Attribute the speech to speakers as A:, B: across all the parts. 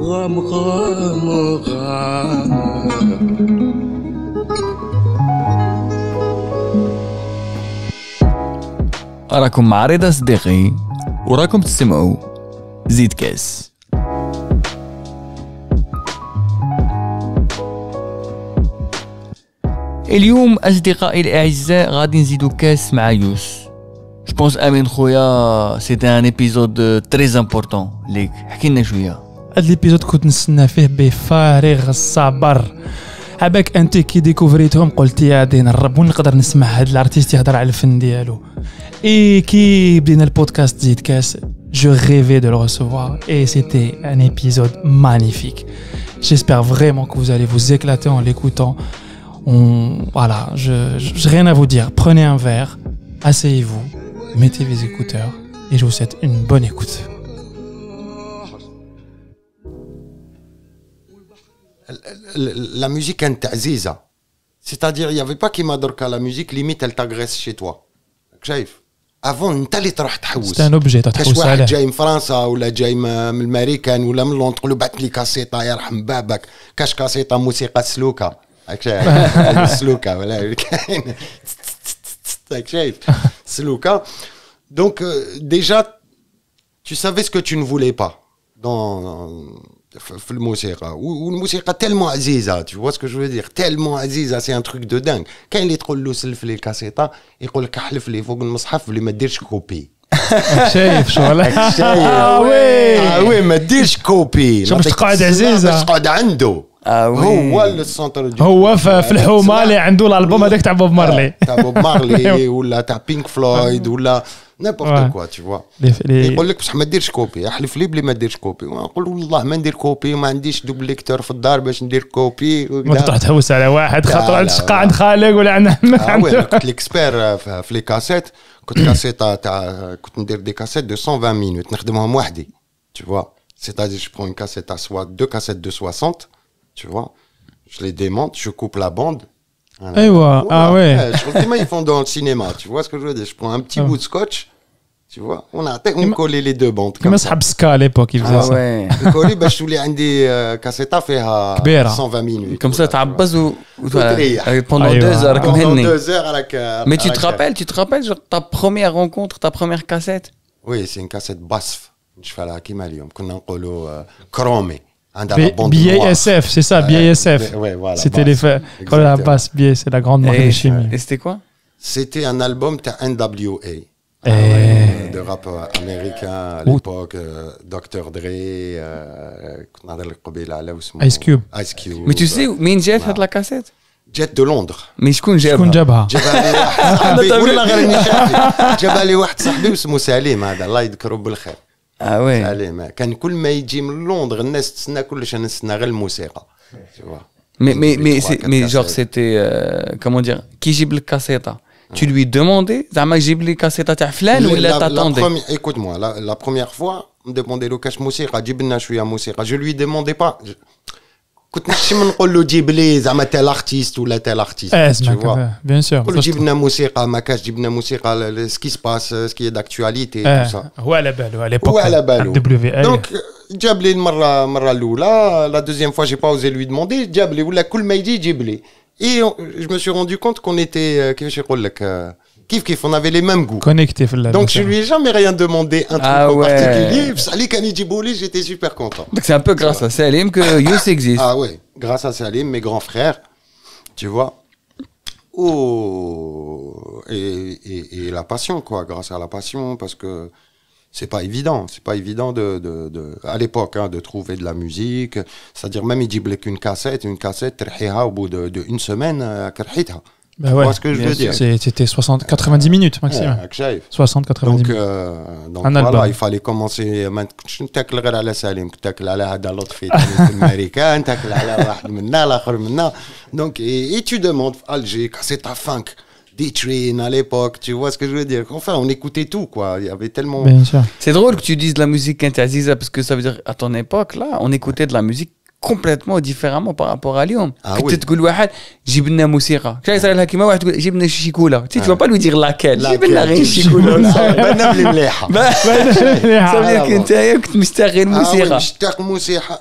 A: غام غام غام.
B: راكم مع رضا صديقي وراكم تسمعوا زيد كاس. اليوم أصدقائي الأعزاء غادي نزيدو كاس مع يوس. Je pense أمين خويا c'était un épisode très important ليك، حكي لنا شوية.
C: هاد الابيزود كنت نستنى فيه بفارغ الصبر. عباك انت كي ديكوفريتهم قلت يا دين الرب ونقدر نسمع هاد الارتيست يهضر على الفن ديالو. اي كي بدينا البودكاست زيد كاس je rêvais de le recevoir et c'était un épisode magnifique. J'espère vraiment que vous allez vous éclater en l'écoutant. Voilà, j'ai rien à vous dire. Prenez un verre, asseyez-vous, mettez vos écouteurs et je vous souhaite une bonne écoute.
D: La musique est aziza. C'est-à-dire, il n'y avait pas qui m'adore qu'à la musique, limite, elle t'agresse chez toi. شايف avant انت اللي تروح تحوس.
C: C'est un objet تحوس عليه.
D: واحد جاي من فرنسا ولا جاي من الامريكان ولا من لندن تقول له بعث لي كاسيطه يرحم بابك، كاش كاسيطه موسيقى سلوكه هاك شايف سلوكه ولا كاين هاك شايف سلوكه. Donc déjà tu savais ce que tu ne voulais pas dans في الموسيقى والموسيقى tellement عزيزه. tu vois ce que je veux dire, tellement عزيزه c'est un truc de dingue. كاين اللي تقول له سلف لي الكاسيطه يقول لك احلف لي فوق المصحف اللي ما ديرش كوبي.
C: شايف شغل
D: وي ما ديرش كوبي
C: باش تقعد عزيزه
D: باش تقعد عنده. هو السنتر
C: هو في الحومه اللي عنده الالبوم هذاك تاع بوب مارلي
D: تاع بوب مارلي ولا تاع بينك فلويد ولا نيمبورت كوا tu vois. يقول لك بصح ما ديرش كوبي، احلف لي بلي ما ديرش كوبي. ونقول والله ما ندير كوبي وما عنديش دوبليكتور في الدار باش ندير كوبي.
C: ما تروح تحوس على واحد خاطر عند شقه عند خالك ولا عند عمك.
D: كنت ليكسبير في لي كاسيت. كنت كاسيطه تاع كنت ندير دي كاسيت دو 120 minutes نخدمهم وحدي tu vois. C'est-à-dire je prends une cassette à soit deux cassettes de 60 tu vois, je les démonte, je coupe la bande.
C: Voilà. Ah ouais.
D: Je trouve qu'ils font dans le cinéma, tu vois ce que je veux dire. Je prends un petit bout de scotch, tu vois, on collait les deux bandes comme ça.
C: كما سحب à l'époque il faisait ça.
D: نكولي باش تولي عندي كاسيطه فيها 120 minutes.
B: Comme ça تعبز و
D: pendant
B: 2 heures comme هني.
D: 2 heures راك.
B: Mais tu te rappelles genre ta première rencontre, ta première cassette?
D: Oui, c'est une cassette BASF. نشفالها كيما اليوم كنا نقولوا كرومي.
C: BASF, c'est ça, BASF.
D: Ouais, voilà.
C: C'était les faits. Quand la basse, c'est la grande marque de chimie.
B: Et c'était quoi?
D: C'était un album de NWA. De rap américain à l'époque, Dr. Dre,
C: Ice Cube.
B: Mais tu sais, مين جات هاد la cassette?
D: جات de Londres.
B: Mais شكون
C: جابها؟
D: جابها لي واحد صاحبي اسمه سليم هذا الله يذكره بالخير.
B: وي
D: سليم كان كل ما يجي من لندن الناس تسنى كلش، انا نستنى غير الموسيقى.
B: Mais genre c'était comment dire qui يجيب لك كاسيطه tu lui demandais زعما يجيب لي كاسيطه تاع فلان ولا t'attendais.
D: Écoute moi, la première fois me demandait له كاش موسيقى جيب لنا شويه موسيقى. je lui demandais pas. كنت نمشي نقول له جيب لي زعما تاع ارتيست ولا تاع ارتيست.
C: بيان سور.
D: قول جيب لنا موسيقى ما كاش جيب لنا موسيقى سكي سباس سكي داكtualité tout ça.
C: هو على باله على l'époque.
D: هو على باله.
C: WA.
D: دونك جاب لي المره الاولى. لا دوزيام فوا جي با اوزي لوي دوموندي. جاب لي ولا كل ما يجي يجيب لي. Et je me suis rendu compte qu'on était كيفاش يقول لك كيف on avait les mêmes goûts.
C: Connecté في اللعبة.
D: Donc je lui ai jamais rien demandé un truc en particulier. بصح اللي كان يجيبوا لي j'étais super content.
B: Donc c'est un peu grâce à Salim que Youss existe.
D: Ah ouais, grâce à Salim, mes grands frères, tu vois. Oh, et la passion quoi, grâce à la passion, parce que c'est pas évident à l'époque de trouver de la musique. C'est-à-dire même il dit qu'une cassette ترحيها au bout d'une semaine كرحيتها.
C: Bah ouais,
D: ce que je veux dire.
C: C'était 90 minutes maximum. 60-90 minutes.
D: Donc voilà, il fallait commencer. تاكل غير على سالم، تاكل على هذا لطفي في الامريكان، تاكل على واحد منا الاخر منا. Donc et tu demandes Alger, cassette à funk, D-Train à l'époque, tu vois ce que je veux dire. Enfin, on écoutait tout quoi, il y avait tellement.
C: Bien sûr.
B: C'est drôle que tu dises la musique Aziza parce que ça veut dire à ton époque là, on écoutait de la musique complètement différemment par rapport à اليوم.
D: Ah
B: كنت
D: oui.
B: تقول واحد جيب لنا موسيقى كي يصير لها كيما واحد تقول جيب لنا شيكولا tu vas pas lui dire laquelle جيب لنا غير شيكولا
D: بنا بلي مليحه
B: صافي لك انت كنت مشتاق غير موسيقى
D: مشتاق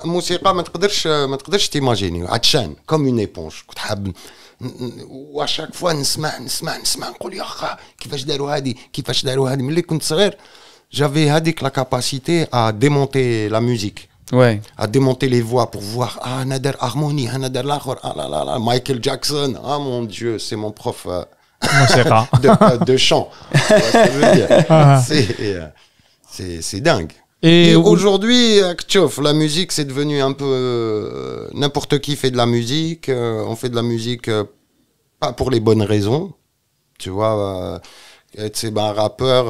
D: موسيقى ما تقدرش تيماجيني عطشان كوم اون ايبونج كنت حاب واشاك فوا نسمع نقول يا اخا كيفاش داروا هذه ملي كنت صغير j'avais هذيك la capacité à démonter la musique
B: ouais
D: à démonter les voix pour voir انا دار harmonie انا دار الاخر لا مايكل جاكسون mon dieu c'est mon prof
C: موسيقى
D: de chant. Tu vois ce que je veux dire. C'est dingue. Et aujourd'hui, la musique, c'est devenu un peu... n'importe qui fait de la musique. On fait de la musique pas pour les bonnes raisons. Tu vois, un rappeur,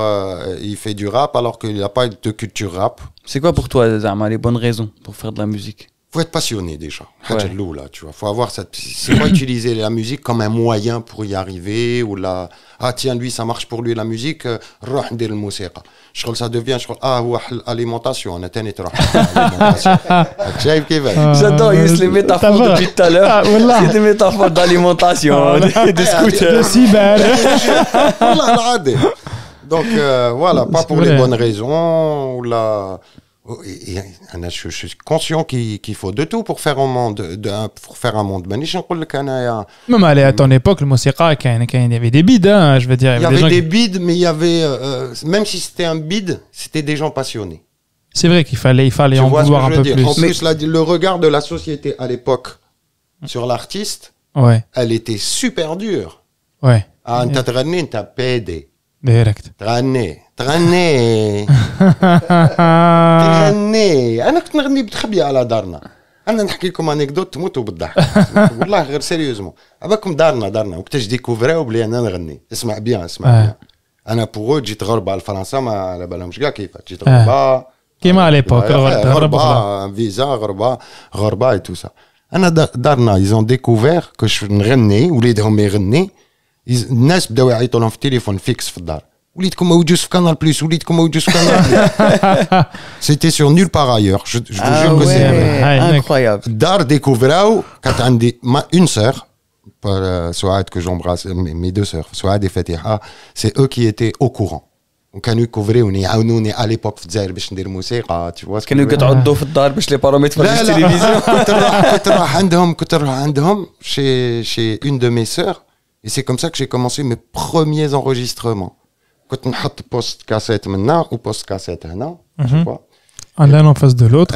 D: il fait du rap alors qu'il n'a pas de culture rap.
B: C'est quoi pour toi, Zama, les bonnes raisons pour faire de la musique?
D: Faut être passionné déjà. Ouais. Là, tu vois. Faut avoir cette. C'est pas utiliser la musique comme un moyen pour y arriver ou la. Ah tiens lui ça marche pour lui la musique. روح ندير الموسيقى. شغل ça devient شغل هو alimentation. أنا تاني تروح. شايف كيفاش؟
B: J'adore Youss les métaphores depuis tout à l'heure. C'est des métaphores d'alimentation, de scooter.
C: de cyber.
D: والله العادي. Donc voilà, pas pour les bonnes raisons ou la. Je suis conscient qu'il faut de tout pour faire un monde, pour faire un monde.
C: Même à ton époque, le musica, il y avait des bides, hein, je veux dire.
D: Il y avait des bides, mais il y avait, même si c'était un bide, c'était des gens passionnés.
C: C'est vrai qu'il fallait en vouloir un peu plus.
D: En plus, le regard de la société à l'époque sur l'artiste,
C: ouais.
D: Elle était super dure.
C: Ouais.
D: Ah, t'as traîné, t'as pédé.
C: Direct.
D: تغني انا كنت نغني بتخبي على دارنا انا نحكي لكم انيكدوت تموتوا بالضحك والله غير سيريوزمون عباكم دارنا وقتاش ديكوفريو بلي انا نغني اسمع بيان انا بوغو جيت غربه على فرنسا ما على بالهمش كاع كيفاش جيت غربه كيما
C: على ليبوك
D: غربه فيزا غربه اي تو سا انا دارنا ايزون ديكوفير كوش نغني وليدهم يغني الناس بداو يعيطوا لهم في التليفون فيكس في الدار وليدكم موجود في كانال بليس وليدكم موجود في كانال بليس سيتي سور نول باغ ايور جو جو كو سي
B: incroyable
D: الدار ديكوفراو كانت عندي اون سور سعاد كو جومبراس مي دو سور سعاد وفاتحه سي او كي ايتي او كورون وكانوا يكوفريوني يعاونوني على ليبوك في الجزائر باش ندير موسيقى
B: كانوا يقعدوا في الدار باش لي بارو ما يتفرجوش في التلفزيون
D: كنت نروح عندهم chez une de mes sœurs et c'est comme ça que j'ai commencé mes premiers enregistrements كنت نحط بوست كاسيت من هنا وبوست كاسيت هنا
C: un l'un en face de l'autre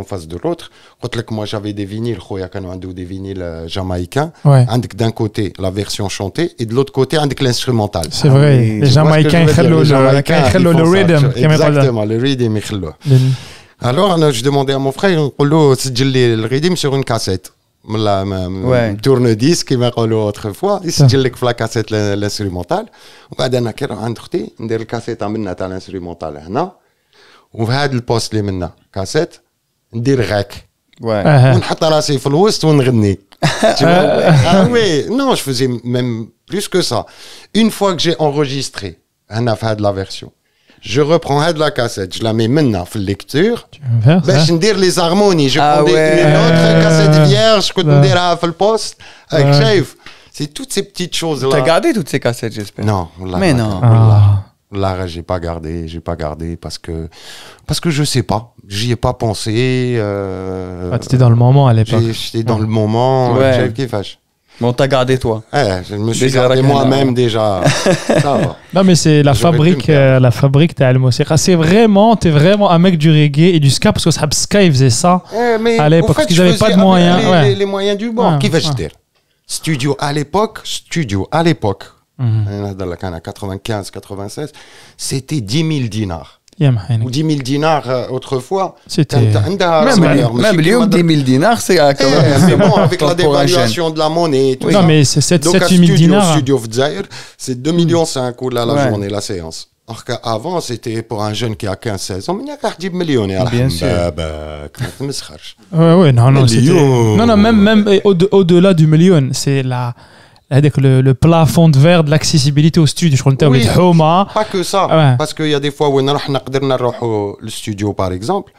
D: en face de l'autre قلت لك moi j'avais des vinyles خويا كانوا عنده des vinyles jamaïcains عندك d'un côté la version chantée et de l'autre côté عندك l'instrumental
C: c'est vrai les jamaïcains يخلوا le rhythm
D: exactement le rhythm يخلوه alors انا je demandais à mon frère نقول له سجل لي الريدم sur une cassette tourne disque كما يقولوا autrefois يسجل لك في لا كاسيت الانسترومونتال وبعد انا كي نروح عند اختي ندير الكاسيت منها تاع الانسترومونتال هنا وفي هذا البوست اللي منه كاسيت ندير غاك ونحط راسي في الوسط ونغني وي نو جو فوزي ميم بلوس كو سا اون فوا كو جي انregistré هنا في هذه لا فيرسيون je reprends هاد la cassette, je la mets maintenant في lecture باش ندير les harmonies, je prends une autre cassette vierge كنت نديرها في البوست شايف c'est toutes ces petites choses là.
B: T'as gardé toutes ces cassettes, j'espère?
D: Non,
B: mais non.
D: Là, j'ai pas gardé parce que je sais pas, j'y ai pas pensé.
C: T'étais dans le moment à l'époque.
D: J'étais dans le moment, j'avais kiffage.
B: Bon, t'as gardé toi.
D: Je me suis gardé moi-même déjà. Ça va.
C: Non mais c'est la fabrique t'as le musique. T'es vraiment un mec du reggae et du ska parce que ska il faisait ça à l'époque parce qu'ils avaient pas de moyens.
D: Les moyens du bord. Qui va jeter? Studio à l'époque. Dans la canne à 95-96, c'était 10 000 dinars. Ou 10 000 dinars autrefois.
C: C'était
B: même les 10 000 dinars, c'est quand
D: même bon avec la dévaluation de la monnaie. Tout
C: non
D: ça.
C: mais c'est 7-8 000 dinars.
D: Studio Fzaïr, c'est 2,5 millions la journée, la séance. Alors qu'avant, c'était pour un jeune qui a 15-16 ans, mais il y a 10 millions.
C: Bien sûr. Ouais, non, même au-delà du million, c'est avec le plafond de verre de l'accessibilité au studio. Je crois
D: pas que ça, parce qu'il y a des fois où on a le studio, par exemple,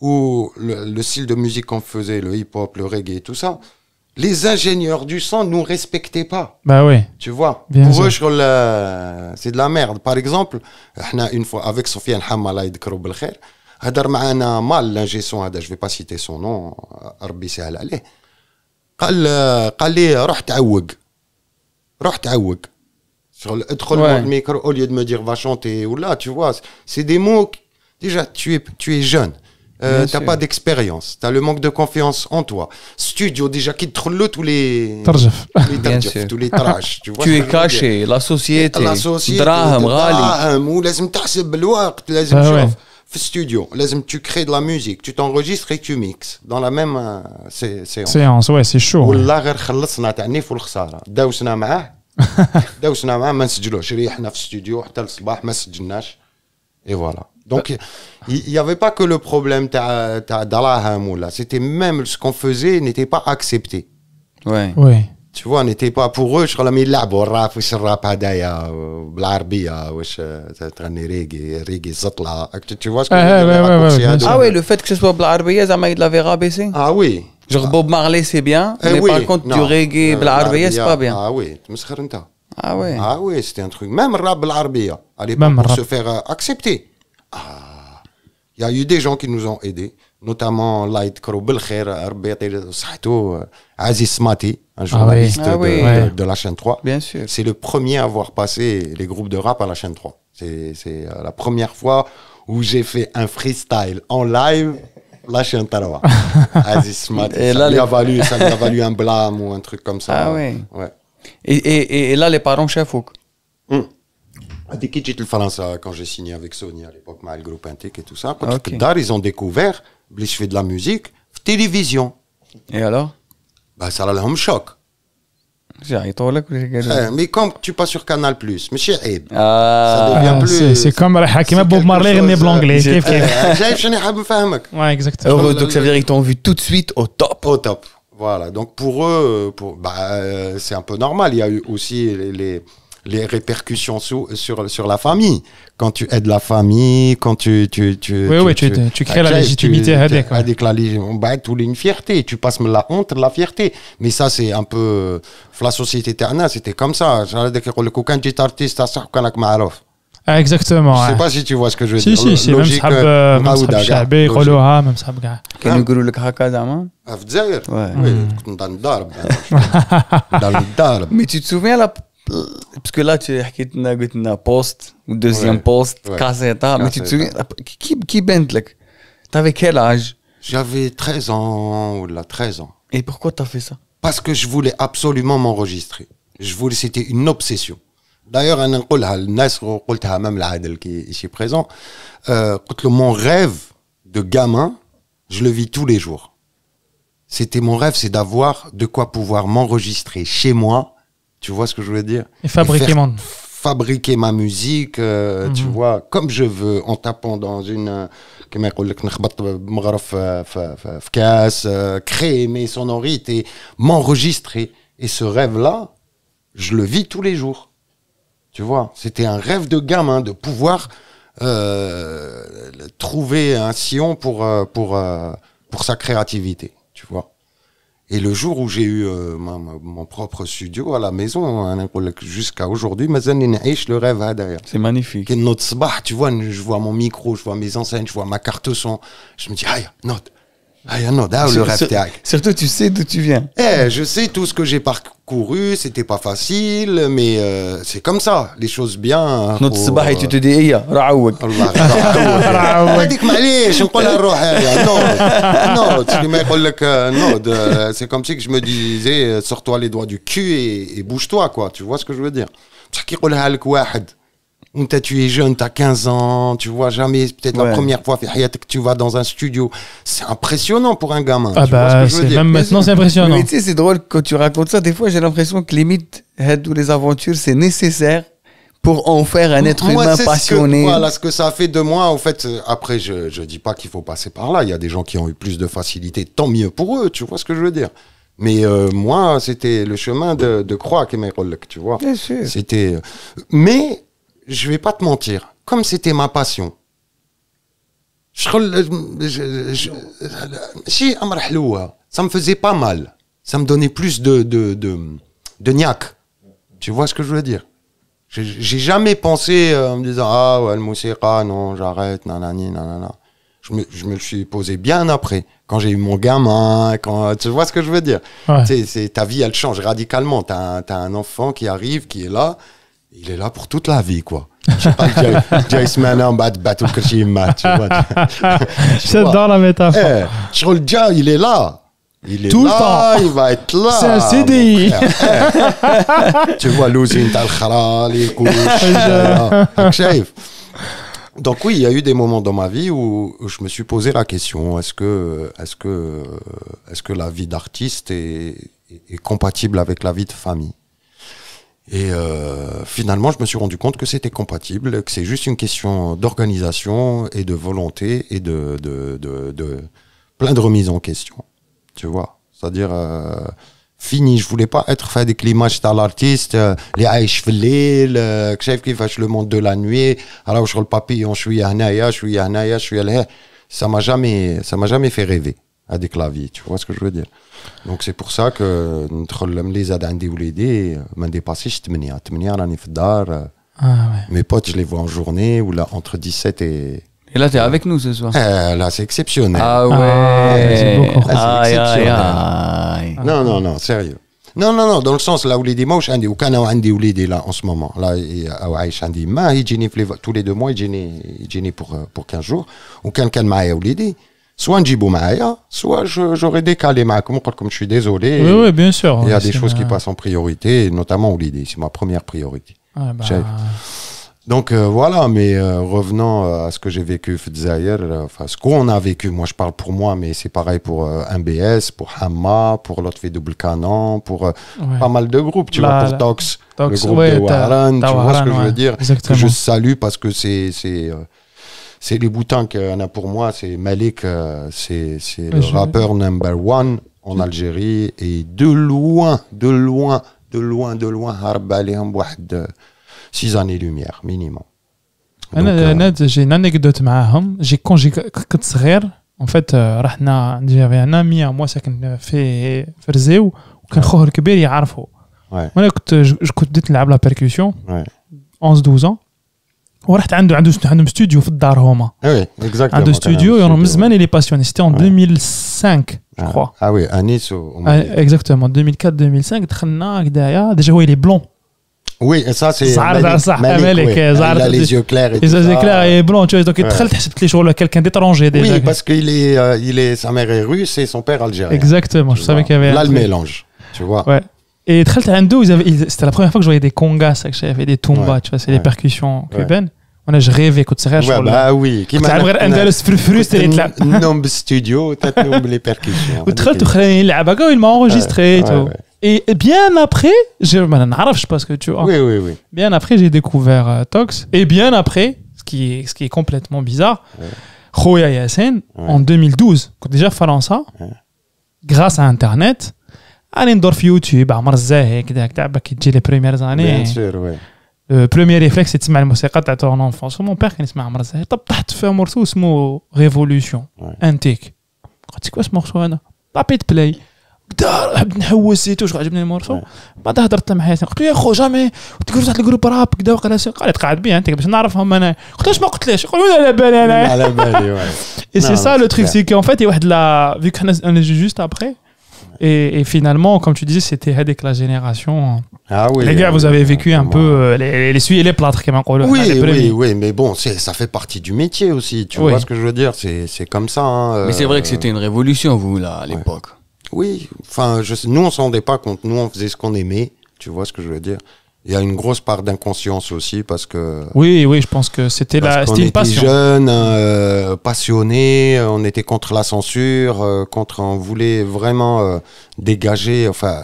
D: ou le style de musique qu'on faisait, le hip-hop, le reggae et tout ça, les ingénieurs du son nous respectaient pas.
C: Bah oui.
D: Tu vois,
C: Bien
D: pour
C: sûr.
D: eux, c'est de la merde. Par exemple, une fois, avec Sofiane Hamma, Allah يذكره بالخير, هدر معنا مال l'ingé son هذا, je vais pas citer son nom, ربي يسهل عليه. قال لي روح تعوق. ادخل
B: Ouais.
D: dans le micro au lieu de me dire va chanter ou là, tu vois, c'est des mots. Déjà, tu es jeune.
B: Bien
D: T'as
B: sûr.
D: pas d'expérience, t'as le manque de confiance en toi. Studio déjà qui te roule tous les
C: ترجف.
B: Bien sûr.
D: tous les trash, tu vois.
B: Tu
D: ce
B: es
D: que je veux dire.
B: caché, la société.
D: La société
B: دراهم غالي.
D: دراهم ولازم تحسب بالوقت لازم
C: Ah ouais.
D: شوف في الاستوديو لازم tu crées de la musique, tu t'enregistres et tu mixes dans la même séance.
C: Séance, ouais, c'est chaud.
D: والله غير خلصنا تعنيف والخساره داوسنا معاه ما نسجلوش ريحنا في الاستوديو حتى الصباح ما سجلناش et voilà. Donc il y avait pas que le problème تاع دراهم ولا, c'était même ce qu'on faisait n'était pas accepté.
B: Ouais.
C: Oui.
D: Tu vois, n'était pas pour eux, je crois, mais يلعبوا الراب واش الراب هدايا بالعربيه واش تغني ريغي زطله, tu vois ce que je veux dire, les
C: ouais,
D: raccourcis
C: bien
D: هادو.
C: sûr.
B: Ah ouais, le fait que ce soit بالعربية زعما il l'avait rabaissé.
D: Ah oui.
B: Genre Bob Marley c'est bien, mais
D: oui,
B: par contre du
D: non.
B: reggae بالعربية c'est pas bien.
D: Ah oui, تمسخر انت.
B: Ah ouais.
D: Ah oui, c'était un truc. Même le rap بالعربية, à l'époque,
C: Même
D: pour
C: rap.
D: se faire accepter. Ah, il y a eu des gens qui nous ont aidés, notamment الله يذكروا بالخير ربي يعطيه صحته عزيز سماتي, un journaliste
B: Ah oui.
D: de la chaîne 3.
B: Bien sûr.
D: C'est le premier à avoir passé les groupes de rap à la chaîne 3. C'est la première fois où j'ai fait un freestyle en live, la chaîne 3. Aziz Smati.
B: Et là,
D: Ça lui a valu un blâme ou un truc comme ça.
B: Ah ouais.
D: Ouais.
B: Et là les parents شافوك.
D: Dès que j'étais le France, quand j'ai signé avec Sony à l'époque, avec le groupe Intic et tout ça, quand
B: Ok.
D: ils ont découvert que je fais de la musique, télévision.
B: Et alors?
D: Bah, ça a l'air un choc.
B: يعيطوا لك ولا قالوا؟
D: Mais comme tu passes sur Canal+, ماشي عيب. Ça
B: Ah.
D: devient plus.
C: C'est comme راح كيما
D: c'est
C: بوب
D: quelque
C: مارلي يغني
D: chose,
C: بالانجلي
B: j'ai-
C: كيف كيف.
D: شايف شنو حاب نفهمك.
C: Ouais, exactement.
B: Heureux, donc ça veut dire qu'ils t'ont vu tout de suite au top.
D: Au top. Voilà. Donc pour eux, c'est un peu normal. Il y a eu aussi les répercussions sur la famille. Quand tu aides la famille, quand
C: tu crées la légitimité هذيك.
D: avec la tu as une fierté. Tu passes de la honte de la fierté. Mais ça, c'est un peu la société تاعنا, c'était comme ça. هذاك يقول لك وكان جيت ارتيست صح وكانك معروف.
C: Exactement.
D: Je sais
C: ouais.
D: pas si tu vois ce que je veux
C: Si,
D: dire.
C: si, même صحاب الشعبي يقولوها, même صحاب كاع.
B: كانوا يقولوا لك هكا زعما.
D: في الجزائر.
B: Ouais.
D: Oui, كنت نضل نضارب. نضل نضارب.
B: Mais tu te souviens là, parce que là tu حكيت لنا قلت لنا post ou deuxième
D: Ouais.
B: post
D: Ouais.
B: cassetta, mais tu te souviens
D: Cassetta.
B: qui bent لك? T'avais quel âge?
D: J'avais 13 ans ou là 13 ans.
B: Et pourquoi t'as fait ça?
D: Parce que je voulais absolument m'enregistrer. C'était une obsession. D'ailleurs, أنا نقولها للناس وقلتها même لعادل qui est ici présent. قلت له mon rêve de gamin, je le vis tous les jours. Mon rêve, c'est d'avoir de quoi pouvoir m'enregistrer chez moi. Tu vois ce que je veux dire?
C: Et fabriquer mon.
D: Fabriquer ma musique, tu vois, comme je veux, en tapant dans une, كما يقول لك نخبط بمغرف في كاس, créer mes sonorités, m'enregistrer. Et ce rêve-là, je le vis tous les jours. Tu vois, c'était un rêve de gamin de pouvoir trouver un sillon pour sa créativité, tu vois. Et le jour où j'ai eu mon propre studio à la maison, jusqu'à aujourd'hui, le rêve derrière.
B: C'est magnifique.
D: Notre sabah, tu vois, je vois mon micro, je vois mes enceintes, je vois ma carte son. Je me dis, aïe, note. Le rêve تاعك.
B: Surtout tu sais d'où tu viens.
D: Je sais tout ce que j'ai parcouru, c'était pas facile, mais c'est comme ça, les choses bien.
B: نوض الصباح tu te dis ايه راه عوق.
D: الله هذيك معليش نقولها لروحي نوض كيما يقول لك نوض. C'est comme si que je me disais sors-toi les doigts du cul et bouge-toi, quoi, tu vois ce que je veux dire. بصح كي يقولها لك واحد وانت tu es jeune, t'as 15 ans, tu vois jamais peut-être la première fois في حياتك tu vas dans un studio, c'est impressionnant pour un gamin.
C: Ah
D: tu vois ce
C: bah
D: que je veux
C: c'est
D: dire.
C: même maintenant c'est impressionnant.
B: Mais tu sais c'est drôle quand tu racontes ça, des fois j'ai l'impression que limite tous les aventures c'est nécessaire pour en faire un être
D: Moi,
B: humain
D: c'est
B: passionné.
D: Voilà ce que ça a fait de moi. En fait, après, je dis pas qu'il faut passer par là. Il y a des gens qui ont eu plus de facilité, tant mieux pour eux. Tu vois ce que je veux dire. Mais moi, c'était le chemin de croix qui m'a relève, tu vois.
B: Bien sûr.
D: C'était. Mais je vais pas te mentir. Comme c'était ma passion, je Ça me faisait pas mal. Ça me donnait plus de niaque. Tu vois ce que je veux dire? J'ai jamais pensé en me disant ah ouais le musiqa non j'arrête nanani nanana. Je me le suis posé bien après quand j'ai eu mon gamin, quand tu vois ce que je veux dire.
C: Ouais.
D: C'est ta vie elle change radicalement. T'as un enfant qui arrive qui est là, il est là pour toute la vie quoi. Je sais pas جاي سمانه بعد بعتو كرشي ما tu vois.
C: J'adore la métaphore.
D: Eh, شغل جا il est là. Il est
C: Tout le
D: là,
C: temps.
D: il va être là.
C: C'est un CDI.
D: mon frère. Tu vois l'usine تاع الخرا les couches. راك شايف. Donc oui, il y a eu des moments dans ma vie où je me suis posé la question est-ce que la vie d'artiste est compatible avec la vie de famille? Et finalement, je me suis rendu compte que c'était compatible, que c'est juste une question d'organisation et de volonté et de plein de remises en question. Tu vois, c'est-à-dire fini. Je voulais pas être fait avec l'image de l'artiste, les عايش في الليل, شايف كيفاش le monde de la nuit. Alors sur le papillon, شوية هنايا, شوية هنايا, شوية لهنا. Ça m'a jamais fait rêver avec la vie. Tu vois ce que je veux dire? Donc c'est pour ça que ندخل ملي زاد عندي وليدي ما نديباسيش 8 راني في الدار. Mes potes, je les vois en journée ou là entre 17 et
B: Et là, t'es avec nous ce soir.
D: Là, c'est exceptionnel.
B: Ah ouais.
C: c'est beaucoup.
D: Là, c'est
B: Aïe,
D: exceptionnel.
B: aïe, aïe.
D: Non, sérieux. Non, dans le sens là où les dimanches عندي وكان عندي وليدي là en ce moment là أو عايش عندي ما يجيني tous les 2 mois يجيني pour 15 jours وكان معايا وليدي soit نجيبو معايا soit j'aurais décalé معاكم نقول لكم je suis désolé.
C: Oui, bien sûr.
D: Il y a des choses qui passent en priorité, notamment وليدي, c'est ma première priorité.
C: Ouais, bah...
D: Donc voilà, mais revenant à ce que j'ai vécu Fdzaïr, enfin ce qu'on a vécu, moi je parle pour moi, mais c'est pareil pour MBS, pour Hamma, pour l'autre fait Double Canon, pour pas mal de groupes, tu vois, pour Tox, le groupe de Waran, tu vois ce que je veux dire, que je salue parce que c'est les boutins qu'on a pour moi, c'est Malik, c'est le rappeur number 1 en Algérie, et de loin, harb عليهم واحد 6 années-lumière, minimum.
C: أنا j'ai une anecdote معاهم. كون كنت صغير en fait رحنا نجي un ami à moi ساكن في رزيو وكان خوه الكبير يعرفه. وانا كنت بديت نلعب لا بيركوسيون 11-12 ans ورحت عندهم استوديو في الدار هما.
D: Oui, exactement.
C: عنده استوديو من زمان il est passionné. C'était en 2005 je crois.
D: Ah oui, à Nice au
C: exactement 2004-2005 دخلنا هكذايا déjà هو il est blanc.
D: Oui, et ça c'est
C: Malik,
D: il a les yeux clairs et
C: les yeux clairs et blanc, tu vois, donc دخلت حسبت لي شغل quelqu'un d'étranger déjà.
D: Oui, parce qu'il est sa mère est russe et son père algérien.
C: Exactement, je savais qu'il y avait
D: là le mélange, tu vois.
C: Ouais. Et دخلت عنده c'était la première fois que je voyais des congas, que j'avais des tumbas, tu vois, c'est les percussions cubaines. وانا je rêvais كنت صغير شغل.
D: bah oui,
C: كيما تلعب غير اندلس في الفلوس اللي تلعب.
D: نوم بالستوديو تتنوم بلي percussions.
C: ودخلت وخلاني نلعب هكا il m'a enregistré et tout. Et bien après, je ne parce que tu vois.
D: Oui.
C: Bien après, j'ai découvert Tox. Et bien après, ce qui est complètement bizarre, Khoya Yassen, en 2012, quand déjà France, grâce à Internet, allez sur YouTube, Amar Zahek, qui les premières années.
D: Bien sûr, oui.
C: Le premier réflexe, c'est de la musique de ton enfance. Mon père, qui est Amar Zahek, tu fait un morceau, c'est mot Révolution, Antique. C'est quoi ce morceau là? Tapez de play. نحوس توش عجبني المورسو بعد هضرت مع ياسين قلت له يا خو جامي تقول واحد الجروب راب كذا وقال قالت قاعد بيها انت باش نعرفهم انا قلت له ما قلتليش يقول لا على بالي انا
D: على بالي
C: et c'est ça le truc c'est qu'en fait il y a واحد la vu qu'on est juste après et finalement comme tu disais c'était avec la génération.
D: Ah oui,
C: les gars vous avez vécu un peu les suies et les plâtres comme on dit.
D: Oui mais bon ça fait partie du métier aussi tu vois ce que je veux dire c'est comme ça
B: mais c'est vrai que c'était une révolution vous là à l'époque.
D: Oui, enfin, nous on s'en rendait pas compte. Nous on faisait ce qu'on aimait, tu vois ce que je veux dire. Il y a une grosse part d'inconscience aussi parce que.
C: Oui, je pense que c'était une passion.
D: On était jeunes, passionnés, on était contre la censure, on voulait vraiment dégager, enfin,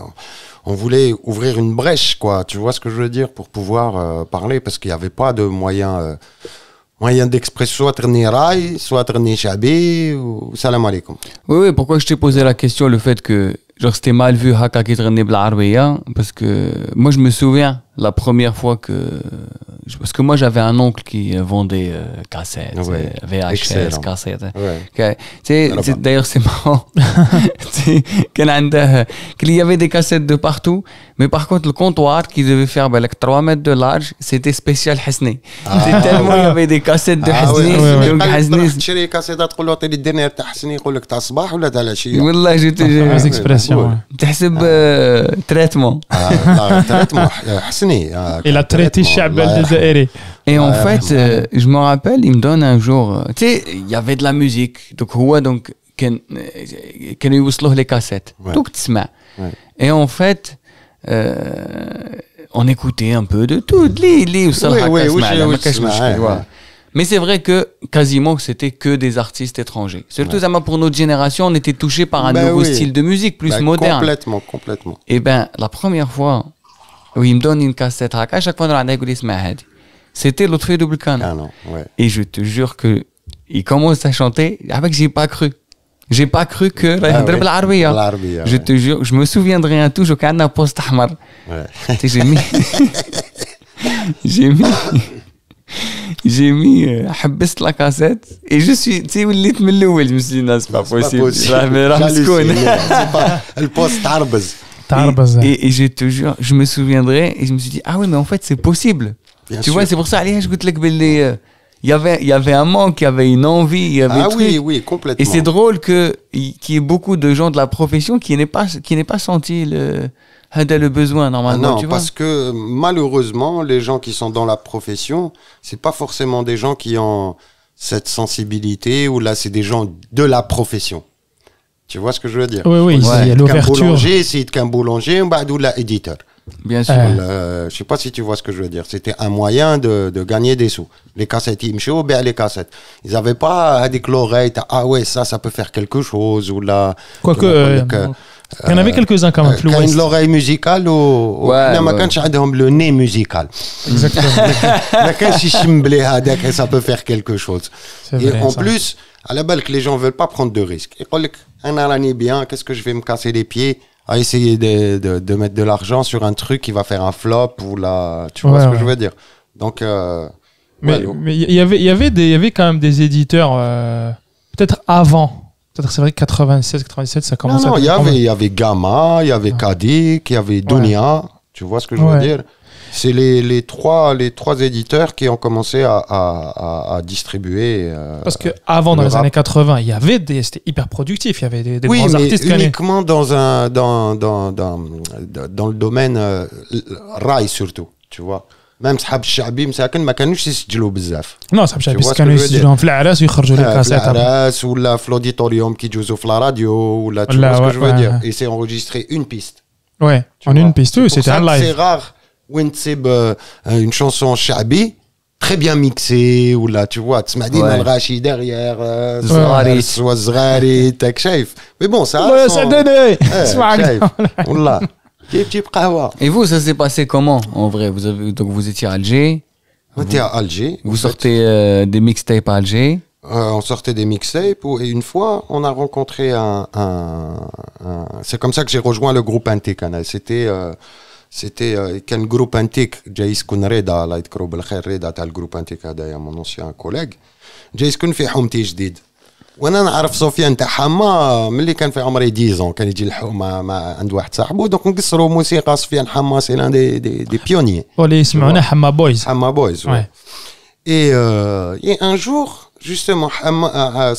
D: on voulait ouvrir une brèche, quoi. Tu vois ce que je veux dire pour pouvoir parler parce qu'il n'y avait pas de moyen d'expression, soit Trni Rai, soit Trni Chabi, ou salam alaikum.
B: Oui, pourquoi je t'ai posé la question, le fait que genre c'était mal vu Haka qui traînait Blarbeya, parce que moi je me souviens, la première fois que... Parce que moi, j'avais un oncle qui vendait cassettes,
D: Ouais.
B: VHS,
D: Excellent.
B: cassettes.
D: Ouais.
B: D'ailleurs, c'est marrant. Il y avait des cassettes de partout, mais par contre, le comptoir qui devait faire 3 mètres de large, c'était spécial Hasni. Tellement il y avait des cassettes de Hasni. Donc Hasni...
D: تشري كاسيطه تقول له عطيني الدنيا تاع حسني يقول لك تاع الصباح ولا تاع العشيه
B: والله je te jure.
C: Les expressions.
B: تحسب traitement.
D: تريتمون حسني
C: Et la traité الشعب الجزائري.
B: Et en fait, je me rappelle, il me donne un jour, tu sais, il y avait de la musique, donc كان يوصلوه les cassettes,
D: Ouais.
B: donc تسمع.
D: Ouais.
B: Et en fait, on écoutait un peu de tout, اللي وصل هكا
D: oui,
B: اسمع له، ما كاش
D: تسمع،
B: مشكل، voilà. Mais c'est vrai que quasiment c'était que des artistes étrangers. Surtout Zama, pour notre génération, on était touché par un
D: Ben
B: nouveau
D: oui.
B: style de musique plus moderne.
D: Complètement.
B: Et ben la première fois où il me donne une cassette, à chaque fois on a dit c'était l'autre fait double can.
D: Ah non, ouais.
B: Et je te jure que il commence à chanter avec j'ai pas cru. J'ai pas cru que
D: ouais.
B: بالعربية.
D: بالعربية,
B: Je
D: ouais.
B: te jure, je me souviendrai un tout, j'ai un post ahmar.
D: Ouais.
B: Tu sais, j'ai mis حبست la cassette et je suis tu sais وليت من الاول je me suis dit non c'est pas possible راح مسكون.
D: Le poste تربز.
C: تعربز.
B: Et je te jure, je me souviendrai et je me suis dit ah oui mais en fait c'est possible.
D: Bien
B: Tu
D: sûr.
B: vois, c'est pour ça allez je قلت لك باللي il y avait un manque, il y avait une envie, il y avait
D: Ah
B: truc.
D: oui, complètement.
B: Et c'est drôle qu'il y ait beaucoup de gens de la profession qui n'aient pas senti le besoin normalement,
D: Non,
B: tu vois.
D: parce que malheureusement, les gens qui sont dans la profession, c'est pas forcément des gens qui ont cette sensibilité, ou là, c'est des gens de la profession. Tu vois ce que je veux dire?
C: Oui, oui,
B: Ouais.
C: il y a l'ouverture.
D: C'est qu'un boulanger, ou là, éditeur.
B: Bien sûr.
D: Je sais pas si tu vois ce que je veux dire. C'était un moyen de gagner des sous. Les cassettes, ils me ben les cassettes. Ils avaient pas avec l'oreille, ah ouais, ça peut faire quelque chose, ou là.
C: Quoique, il y en avait quelques-uns quand même.
D: كاين l'oreille musicale وحنا ما كانش عندهم le nez musical.
C: Exactement.
D: ما كانش يشم بلي هذاك ça peut faire quelque chose.
C: C'est
D: Et
C: vrai,
D: en
C: ça.
D: plus, à la balle que les gens veulent pas prendre de risques. يقول لك انا راني bien, qu'est-ce que je vais me casser les pieds à essayer de mettre de l'argent sur un truc qui va faire un flop ou là, tu vois
C: Ouais,
D: ce que
C: ouais.
D: je veux dire. Donc
C: Mais il y avait quand même des éditeurs, peut-être avant. Peut-être c'est vrai que 96, 97, ça commence
D: non,
C: à...
D: il y avait Gamma, il y avait Kadik, il y avait Dunia, tu vois ce que je veux
C: Ouais.
D: dire. C'est les trois éditeurs qui ont commencé à distribuer.
C: Parce que avant, dans
D: le
C: les
D: rap.
C: années 80, il y avait c'était hyper productif, il y avait des
D: Oui,
C: grands
D: mais
C: artistes qui allaient-
D: uniquement dans le domaine rail surtout, tu vois. Même صحاب الشعبي مساكن ما كانوش يسجلوا بزاف.
C: Non, ça
D: Tu vois
C: بس
D: ce que
C: كانوا
D: je veux dire.
C: يسجلوهم في الأعراس ويخرجوا لي
D: في
C: كاسات.
D: العراس ولا في l'auditoриum qui jouent في la radio ولا tu
C: Là,
D: vois ce que
C: ouais,
D: je veux
C: ouais,
D: dire.
C: ouais.
D: Et c'est enregistré une piste.
C: Ouais,
D: Tu
C: en
D: vois.
C: une piste, oui,
D: C'est pour
C: c'était
D: ça
C: un
D: que C'est
C: live.
D: rare when تسيب une chanson shabi très bien mixée ou là tu vois تسمع ديما
B: Ouais.
D: الغاشي derrière
B: زغاريت.
D: سوا زغاريت تاك شايف. Mais bon ça
C: الله يسعدني.
D: Eh,
C: اسمعك.
D: شايف والله كيف تجيب قهوة.
B: Et vous, ça s'est passé comment en vrai? Donc vous étiez à Alger,
D: On était à Alger.
B: vous sortez des mixtapes à Alger.
D: On sortait des mixtapes et une fois on a rencontré c'est comme ça que j'ai rejoint le groupe Antik. C'était كان groupe Antik جاي يسكن رضا الله يذكره بالخير رضا تاع الجروب انتيك هذايا mon ancien collègue جاي يسكن في حومتي جديد وانا نعرف سفيان تاع حما ملي كان في عمري 10 كان يجي الحومه مع عند واحد صاحبه دونك نقصروا موسيقى سفيان حما سي لان دي بيونيي
C: واللي يسمعونا حما بويز.
D: حما بويز
C: Ouais.
D: Et un jour, justement,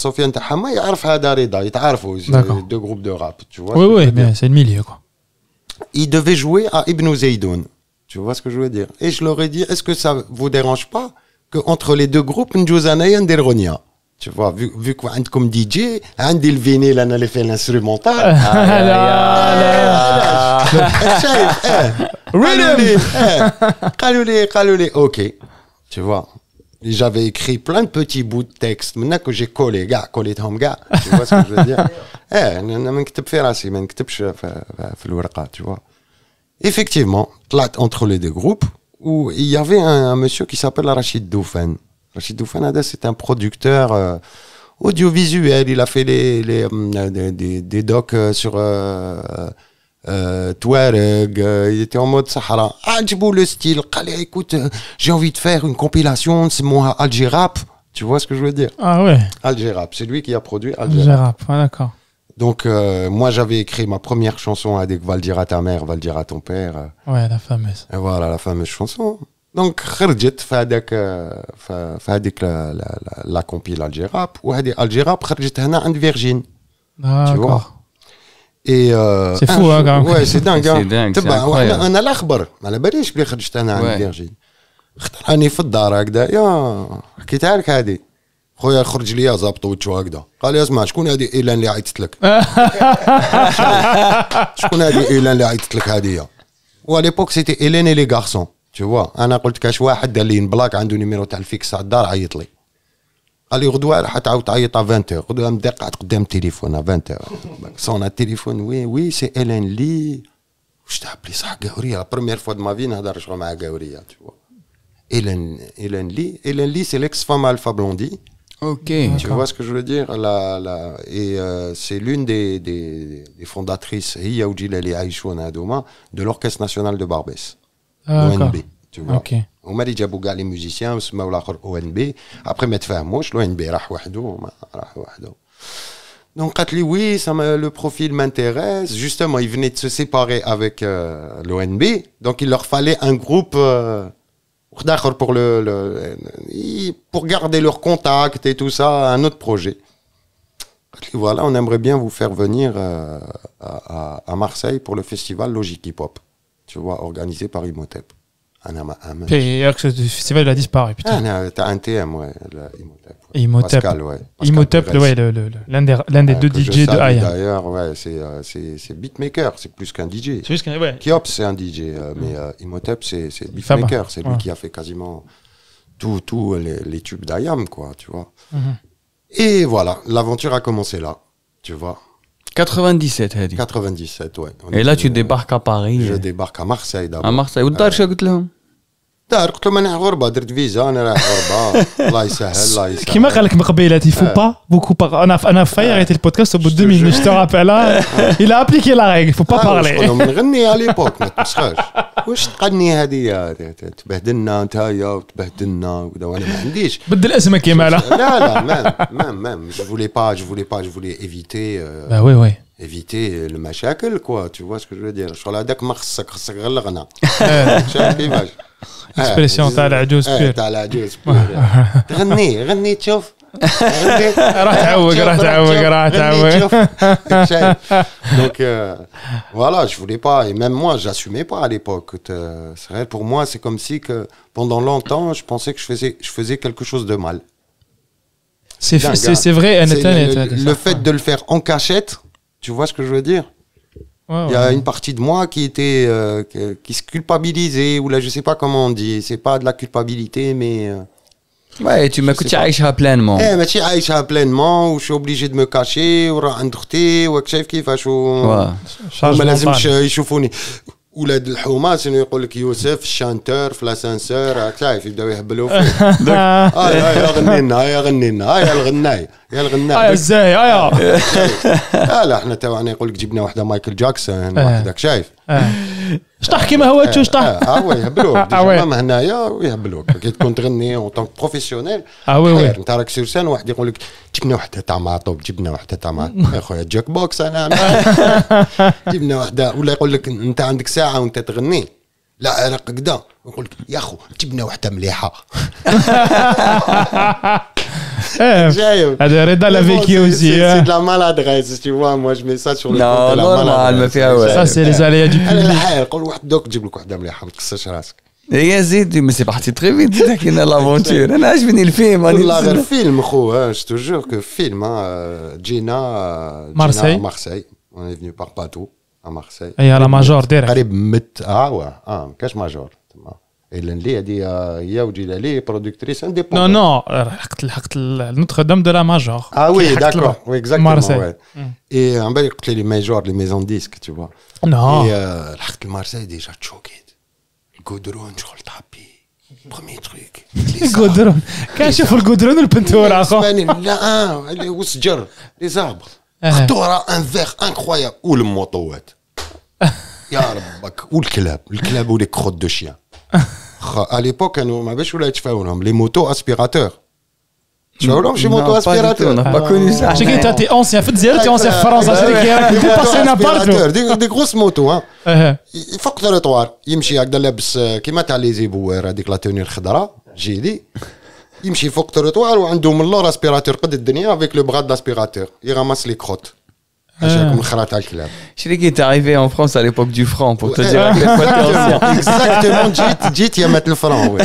D: Sofiane Tahama, il يعرف هذا رضا, يتعرفوا,
C: D'accord.
D: deux groupes de rap, tu vois.
C: Oui,
D: ce que je
C: oui,
D: veux dire.
C: mais c'est le milieu, quoi.
D: Ils devaient jouer à Ibn Zaydoun, tu vois ce que je veux dire. Et je leur ai dit, est-ce que ça vous dérange pas qu'entre les deux groupes, نجوز أنايا ندير غنية. Tu vois, vu que عندكم DJ, عندي الفينيل أنا اللي fait l'instrumental. شايف قالوا لي ok, tu vois. Et j'avais écrit plein de petits bouts de texte maintenant que j'ai collé كوليتهم كاع, tu vois ce que je veux dire. انا ما نكتب في راسي ما نكتبش في الورقه, tu vois. Effectivement, طلعت entre les deux groupes où il y avait un monsieur qui s'appelle Rachid Doufan. Rachid Doufan, c'est un producteur audiovisuel. Il a fait des docs sur Touareg, il était en mode Sahara. عجبو le style. قال لي écoute, j'ai envie de faire une compilation, c'est moi Alger Rap. Tu vois ce que je veux dire?
C: Ah ouais.
D: Alger Rap, c'est lui qui a produit Alger
C: Alger
D: Rap.
C: Rap, ouais, d'accord.
D: Donc moi j'avais écrit ma première chanson avec Va le dire à ta mère, va le dire à ton père.
C: Ouais, la fameuse.
D: Et voilà la fameuse chanson. Donc خرجت في هذاك la compile Alger Rap وهذه Alger Rap خرجت هنا عند Virgin. Tu vois?
C: D'accord.
D: Et
C: C'est fou, hein, quand même.
D: Ouais, c'est dingue.
B: C'est dingue, c'est incroyable.
D: انا الاخبر ما على باليش بلي خرجت انا عند فيرجين. اختراني في الدار هكذايا حكيتها لك هذه. خويا خرج ليا زابطو وجهو هكذا. قال لي اسمع شكون هذه ايلان اللي عيطت لك؟ شكون هذه ايلان اللي عيطت لك هذه؟ وليبوك سيتي ايلان لي غارسون. Tu vois, انا قلت كاش واحد دار لي بلاك عنده نيميرو تاع الفيكس على الدار عيط لي. قال لي غدوه راح تعاود تعيط 20 غدوه مدير قاعد قدام التليفون 20 صون التليفون وي سي الين لي واش تعب لي صح قهوريه لا بروميير فوا دو ما في نهضر شغل مع قهوريه tu vois. الين لي سي l'ex femme Alpha Blondy.
B: Ok.
D: Tu vois ce que je veux dire et c'est l'une des fondatrices هي وجيلالي عايشون هذوما de l'orchestre national de Barbès. ONB. Tu vois.
C: Ok.
D: هما اللي جابوا كاع لي ميوزيسيان وسماو الاخر او ان بي ابري ما تفاهموش لو ان بي راح وحده راح وحده donc قالت لي oui ça le profil m'intéresse justement ils venaient de se séparer avec l'ONB donc il leur fallait un groupe d'accord pour pour garder leur contact et tout ça un autre projet قالت لي voilà on aimerait bien vous faire venir à Marseille pour le festival Logic Hip Hop tu vois organisé par Imhotep.
C: Et le festival il a disparu, putain.
D: T'as un TM, ouais,
C: Imhotep.
D: Pascal, ouais.
C: Imhotep, ouais, l'un des deux DJ de Aya.
D: D'ailleurs, ouais, c'est beatmaker, c'est plus qu'un DJ.
C: C'est juste qu'un, ouais.
D: Kiops, c'est un DJ, mais Imhotep, c'est beatmaker, c'est lui qui a fait quasiment tous les tubes d'Ayam, quoi, tu vois. Et voilà, l'aventure a commencé là, tu vois.
B: 97 هذه.
D: 97, ouais.
B: Et là tu débarques à Paris.
D: Je débarque à Marseille d'abord.
B: À Marseille. والدار شنو قلت لهم؟
D: دار قلت لهم انا غربه درت فيزا انا رايح غربه الله يسهل الله يسهل
C: كيما قال لك من قبيله il faut pas beaucoup انا في arrêté le podcast au bout de 2 minutes je te rappelle il a appliqué la règle il faut pas parler
D: نغني على ليبوك ما تمسخاش واش تغني هذه تبهدلنا نتايا وتبهدلنا وكذا وانا ما عنديش
C: بدل اسمك كيما
D: لا même je voulais éviter
C: bah oui
D: éviter المشاكل quoi tu vois ce que je veux dire شغل هذاك ما خصك غير الغنى شايف كيفاش
C: اكسبريسيون تاع العجوز بير
D: تاع العجوز غني تشوف
C: راح تعوق
D: donc voilà je voulais pas et même moi j'assumais pas à l'époque c'est vrai pour moi c'est comme si que pendant longtemps je pensais que je faisais quelque chose de mal
C: c'est vrai
D: le fait de le faire en cachette tu vois ce que je veux dire. Il y a une partie de moi qui était qui se culpabilisait ou là je sais pas comment on dit c'est pas de la culpabilité mais
B: ouais tu m'as كنت عايشها pleinement
D: ماشي عايشها pleinement و je suis obligé de me cacher وراه عند اختي وشايف كيفاش ما لازمش يشوفوني ولاد الحومه شنو يقول لك يوسف الشانتور في لاسانسور راك شايف يبداو يهبلوا فيه يا غني لنا يا الغناي
C: يا الزاي
D: لا احنا تو انا يقول لك جبنا واحده مايكل جاكسون وحدك شايف
C: شطح كيما هو شطح
D: يهبلوك ديما هنايا ويهبلوك كي تكون تغني اون طونك بروفيسيونيل وي انت راك سير سان واحد يقول لك جبنا واحده تاع معطوب يا خويا جاك بوكس انا جبنا واحده ولا يقول لك انت عندك ساعه وانت تغني لا انا قدا يقول لك يا خو جبنا واحده مليحه
C: هذا رضا لافيكي اوزي
D: c'est de la maladresse tu vois moi je mets ça sur le compte
B: normal ما فيها والو
C: ça c'est les aléas du public
D: يقول واحد دوك تجيب لك واحده مليحه ما تكسرش راسك
B: يا زيد مي سي بارتي تري فيت تحكينا لافونتور انا عجبني الفيلم
D: والله غير فيلم خو جو تو جور كو فيلم جينا مارسيل on est venu par bateau à Marseille
C: اي على ماجور ديريكت
D: قريب مت كاش ماجور اللي هذه هي وجيلالي برودكتريس انديبوندون
C: نو لحقت نوتر دام دو لا ماجور
D: وي داكور وي اكزاكتومون اي عم بالي قلت لي ماجور لي ميزون ديسك tu vois
C: نو
D: لحقت لمارسيل ديجا تشوكيت الكودرون شغل طابي بروميي تروك
C: الكودرون كنشوف الكودرون والبنتور اخو
D: لا والسجر لي زابر خطوره ان فيغ انكرويابل والموطوات يا ربك والكلاب ولي كروت دو شيان à l'époque كانوا ما باش ولا يتفاولهم لي موتو اسبيراتور تشاولهم شي موتو اسبيراتور
B: با كوني ça.
C: عشان كي انت اونسيان في الجزائر تي اونسيان في فرنسا عشان كي باسينا بارتو
D: دي غروس موتو فوق التروطوار يمشي هكذا لابس كيما تاع لي زيبوار هذيك لا توني الخضراء جيلي يمشي فوق التروطوار وعنده من اللور اسبيراتور قد الدنيا افيك لو بغا داسبيراتور يغمس لي كروت هاشاكم الخرا تاع الكلاب
B: Je sais qu'il est arrivé en France à l'époque du franc pour te dire à quel point t'es ancien.
D: اكزاكتومون جيت يا مات الفران وي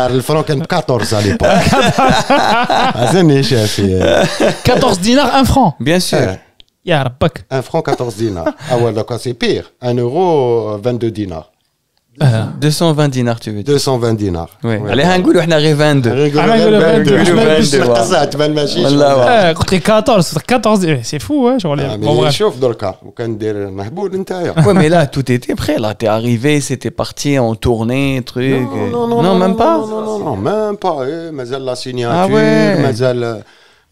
D: الفران كان ب 14 على ليبوك عزني شافي
C: 14 دينار 1 فران
B: Bien sûr.
C: يا ربك
D: 1 فران 14 دينار اول دوكا سي بير 1 euro 22 دينار
B: 220 dinars tu veux dire.
D: 220 دينار
B: Oui. Allez هنقولوا احنا غير 22.
D: قصات تبان ماشي
B: والله
C: قلت لي 14 سي فو شغل
D: مي شوف دركا وكان دير مهبول نتايا
B: Ouais, mais là, tout était prêt. Là, t'es arrivé, c'était parti en tournée, truc. Non, même pas.
D: Non, même pas. مازال لا سينياتور
B: ouais.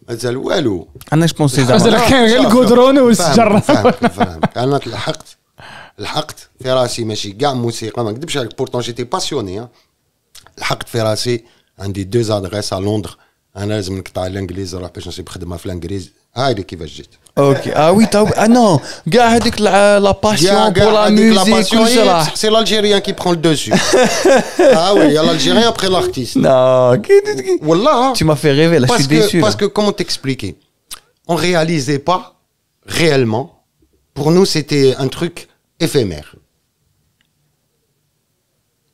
D: مازال والو
B: أنا je pensais
C: مازال
B: زعما.
C: كان غير الكودرون والشجر
D: فهمت انا لحقت في راسي ماشي كاع موسيقى ما نكذبش عليك بورتون جيتي باسيوني لحقت في راسي عندي 2 ادريس على لندر انا لازم نقطع الانجليزي نروح باش نصيب خدمه في الانجليزي هايدي كيفاش جيت
B: Ok. Ah oui, ah non. Gars, هذيك la passion pour la musique, tout ça.
D: c'est l'Algérien qui prend le dessus ah oui il y a l'Algérien après l'artiste
B: Non,
D: wallah
B: tu m'as fait rêver là, je suis déçu.
D: parce que comment t'expliquer on réalisait pas réellement pour nous c'était un truc éphémère.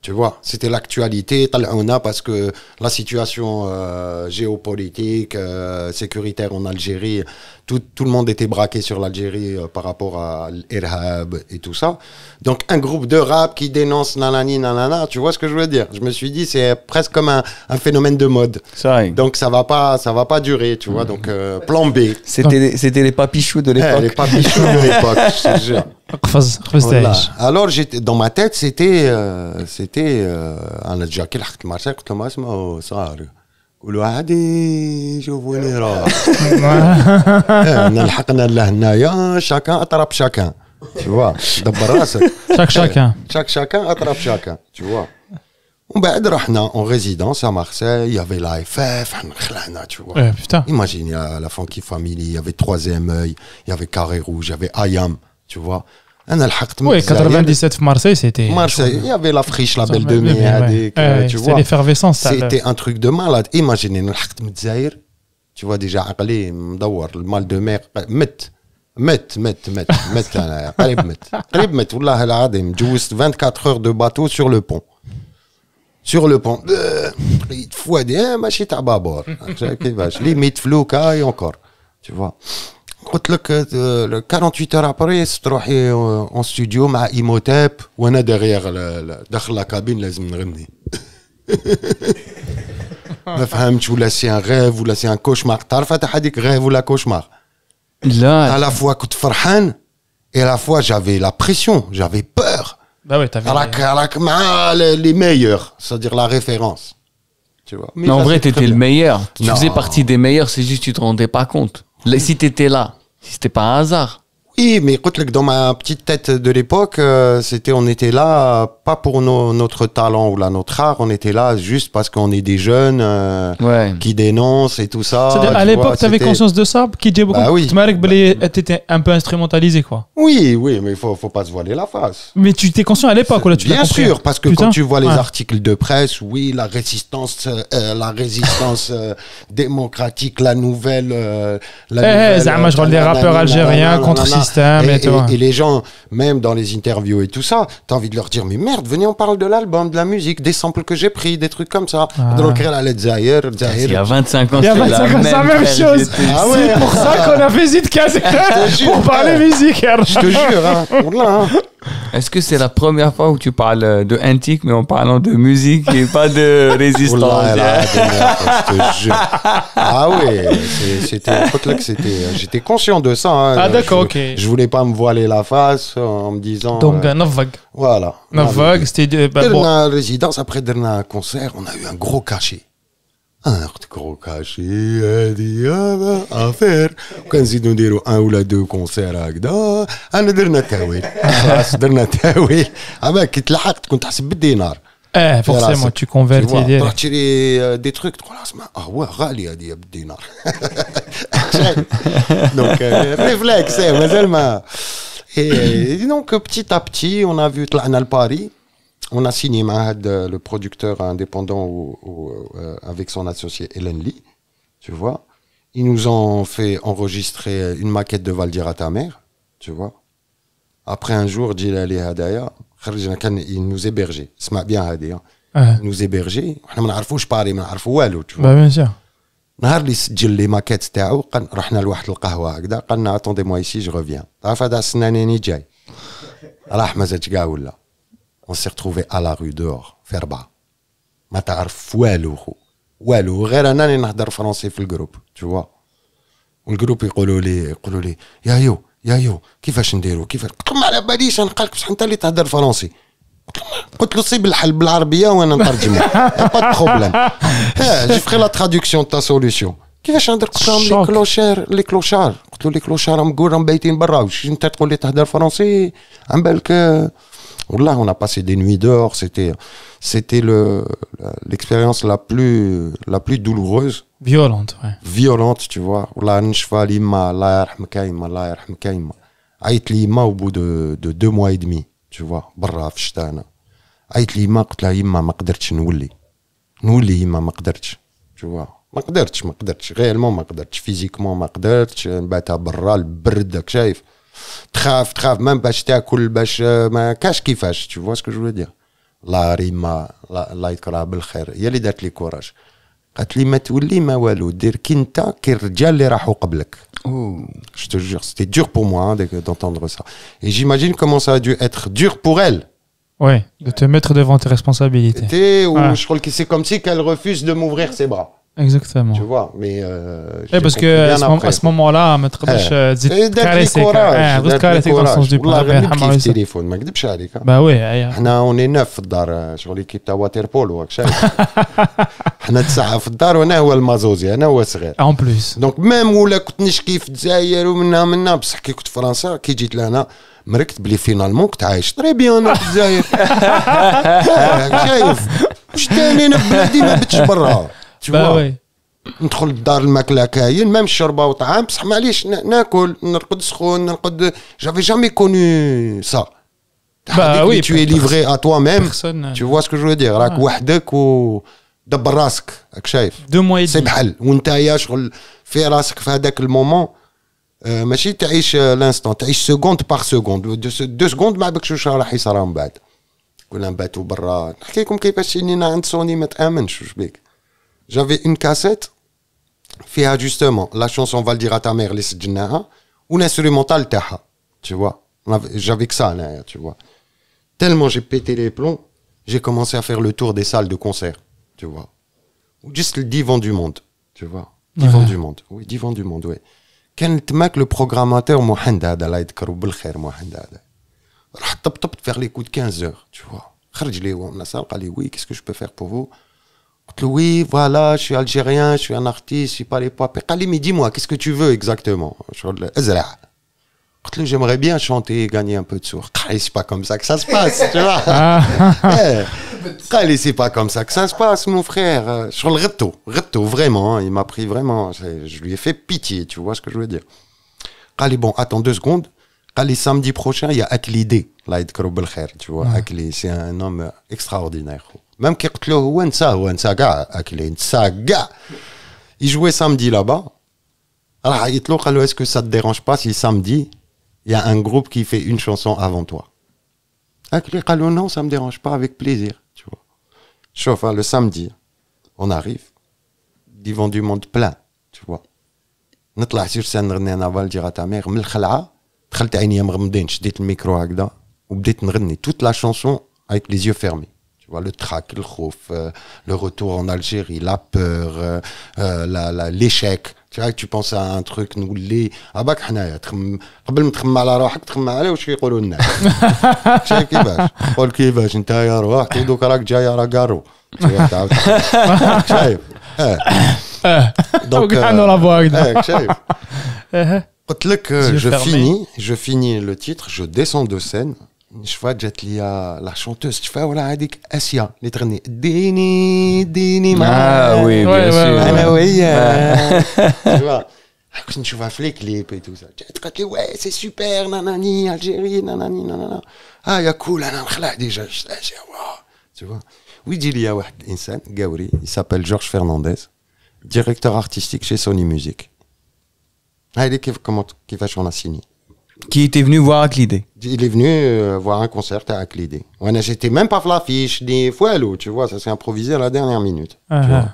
D: Tu vois, c'était l'actualité, tal'ouna, parce que la situation géopolitique, sécuritaire en Algérie, tout le monde était braqué sur l'Algérie par rapport à l'Irhab et tout ça. Donc un groupe de rap qui dénonce nanani nanana, tu vois ce que je veux dire? Je me suis dit c'est presque comme un phénomène de mode.
B: Ça,
D: Donc ça va pas durer, tu vois. Donc plan B.
B: c'était les papichous de l'époque.
D: Les papichous de l'époque, je te jure.
C: قفز
D: Voilà.
C: تعيش
D: Alors j'étais dans ma tête c'était انا جا كي لحقت مارسيل قلت لهم اسمعوا صار قولوا عادي شوفوني راه نلحقنا لهنايا شاكان اطرب شاكان tu vois دبر راسك شاكان اطرب شاكان tu vois ومن بعد رحنا en résidence à Marseille il y avait la FF حنا خلعنا tu vois
C: putain
D: imagine il y a la Funky Family il y avait Troisième Œil il y avait Carré Rouge il y avait Ayam tu vois انا لحقت
C: وي 97 في مارسي سيتي
D: Marseille, il y avait la friche, la belle de mai, avec, tu vois.
C: C'était l'effervescence.
D: C'était un truc de malade. Imaginez, لحقت من الجزائر, tu vois déjà عقلي مدور المال دو مير مت انا قريب مت والله العظيم جوزت 24 heures de bateau sur le pont لقيت فؤادي ماشي تاع بابور كيفاش ليميت فلوكا اي اونكور tu vois. قلت لك 48 heures après تروحي اون ستوديو مع ايموتاب وانا دغيغ داخل لا كابين لازم نغني ما فهمتش ولا سي ان غيف ولا سي ان كوشمار تعرف هذا هذيك غيف ولا كوشمار
B: لا
D: على فوا كنت فرحان اي لا فوا جافي لا بريسيون جافي بور
C: Bah ouais, t'avais.
D: راك مع les meilleurs c'est-à-dire la référence tu vois.
B: Mais en vrai, t'étais le meilleur. Tu
D: Non.
B: faisais partie des meilleurs, c'est juste que tu te rendais pas compte. Si t'étais là, si c'était pas un hasard.
D: Oui, mais écoute, dans ma petite tête de l'époque, on était là pas pour notre talent ou notre art, on était là juste parce qu'on est des jeunes
B: Ouais.
D: qui dénoncent et tout ça.
C: C'est-à-dire, à
D: tu
C: l'époque,
D: vois,
C: tu avais
D: c'était-
C: conscience de ça, qui disait beaucoup.
D: Bah oui.
C: Tu m'as dit que tu étais un peu instrumentalisé, quoi.
D: Oui, mais faut pas se voiler la face.
C: Mais tu étais conscient à l'époque, ou là, tu l'as
D: Bien
C: compris,
D: sûr,
C: hein.
D: parce que
C: Putain.
D: quand tu vois les
C: Ouais.
D: articles de presse, oui, la résistance démocratique, la nouvelle.
C: زعما je regarde les rappeurs algériens contre le système et tout.
D: Et les gens, même dans les interviews et tout ça, t'as envie de leur dire, mais merde, venez, on parle de l'album, de la musique, des samples que j'ai pris, des trucs comme ça. Donc, elle est Zahir,
B: Il y a 25 ans,
C: Il y a
B: c'était
C: 25 ans,
B: la
C: c'est la même
B: frère,
C: chose.
B: j'étais-
D: Ah
C: C'est
D: ouais.
C: pour ça qu'on a fait Zidkaz
D: jure,
C: pour parler
D: frère.
C: musique.
D: Je te jure, hein. Wallah, hein.
B: Est-ce que c'est la première fois où tu parles de antique, mais en parlant de musique et pas de résistance?
D: Wallah, là, je te jure. Ah ouais, j'étais conscient de ça. Hein.
C: Ah, d'accord, ok.
D: Je voulais pas me voiler la face en me disant.
C: Donc, Novag.
D: Voilà.
C: Novag, c'était. Bah, bon.
D: Derna résidence, après derna un concert, on a eu un gros cachet. قلت كرو كاشي هذه افير وكنزيدو نديرو ان ولا دو كونسير هكذا انا درنا تاويل خلاص درنا تاويل عباك كي تلحق تكون تحسب بالدينار
C: فورسيمون tu convertis
D: تروح
C: direct.
D: تشري دي تروك تقول اسمع غاليه هذه بالدينار دونك ريفلكس مازال ما et donc petit à petit on a vu طلعنا لباري. On a signé Mahad, le producteur indépendant avec son associé Hélène Lee, tu vois. Ils nous ont fait enregistrer une maquette de Valdir à ta mère, tu vois. Après un jour, Djilali Hadaya, il nous hébergeait. C'est bien Hadaya. Il nous hébergeait. On ne savait pas parler, on ne savait pas tu vois.
C: Bah bien sûr.
D: نهار اللي سجل لي ماكيت تاعو رحنا لواحد القهوه هكذا قالنا اتوندي موا ايسي جو ريفيان عارف هذا السنانيني جاي راح ما زادش كاع ولا. On s'est retrouvé à la rue dehors, في 4. ما تعرف والو غير انني نهضر فرنسي في الجروب tu vois. والجروب يقولوا لي يا يو كيفاش نديروا كيفاش قلت لهم على باليش انا قالك بصح انت اللي تهضر فرنسي. قلت له صيب الحل بالعربيه وانا نترجمه با بروبليم. جي فخي لا تراديكسيون تاع سوليوشن كيفاش نهضر قلت لهم لي كلوشار قلت له لي كلوشار راهم بايتين برا واش انت تقول لي تهضر فرنسي عم بالك. Là, on a passé des nuits dehors. C'était l'expérience la plus douloureuse.
C: Violente, ouais.
D: Violente, tu vois. Là, نشفى ليما الله يرحم كايمة الله يرحم كايمة. عيط لي يما au bout de 2 mois et demi, tu vois. برا في الشتاء أنا. عيط لي يما قلت لها يما ما قدرتش نولي يما ما قدرتش, tu vois. ما قدرتش غيرمون ما قدرتش فيزيكمون ما قدرتش نباتها برا البرد داك شايف. تخاف مام باش تاكل باش ما كاش كيفاش tu vois ce que je veux dire. الله ريما الله يذكرها بالخير هي اللي دارت لي كوراج قالت لي ما تولي ما والو دير كي انت كي الرجال اللي راحوا قبلك. Je te jure c'était dur pour moi d'entendre ça et j'imagine comment ça a dû être dur pour elle.
C: Ouais, de te mettre devant tes responsabilités.
D: Je crois que c'est comme si qu'elle refuse de m'ouvrir ses bras.
C: Exactement.
D: Tu vois, mais
C: parce que à ce moment-là, ما تقدرش تزيد كاريسيك كاريسيك dans le sens du
D: والله التليفون ما نكذبش عليك.
C: bah oui
D: حنا اوني نوف في الدار شغل ليكيب تاع واتر بولو راك شايف. حنا 9 في الدار وانا هو المازوزي انا هو صغير
C: en plus.
D: دونك ميم ولا كنت نشكي في الجزائر ومنا بصح كي كنت في فرنسا كي جيت لهنا مركت بلي فينالمون كنت عايش طري بيان انا في الجزائر. شايف واش تاني انا بلادي ما بتش برا.
C: bah oui.
D: ندخل للدار الماكله كاين ميم الشربه وطعام بصح معليش ناكل نرقد سخون نرقد جافي جامي كونو سا.
C: bah oui
D: tu es livré à toi-même tu vois ce que je veux dire راك وحدك ودبر راسك راك شايف
C: 2 mois et
D: سي
C: demi.
D: بحال وانت يا شغل في راسك في هذاك المومون ماشي تعيش لانستون تعيش سكوند باغ سكوند 2 سكوند ما عبكش واش راح يصرى من بعد. كنا نباتوا برا نحكي لكم كيفاش اني عند سوني ما تامنش واش بيك. J'avais une cassette فيها justement la chanson Valdir à ta mère اللي سجلناها والinstrumental تاعها tu vois. J'avais que ça là, tu vois. Tellement j'ai pété les plombs, j'ai commencé à faire le tour des salles de concert, tu vois. Ou juste le divan du monde, tu vois. Divan du monde. Oui, divan du monde, oui. كان تماك le programmateur محمد هذا الله يذكره بالخير محمد هذا. راح طبطبت vers les coups de 15 heures, tu vois. خرج لي هو من الصاله قال لي oui, qu'est-ce que je peux faire pour vous? Oui, voilà, je suis algérien, je suis un artiste, je suis pas les pop. Mais dis-moi, qu'est-ce que tu veux exactement? J'aimerais bien chanter et gagner un peu de sous. C'est pas comme ça que ça se passe, tu vois. C'est pas comme ça que ça se passe, mon frère. Sur le Retto, vraiment, il m'a pris vraiment. Je lui ai fait pitié, tu vois ce que je veux dire. Bon, attends 2 secondes. Samedi prochain, il y a Aklidé, tu vois. Akli, c'est un homme extraordinaire. Même qui il jouait samedi là-bas. Alors, est-ce que ça te dérange pas si samedi, il y a un groupe qui fait une chanson avant toi? Non, ça me dérange pas, avec plaisir, tu vois. Chauffe, le samedi, on arrive, divan du monde plein, tu vois. نطلع sur scène نغني انا فالدير à ta mère من الخلعة دخلت عينيا مغمضين شديت الميكرو هكذا وبديت نغني toute la chanson avec les yeux fermés. Le trac, le khouf, le retour en Algérie, la peur, l'échec. Tu vois, tu penses à un truc, nous, les... Abak Hanaya, قبل ما تخمم على روحك تخمم عليه واش يقولوا الناس. شايف كيفاش؟ قول كيفاش انت يا روح دوك راك جاي راه كارو. شايف؟ Donc,
C: وكان لا فوا هكذا.
D: شايف قلت لك
C: Yeux fermés.
D: je finis le titre, je descends de scène. شفا جات ليا لا شونتوز شفا ولا هذيك اسيا اللي تغني ديني
B: Ah oui, bien
C: Ouais,
B: sûr.
D: انا وهي شفا كنت نشوفها في لي كليب اي تو سا جات قالت لي وي سي سوبر ناناني الجيري ناناني نانانا يا كول انا نخلع ديجا شفا ويجي ليا واحد الانسان قاوري يسابيل جورج فرنانديز ديريكتور ارتستيك chez Sony Music. هاي كيفاش on a signé.
B: Qui était venu voir avec l'idée.
D: Il est venu voir un concert à Aclidé. Ouais, j'étais même pas l'affiche, ni foilou, tu vois, ça s'est improvisé à la dernière minute. Tu vois.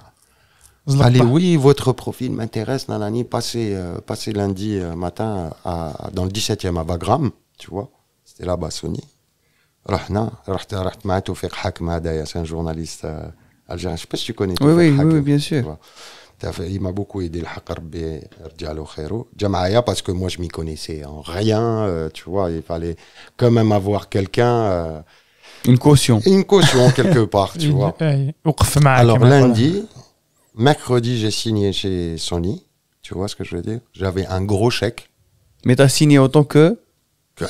D: Allez, oui, votre profil m'intéresse, nanani, passez lundi matin dans le 17e à Bagram, tu vois. C'était là-bas, Sony. رحت مع توفيق حاكم هذايا, c'est un journaliste algérien. Je sais pas si tu connais Tawfiq Hakim.
B: Oui, bien sûr.
D: Tu vois. Il m'a beaucoup aidé, le حق ربي يرجع له خيره. جا معايا parce que moi je m'y connaissais en rien, tu vois, il fallait quand même avoir quelqu'un
B: Une caution.
D: une caution quelque part, tu vois.
C: وقف معاك.
D: Alors lundi, mercredi, j'ai signé chez Sony, tu vois ce que je veux dire. J'avais un gros chèque,
B: Mais t'as signé autant que...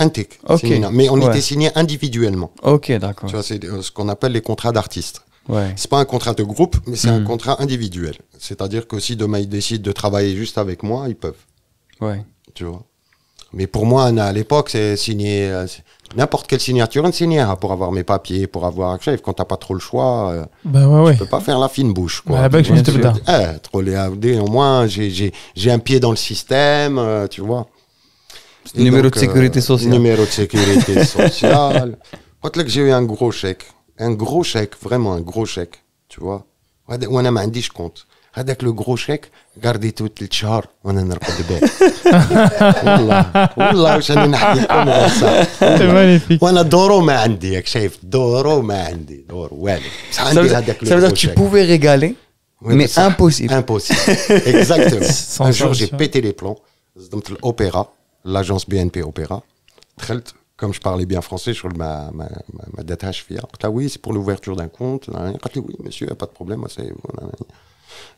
D: un tic,
B: Ok.
D: mais on
B: Ouais.
D: était signé individuellement.
B: Ok, d'accord.
D: Tu vois, c'est ce qu'on appelle les contrats d'artistes.
B: Ouais.
D: C'est pas un contrat de groupe, mais c'est un contrat individuel. C'est-à-dire que si demain ils décident de travailler juste avec moi, ils peuvent.
B: Ouais.
D: Tu vois. Mais pour moi, à l'époque, c'est signer n'importe quelle signature, une signature pour avoir mes papiers, pour avoir un chef. Quand t'as pas trop le choix,
C: Bah ouais.
D: tu peux pas faire la fine bouche, quoi.
C: Bah,
D: Tu vois,
C: je te le dis.
D: trop les AFD, au moins, j'ai un pied dans le système, tu vois. Et
B: Numéro
D: donc,
B: de sécurité sociale.
D: Numéro de sécurité sociale. Quand là que j'ai eu un gros chèque, vraiment un gros chèque, tu vois. وانا ما عنديش compte. هذاك le gros chèque, gardé tout le شهر وانا نرقد به. والله واش انا نحكي لكم غير صح.
C: C'est magnifique.
D: وانا دورو ما عندي, ياك شايف دورو ما عندي, دور والو. بس
B: Ça
D: عندي
B: veut
D: هذاك
B: dire que
D: le
B: tu
D: gros chèque.
B: pouvais régaler,
D: Oui,
B: mais
D: ça,
B: impossible.
D: Impossible. Exactement.
C: Sans
D: Un jour, j'ai
C: solution.
D: pété les plombs. صدمت l'Opéra, l'agence BNP Opéra. دخلت, comme je parlais bien français, je ma détache فيها. قلت لها oui, c'est pour l'ouverture d'un compte. قالت لي oui, monsieur, pas de problème, moi c'est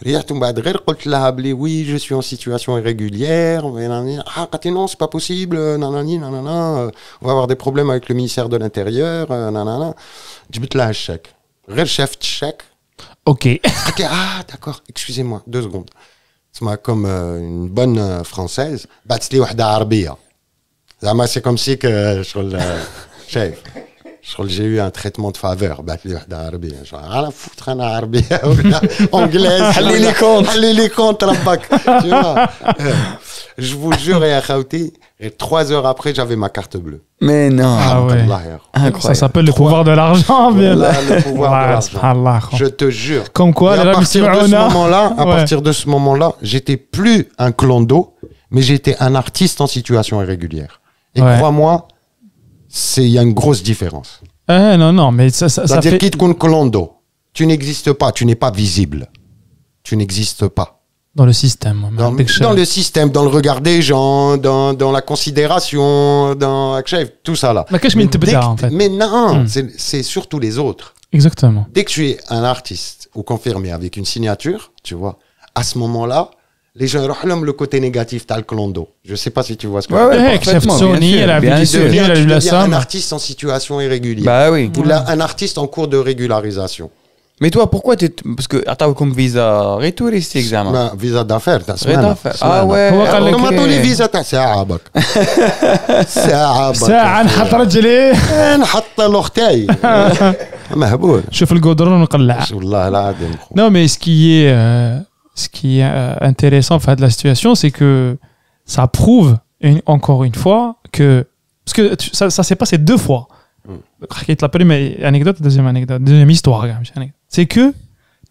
D: ريحت من بعد غير قلت لها بلي oui, je suis en situation irrégulière. قالت لي non, c'est pas possible. On va avoir des problèmes avec le ministère de l'Intérieur. جبت لها الشيك. غير شافت الشيك.
C: Ok.
D: Ok, ah d'accord, excusez-moi, 2 secondes. C'est comme une bonne française, باتت لي وحده عربيه. زعما c'est comme si que شغل شايف شغل j'ai eu un traitement de faveur, باتت لي وحده عربيه. على فوت انا عربيه ولا انجليز.
B: حلي لي كونت.
D: حلي لي كونت ربك. Tu vois. Je vous jure يا خوتي, 3 heures après j'avais ma carte bleue.
B: Mais non.
C: Ah ouais.
D: الله يرحمه.
C: Ça
B: Incroyable.
C: s'appelle le pouvoir de l'argent. bien.
D: Là, le pouvoir de
C: Ouais,
D: l'argent.
C: subhanallah.
D: Je te jure.
C: Comme quoi,
D: Et
C: les
D: à
C: rabbis
D: partir de ce
C: Simaouna-
D: moment-là, à
C: Ouais.
D: partir de ce moment-là, j'étais plus un clando, mais j'étais un artiste en situation irrégulière. Et
C: Ouais.
D: crois-moi, il y a une grosse différence.
C: Non, mais ça
D: C'est-à-dire
C: fait...
D: quitte qu'on clando, tu n'existes pas, tu n'es pas visible. Tu n'existes pas.
C: Dans le système.
D: Dans le système, dans le regard des gens, dans la considération, dans tout ça là.
C: Mais qu'est-ce que
D: dès
C: tu en fait?
D: Mais non, c'est surtout les autres.
C: Exactement.
D: Dès que tu es un artiste ou confirmé avec une signature, tu vois, à ce moment-là, les gens ont le côté négatif, t'as le clando. Je sais pas si tu vois ce que je veux dire.
C: Ouais, chef
B: parfaitement,
C: Sony,
B: bien sûr,
C: elle a
B: bien
C: vu
B: sûr.
C: Sony, elle a
D: Tu
C: eu la
D: deviens un
C: somme.
D: artiste en situation irrégulière.
B: Bah oui.
D: Ou là, un artiste en cours de régularisation.
B: Mais toi, pourquoi t'es... Parce que t'as comme visa touristique, examen.
D: Ben, visa d'affaires, t'as
B: Visa d'affaires. Ah ouais.
C: هو قال لك
D: ما تقولي فيزا تاع ساعة بك. ساعة بك.
C: ساعة نحط رجلي.
D: نحط لأختي. مهبول.
C: شوف القدرون ونقلع.
D: والله العظيم.
C: Non, mais ce qui est intéressant enfin, de la situation, c'est que ça prouve encore une fois que... Parce que ça s'est passé 2 fois. La première anecdote, deuxième histoire. C'est que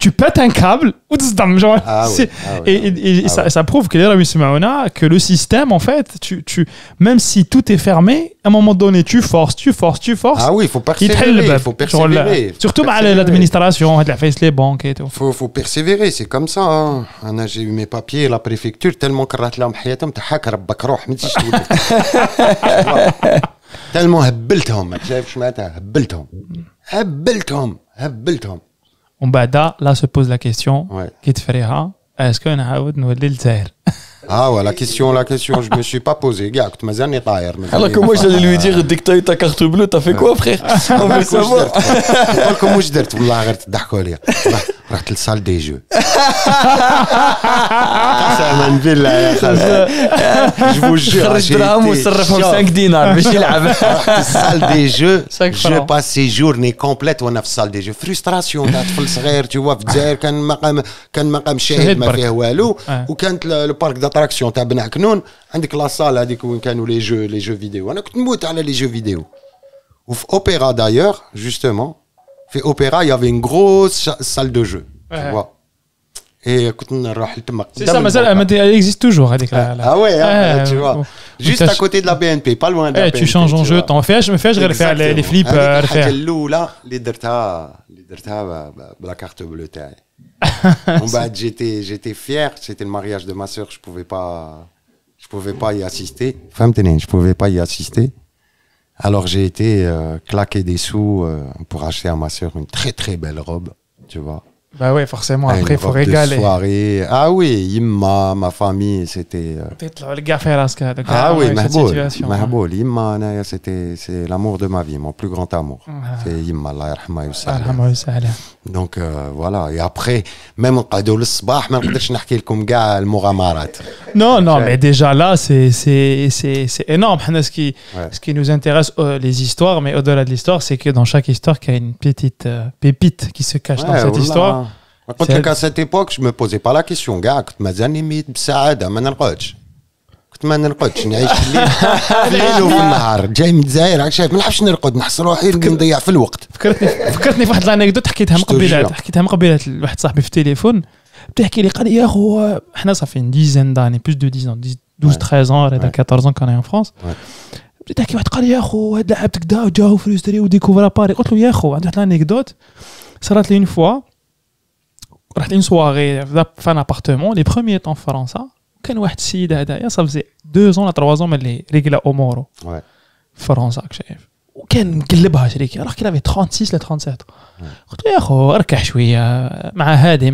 C: tu pètes un câble ou genre,
D: Ah oui,
C: c'est-
D: ah oui,
C: et
D: ah
C: ça,
D: oui.
C: ça prouve que les Rabbis Simaouna, que le système, en fait, même si tout est fermé, à un moment donné, tu forces.
D: Ah oui, il faut
C: il te
D: persévérer.
C: حل
D: Il
C: الباب.
D: faut
C: Genre,
D: persévérer.
C: surtout مع l'administration, la face les banques et tout.
D: Faut persévérer, c'est comme ça. Hein. J'ai eu mes papiers à la préfecture tellement كرهت لهم حياتهم تحاك ربك روح ما تجيش تقول. تellement هبلتهم ما شايف شو معناتها هبلتهم.
C: ومن بعد là se pose la question
D: Ouais.
C: كي تفريها اسكو نعاود نولي للجزائر
D: Ah ouais, la question, je me suis pas posé. Gars, tu m'as jamais taillé.
B: Alors que moi j'allais lui dire dès que t'as eu ta carte bleue, t'as fait quoi frère? On veut savoir.
D: Comment je درت والله غير تضحكوا عليا. رحت للصال دي جو. قسما بالله يا خالد. Je vous jure.
B: خرج دراهم وصرفهم 5 دينار باش يلعب.
D: رحت للصال دي جو.
C: Cinq
D: Je
C: francs.
D: passais journée complète وانا في الصال دي جو. Frustration تاع طفل صغير tu vois في الجزائر كان مقام شاهد ما فيه والو وكانت البارك داتراكسيون تاع بن عكنون عندك لا صال هذيك وين كانوا لي جو فيديو انا كنت نموت على لي جو فيديو وفي اوبيرا دايور جوستومون في اوبيرا il y avait une grosse salle de jeu tu vois et كنت نروح لتما
C: سي سا مازال elle existe toujours هذيك
D: ah ouais tu vois juste à côté de la BNP pas loin de la BNP
C: tu changes en jeu ما فيهاش غير فيها لي فليب
D: الحاجه الاولى اللي درتها بلا كارت بلو تاعي Bon, bah, j'étais fier, c'était le mariage de ma sœur, je pouvais pas y assister. Je pouvais pas y assister. Alors j'ai été claquer des sous pour acheter à ma sœur une très très belle robe, tu vois.
C: bah ouais forcément après il faut
D: Une robe de
C: régaler
D: soirée. Ah oui, ma famille, c'était
C: تطلع لكاع في راسك هذاك
D: ah oui,
C: situation.
D: Mahboul, Yimma, Anaya, c'est l'amour de ma vie, mon plus grand amour. C'est Yimma, Allah yarhamha yussalha.
C: الله يسهلها
D: Donc voilà, et après, même نقعدوا للصباح ما نقدرش نحكي لكم كاع المغامرات.
C: Non, non, mais déjà là, c'est énorme. Ce qui nous intéresse, les histoires, mais au-delà de l'histoire, c'est que dans chaque histoire, il y a une petite pépite qui se cache dans cette histoire.
D: قلت لك à cette époque, je me posais pas la question. كاع كنت مازالني ميت بسعادة ما نرقدش. كنت ما نرقدش نعيش في الليل في الليل وفي النهار جاي من الجزائر راك شايف ما نحبش نرقد نحس روحي نضيع في الوقت.
C: فكرتني في واحد الانكدوت حكيتها من قبيله لواحد صاحبي في التليفون بتحكي لي قال لي يا خو احنا صافي ديزين داني بلوس دو 10 12 13 ans هذا 14 ans كان ان فرانس بديت تحكي واحد قال لي يا خو هاد لعبت كدا وجاو فريستري وديكوفرا باري قلت له يا خو عندي واحد الانكدوت صارت لي اون فوا رحت اون سواغي في ان ابارتمون لي بروميير طون في فرنسا كان واحد السيد هذايا صافي 2 ans ولا 3 ans ملي ريغلا امورو في فرنسا شايف وكان مقلبها شريكي راه كي 36 ل 37 قلت له يا خو اركح شويه مع هادي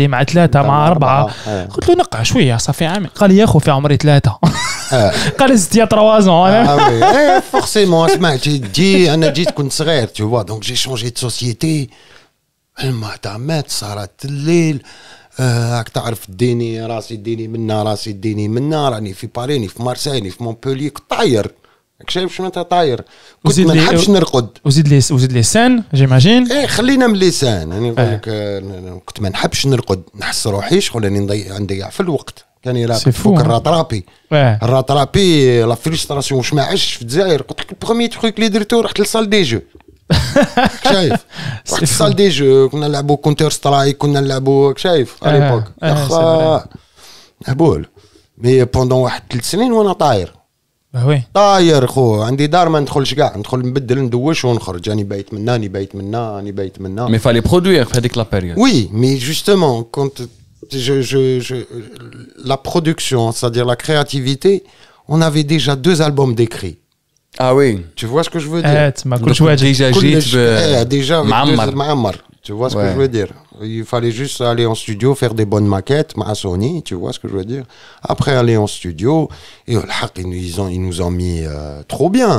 C: مع 3 مع 4 قلت له نقع شويه صافي عامي قال لي يا خو في عمري 3 قال لي 6 3 ans
D: ah oui forcément اسمع تجي انا جيت كنت صغير tu vois donc j'ai changé de société المعتمات صارت الليل راك تعرف ديني راسي ديني منا راني في باريني في مارسيني في مونبولي كنت طاير راك شايف شنو انت طاير كنت ما نحبش نرقد
C: وزيد لي سان جيماجين
D: ايه خلينا من لسان انا نقول لك كنت ما نحبش نرقد نحس روحي شغل راني نضيع في الوقت كان يراقب فوق الراترابي لا فريستراسيون واش ما عشش في الجزائر قلت لك البروميي تخويك اللي درتو رحت للصال دي جو شايف رحت للصال دي جو كنا نلعبوا كونتر سترايك كنا نلعبوا شايف على ليبوك مهبول مي بوندون واحد 3 سنين وانا طاير
C: وي
D: طاير خو عندي دار ما ندخلش كاع ندخل نبدل ندوش ونخرج راني بايت منا
B: مي فالي برودوير في هذيك لا بيريود
D: وي مي جوستومون كنت la production, c'est-à-dire la créativité, on avait déjà 2 albums d'écrits.
B: Ah oui.
D: Tu vois ce que je veux dire? Déjà avec 2 معمر. Tu vois ce que je veux dire? Il fallait juste aller en studio, faire des bonnes maquettes, à Sony, tu vois ce que je veux dire? Après aller en studio, et ils nous ont mis trop bien.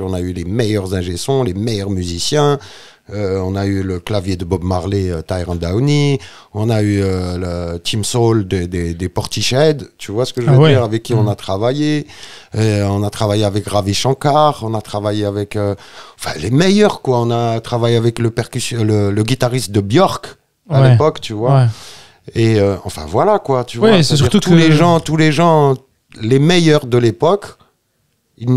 D: On a eu les meilleurs ingé-sons, les meilleurs musiciens. On a eu le clavier de Bob Marley, Tyrone Downey. On a eu le Team Soul des Portishead. Tu vois ce que je veux dire? Avec qui on a travaillé. On a travaillé avec Ravi Shankar. On a travaillé avec les meilleurs, quoi. On a travaillé avec le guitariste de Björk à l'époque, tu vois. Et enfin voilà, quoi. Tu vois.
C: C'est surtout
D: tous les gens, les meilleurs de l'époque, ils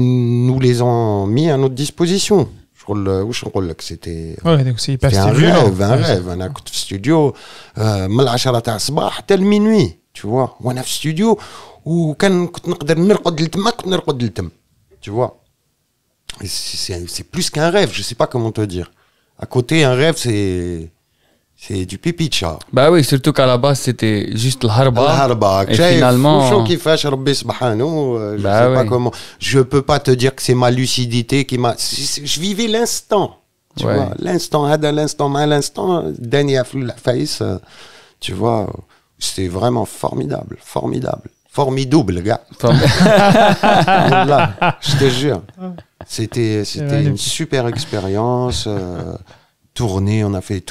D: nous les ont mis à notre disposition. واش نقول لك سيتي un rêve انا كنت في استوديو من 10 تاع الصباح حتى المينوي tu vois وانا في استوديو كنت نقدر نرقد لتما كنت نرقد لتم tu vois c'est plus qu'un rêve je sais pas comment te dire à côté un rêve c'est du pipi de chat.
B: Bah oui, surtout qu'à la base c'était juste le harba. Et finalement
D: شو كيفاش ربي سبحانه je sais pas comment je peux pas te dire que c'est ma lucidité qui m'a je vivais l'instant. tu
B: Ouais.
D: vois. L'instant, Dani Aflou Faïs, tu vois, c'était vraiment formidable. Formidable, gars. Wallah, je te jure. C'était une super expérience. Tournée, on a fait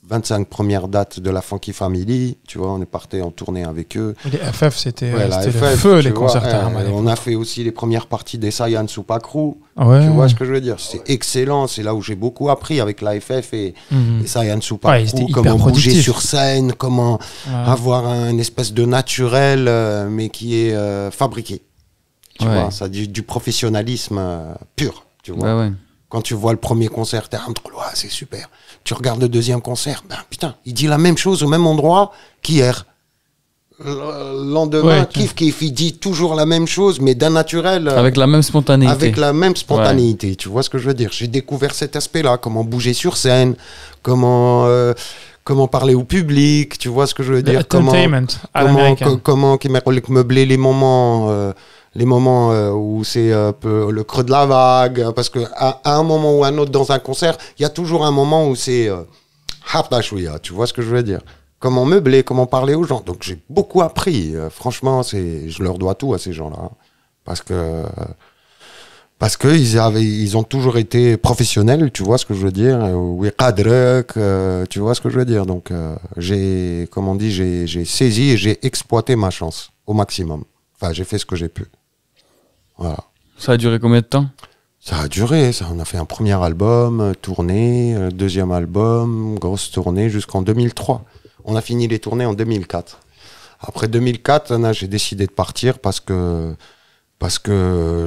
D: 25 premières dates de la Funky Family, tu vois, on est parti en tournée avec eux.
C: Les FF, c'était
D: Ouais, la
C: le
D: FF,
C: feu,
D: tu
C: les
D: vois,
C: concerts Taram, à l'époque.
D: on a fait aussi les premières parties des Saiyan Super Crew.
C: Ouais.
D: Tu vois ce que je veux dire? C'est excellent. C'est là où j'ai beaucoup appris avec l'AFF et les Saiyan Super
C: Ouais, ils étaient
D: Crew.
C: hyper
D: Comment bouger
C: productifs.
D: sur scène, comment avoir un espèce de naturel, mais qui est fabriqué. Tu
B: Ouais.
D: vois, ça du professionnalisme pur. Tu vois.
B: Ouais, ouais.
D: Quand tu vois le premier concert, t'es c'est super. Tu regardes le deuxième concert, ben putain, il dit la même chose au même endroit qu'hier. Le lendemain,
C: Ouais,
D: kiff, il dit toujours la même chose, mais d'un naturel.
B: Avec la même spontanéité.
D: Avec la même spontanéité, tu vois ce que je veux dire. J'ai découvert cet aspect-là, comment bouger sur scène, comment parler au public, tu vois ce que je veux dire.
C: Entertainment à l'américaine.
D: Comment meubler les moments où c'est un peu le creux de la vague, parce que à un moment ou à un autre dans un concert, il y a toujours un moment où c'est hapda chouïa, tu vois ce que je veux dire. Comment meubler, comment parler aux gens. Donc j'ai beaucoup appris. Franchement, je leur dois tout à ces gens-là, hein. Parce que ils ont toujours été professionnels, tu vois ce que je veux dire. Oui, tu vois ce que je veux dire. Donc j'ai saisi et j'ai exploité ma chance au maximum. Enfin, j'ai fait ce que j'ai pu. Voilà.
B: Ça a duré combien de temps?
D: Ça a duré, on a fait un premier album, tournée, deuxième album, grosse tournée jusqu'en 2003. On a fini les tournées en 2004. Après 2004, là, j'ai décidé de partir parce que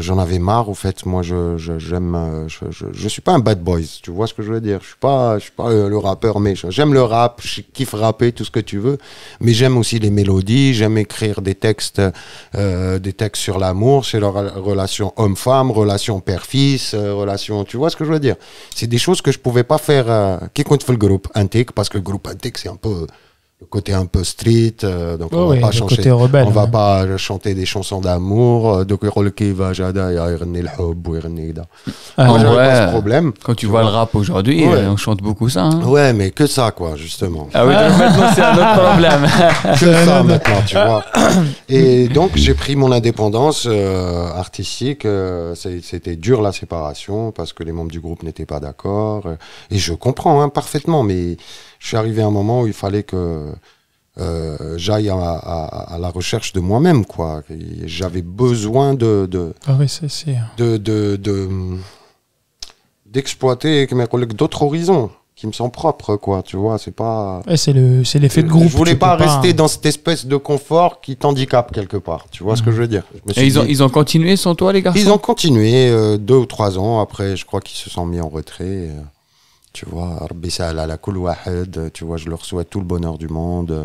D: j'en avais marre. Au fait, moi, je suis pas un bad boys, tu vois ce que je veux dire. Je suis pas le rappeur méchant. J'aime le rap, je kiffe rapper, tout ce que tu veux, mais j'aime aussi les mélodies. J'aime écrire des textes sur l'amour, sur la relation homme-femme, relation père-fils, relation. Tu vois ce que je veux dire. C'est des choses que je pouvais pas faire. Qui compte fait le groupe Antique, parce que le groupe Antique, c'est un peu le côté un peu street, donc on va pas chanter,
C: côté rebelle,
D: on va pas chanter des chansons d'amour, donc يقول لك كيف جادا يغني الحب ويغني كذا. Moi j'avais pas ce problème.
B: Quand tu vois le rap aujourd'hui,
D: Ouais.
B: on chante beaucoup ça. Hein.
D: Ouais, mais que ça quoi, justement.
B: Ah oui, donc maintenant c'est un autre problème.
D: Que ça maintenant, tu vois. Et donc j'ai pris mon indépendance artistique. C'était dur la séparation parce que les membres du groupe n'étaient pas d'accord. Et je comprends hein, parfaitement, mais je suis arrivé à un moment où il fallait que j'aille à la recherche de moi-même, quoi. Et j'avais besoin d'exploiter d'autres horizons qui me sont propres, quoi. Tu vois, c'est pas.
C: Ouais, c'est l'effet de groupe.
D: Je voulais pas rester dans cette espèce de confort qui t'handicape quelque part. Tu vois ce que je veux dire.
B: Et ils ont continué sans toi, les garçons?
D: Ils ont continué 2 ou 3 ans. Après, je crois qu'ils se sont mis en retrait. Tu vois, Rabbi Sa'ala ala kul wahed, tu vois, je leur souhaite tout le bonheur du monde.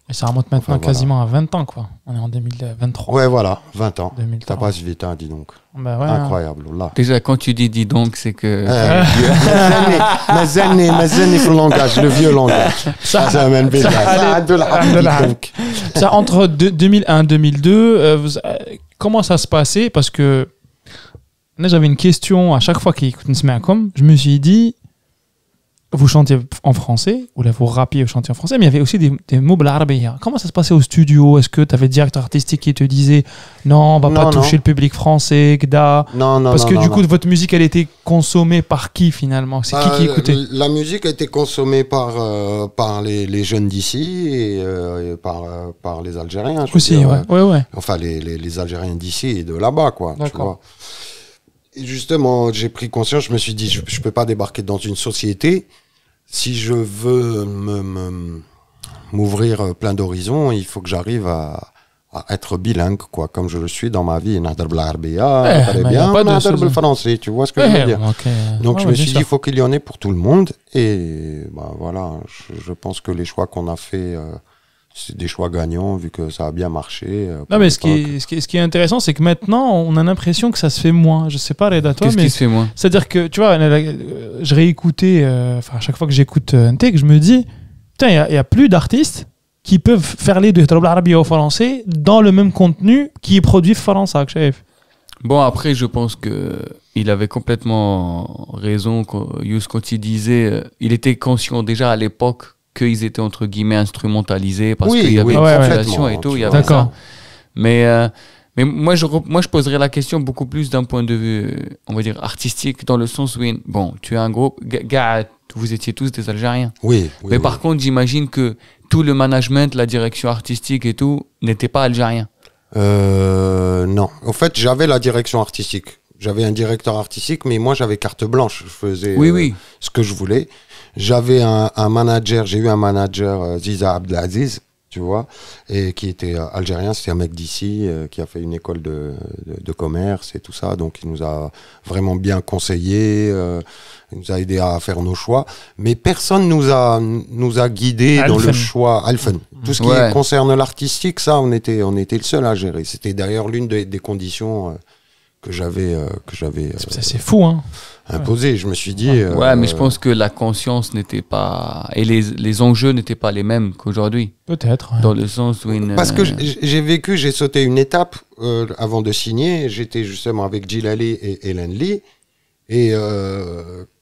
C: Et ça remonte maintenant quasiment à 20 ans, quoi. On est en 2023.
D: Ouais, voilà, 20 ans.
C: 2003.
D: Ça passe vite, hein, dis donc.
C: Bah ouais,
D: incroyable, là.
B: Déjà, quand tu dis donc, c'est que...
D: Mazani sur le langage, le vieux langage. Ça amène bien.
C: Ça, entre 2001 et 2002, comment ça se passait? Parce que là, j'avais une question à chaque fois qu'il écoute Nisma'akom. Je me suis dit, vous chantiez en français, ou là vous rappiez, vous chantiez en français, mais il y avait aussi des mots blarabia. Comment ça se passait au studio? Est-ce que tu avais le directeur artistique qui te disait non, on va pas toucher le public français, Gda?
D: Non.
C: Parce que du coup, votre musique, elle était consommée par qui finalement? C'est qui écoutait?
D: La musique a été consommée par les jeunes d'ici et par les Algériens.
C: Aussi, ouais.
D: Enfin, les Algériens d'ici et de là-bas, quoi.
C: D'accord.
D: Tu vois. Et justement, j'ai pris conscience, je me suis dit, je peux pas débarquer dans une société. Si je veux m'ouvrir plein d'horizons, il faut que j'arrive à être bilingue, quoi, comme je le suis dans ma vie. Nahdar b'larabia, très bien, nahdar b'français, tu vois ce que je veux dire. Donc je me suis dit, il faut qu'il y en ait pour tout le monde. Et bah, voilà, je pense que les choix qu'on a fait, c'est des choix gagnants, vu que ça a bien marché.
C: Non, mais ce qui est intéressant, c'est que maintenant, on a l'impression que ça se fait moins. Je sais pas, Reda, toi,
B: mais... Qu'est-ce qui se fait moins?
C: C'est-à-dire que, tu vois, je réécoutais, à chaque fois que j'écoute un take, je me dis, putain, il y a plus d'artistes qui peuvent faire les deux, l'arabe au français, dans le même contenu qui est produit français.
B: Bon, après, je pense que il avait complètement raison, Yous, quand il disait, il était conscient déjà à l'époque qu'ils étaient entre guillemets instrumentalisés parce
D: Oui,
B: qu'il y avait
D: oui,
B: une
C: ouais,
B: population et tout, il y avait
C: D'accord.
B: ça. Mais moi, je poserais la question beaucoup plus d'un point de vue, on va dire, artistique, dans le sens où, bon, tu es un groupe, gars, vous étiez tous des Algériens.
D: Oui, oui.
B: Mais
D: oui.
B: par contre, j'imagine que tout le management, la direction artistique et tout, n'était pas algérien.
D: Non. En fait, j'avais la direction artistique. J'avais un directeur artistique, mais moi, j'avais carte blanche. Je faisais
B: Oui.
D: ce que je voulais. J'avais un manager, j'ai eu un manager, Ziza Abdelaziz, tu vois, et qui était algérien, c'était un mec d'ici, qui a fait une école de commerce et tout ça, donc il nous a vraiment bien conseillé, il nous a aidé à faire nos choix, mais personne nous a guidés dans le choix. Alphen. Tout ce qui concerne l'artistique, ça, on était le seul à gérer. C'était d'ailleurs l'une des conditions que j'avais
C: C'est fou, hein.
D: imposé. Je me suis dit.
B: Ouais, mais je pense que la conscience n'était pas. Et les enjeux n'étaient pas les mêmes qu'aujourd'hui.
C: Peut-être. Ouais.
B: Dans le sens où
D: Parce que j'ai sauté une étape avant de signer. J'étais justement avec Djilali et Hélène Lee. Et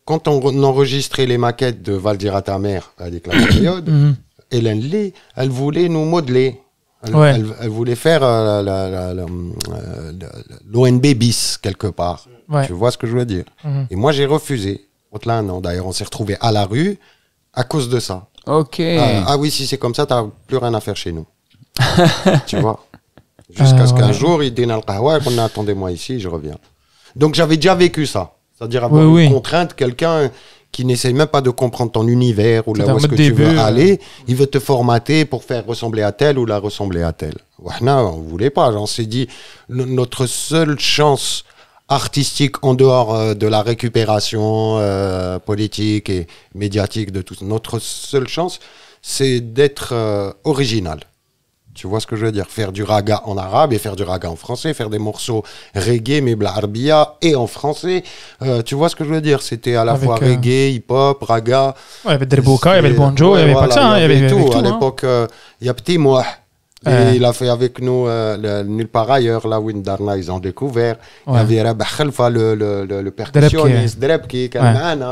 D: quand on enregistrait les maquettes de Valdir à ta mère avec la période, Hélène Lee, elle voulait nous modeler. Elle voulait faire l'ONB bis quelque part.
C: Ouais.
D: Tu vois ce que je veux dire? Et moi, j'ai refusé. Là, non. D'ailleurs, on s'est retrouvés à la rue à cause de ça.
B: Ok.
D: Ah oui, si c'est comme ça, t'as plus rien à faire chez nous. Tu vois? Jusqu'à ce qu'un jour, il dîne al qahwa et qu'on attendez-moi ici, je reviens. Donc, j'avais déjà vécu ça. C'est-à-dire avoir une contrainte, quelqu'un qui n'essaye même pas de comprendre ton univers ou là où est-ce que tu veux aller, il veut te formater pour faire ressembler à tel ou la ressembler à tel. Non, on voulait pas. On s'est dit, notre seule chance artistique en dehors de la récupération politique et médiatique de tout, notre seule chance, c'est d'être original. Tu vois ce que je veux dire? Faire du raga en arabe et faire du raga en français, faire des morceaux reggae, mais bla-arbia et en français. Tu vois ce que je veux dire? C'était à la fois reggae, hip-hop, raga.
C: Ouais, il y avait Derbouka, il y avait le banjo, il y avait pas que ça.
D: Il y avait tout. À l'époque, il y a Petit Moi. Et il a fait avec nous Nulle part ailleurs, là où ils ont découvert. Il y avait Rabah Khalfa, le percussionniste, Drebki,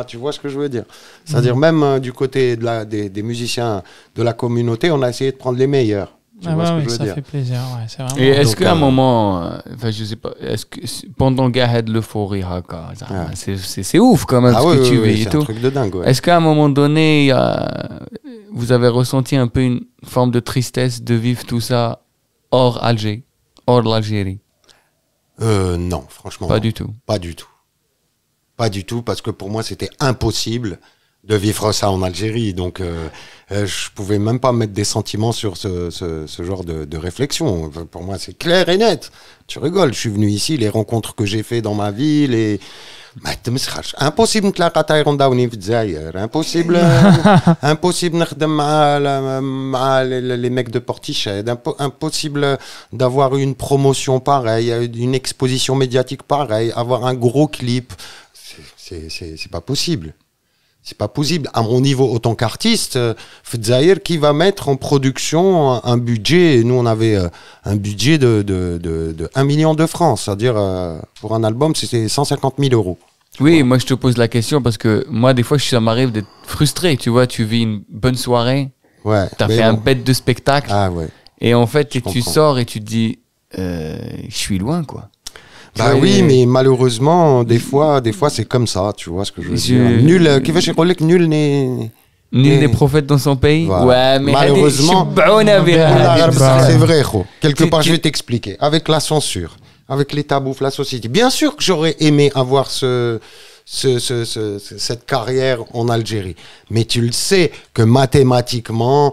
D: tu vois ce que je veux dire? C'est-à-dire même du côté des musiciens de la communauté, on a essayé de prendre les meilleurs. Tu vois ce que je veux dire?
C: Ça fait plaisir, ouais, c'est vraiment.
B: Et est-ce qu'à un moment, enfin je sais pas, est-ce que pendant Gahed l'euphorie haka, c'est ouf quand même ce que tu vis et tout.
D: C'est un truc de dingue. Ouais.
B: Est-ce qu'à un moment donné, vous avez ressenti un peu une forme de tristesse de vivre tout ça hors Alger, hors l'Algérie?
D: Non, franchement.
B: Pas du tout.
D: Pas du tout. Pas du tout, parce que pour moi, c'était impossible de vivre ça en Algérie. Donc, je pouvais même pas mettre des sentiments sur ce genre de réflexion. Pour moi, c'est clair et net. Tu rigoles, je suis venu ici, les rencontres que j'ai fait dans ma vie, impossible de تلاقى طايرون داوني في الجزائر, impossible نخدم مع les mecs de Portiched, impossible d'avoir une promotion pareille, une exposition médiatique pareille, avoir un gros clip. C'est pas possible. C'est pas possible. À mon niveau, autant qu'artiste, Fedzaïr, qui va mettre en production un budget, nous on avait un budget de 1 million de francs, c'est-à-dire pour un album, c'était 150 000 euros.
B: Oui, moi je te pose la question parce que moi des fois ça m'arrive d'être frustré, tu vois, tu vis une bonne soirée, t'as fait un bête de spectacle, et en fait tu sors et tu te dis, je suis loin quoi.
D: Bah oui, mais malheureusement, des fois c'est comme ça, tu vois ce que je veux dire. Nul, qui va chez collègue, nul
B: n'est prophète dans son pays.
D: Voilà.
B: Ouais, mais
D: malheureusement, c'est vrai, gros. Quelque part, je vais t'expliquer. Avec la censure, avec les tabous, la société. Bien sûr que j'aurais aimé avoir cette carrière en Algérie. Mais tu le sais que mathématiquement,